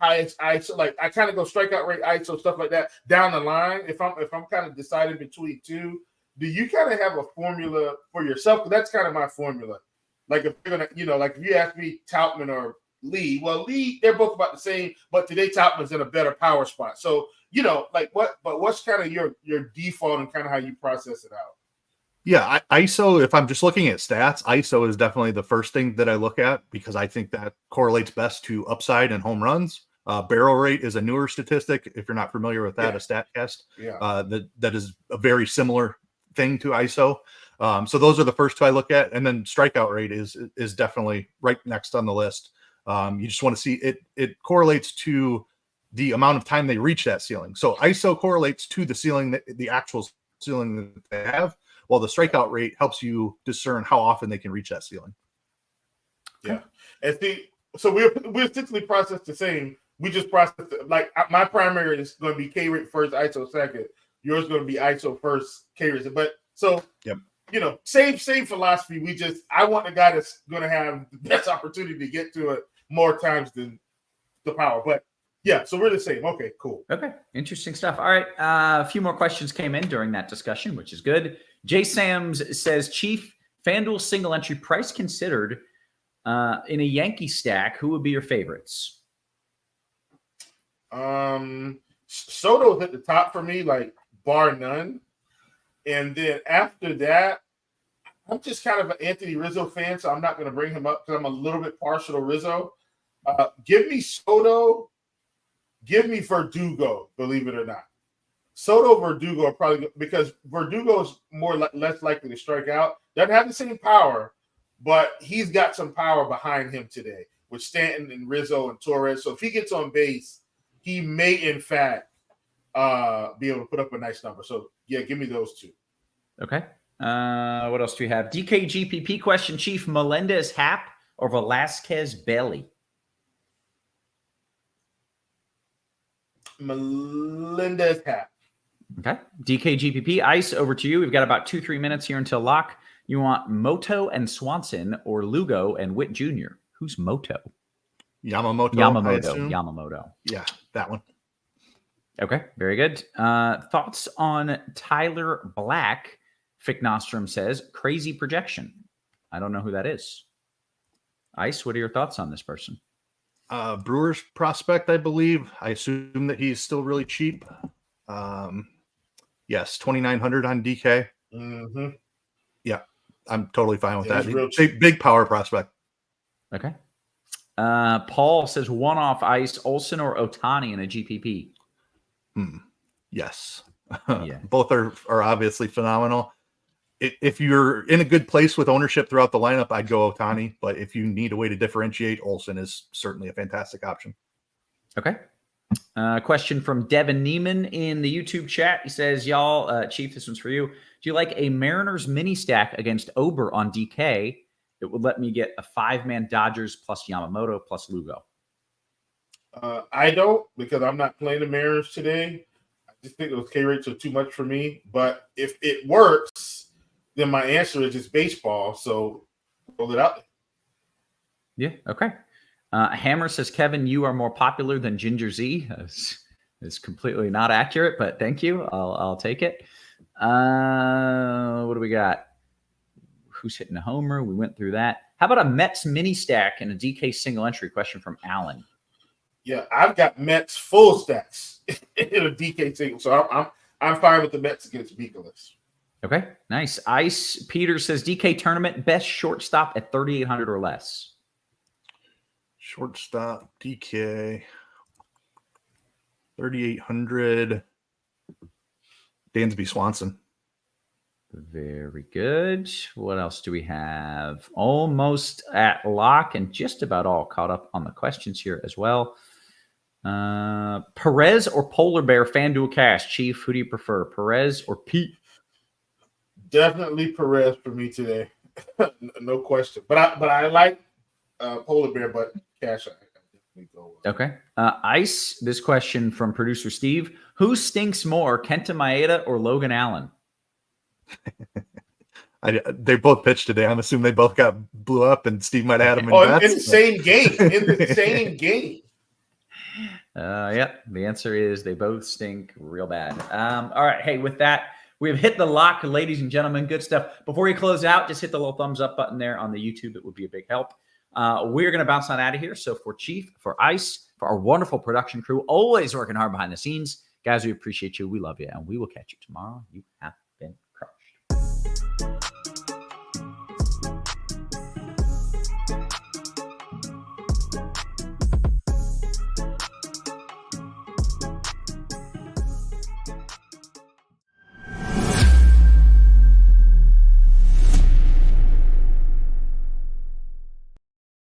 highest ISO. Like, I kind of go strikeout rate, ISO, stuff like that down the line. If I'm kind of deciding between two, do you kind of have a formula for yourself? Because that's kind of my formula. Like, if you're gonna, like if you ask me Taubman or Lee, well, Lee, they're both about the same, but today Taubman's in a better power spot. So, what's kind of your default and kind of how you process it out? Yeah, ISO, if I'm just looking at stats, ISO is definitely the first thing that I look at because I think that correlates best to upside and home runs. Barrel rate is a newer statistic. If you're not familiar with that, a StatCast, that is a very similar thing to ISO. So those are the first two I look at. And then strikeout rate is definitely right next on the list. You just want to see it correlates to the amount of time they reach that ceiling. So ISO correlates to the ceiling, the actual ceiling that they have, while the strikeout rate helps you discern how often they can reach that ceiling. Yeah. And so we essentially process the same. We just process like my primary is going to be K rate first, ISO second. Yours is going to be ISO first, K rate. But so, same philosophy. I want the guy that's going to have the best opportunity to get to it more times than the power. But yeah, so we're the same. Okay, cool. Okay, interesting stuff. All right, a few more questions came in during that discussion, which is good. Jay Sams says, Chief, FanDuel single entry price considered in a Yankee stack, who would be your favorites? Soto's at the top for me, like bar none. And then after that, I'm just kind of an Anthony Rizzo fan, so I'm not going to bring him up because I'm a little bit partial to Rizzo. Give me Soto. Give me Verdugo, believe it or not. Soto, Verdugo are probably because Verdugo is less likely to strike out. Doesn't have the same power, but he's got some power behind him today with Stanton and Rizzo and Torres. So if he gets on base, he may, in fact, be able to put up a nice number. So, yeah, give me those two. Okay. What else do we have? DKGPP question, Chief. Melendez Hap or Velasquez Bailey? Melendez Hap. Okay. DKGPP, Ice, over to you. We've got about 2-3 minutes here until lock. You want Moto and Swanson or Lugo and Witt Jr.? Who's Moto? Yamamoto. Yeah, that one. Okay, very good. Thoughts on Tyler Black? Fick Nostrum says, crazy projection. I don't know who that is. Ice, what are your thoughts on this person? Brewers prospect, I believe. I assume that he's still really cheap. Yes, 2,900 on DK. Mm-hmm. Yeah, I'm totally fine with that. Cheap. Big power prospect. Okay. Paul says one-off Ice, Olsen or Ohtani in a GPP. Yes. Yeah. Both are obviously phenomenal. If you're in a good place with ownership throughout the lineup, I'd go Ohtani. But if you need a way to differentiate, Olsen is certainly a fantastic option. Okay. Question from Devin Neiman in the YouTube chat. He says, y'all, Chief, this one's for you. Do you like a Mariners mini stack against Ober on DK? It would let me get a 5-man Dodgers plus Yamamoto plus Lugo. I don't, because I'm not playing the Mariners today. I just think those K rates are too much for me. But if it works, then my answer is just baseball. So roll it out. Yeah. Okay. Hammer says, Kevin, you are more popular than Ginger Z. It's completely not accurate, but thank you. I'll take it. What do we got? Who's hitting a homer? We went through that. How about a Mets mini stack and a DK single entry? Question from Alan. Yeah, I've got Mets full stacks in a DK single, so I'm fine with the Mets against Mikolas. Okay, nice. Ice Peter says DK tournament best shortstop at 3,800 or less. Shortstop DK 3,800. Dansby Swanson. Very good. What else do we have? Almost at lock and just about all caught up on the questions here as well. Perez or Polar Bear FanDuel Cash? Chief, who do you prefer, Perez or Pete? Definitely Perez for me today. No question. But I like Polar Bear, but Cash, I definitely go. Okay. Ice, this question from producer Steve. Who stinks more, Kenta Maeda or Logan Allen? They both pitched today. I'm assuming they both got blew up, and Steve might have had them in bets. In the same game. In the same game. Yeah, the answer is they both stink real bad. All right. Hey, with that, we've hit the lock, ladies and gentlemen. Good stuff. Before you close out, just hit the little thumbs up button there on the YouTube. It would be a big help. We're going to bounce on out of here. So for Chief, for Ice, for our wonderful production crew, always working hard behind the scenes, guys, we appreciate you. We love you, and we will catch you tomorrow. You have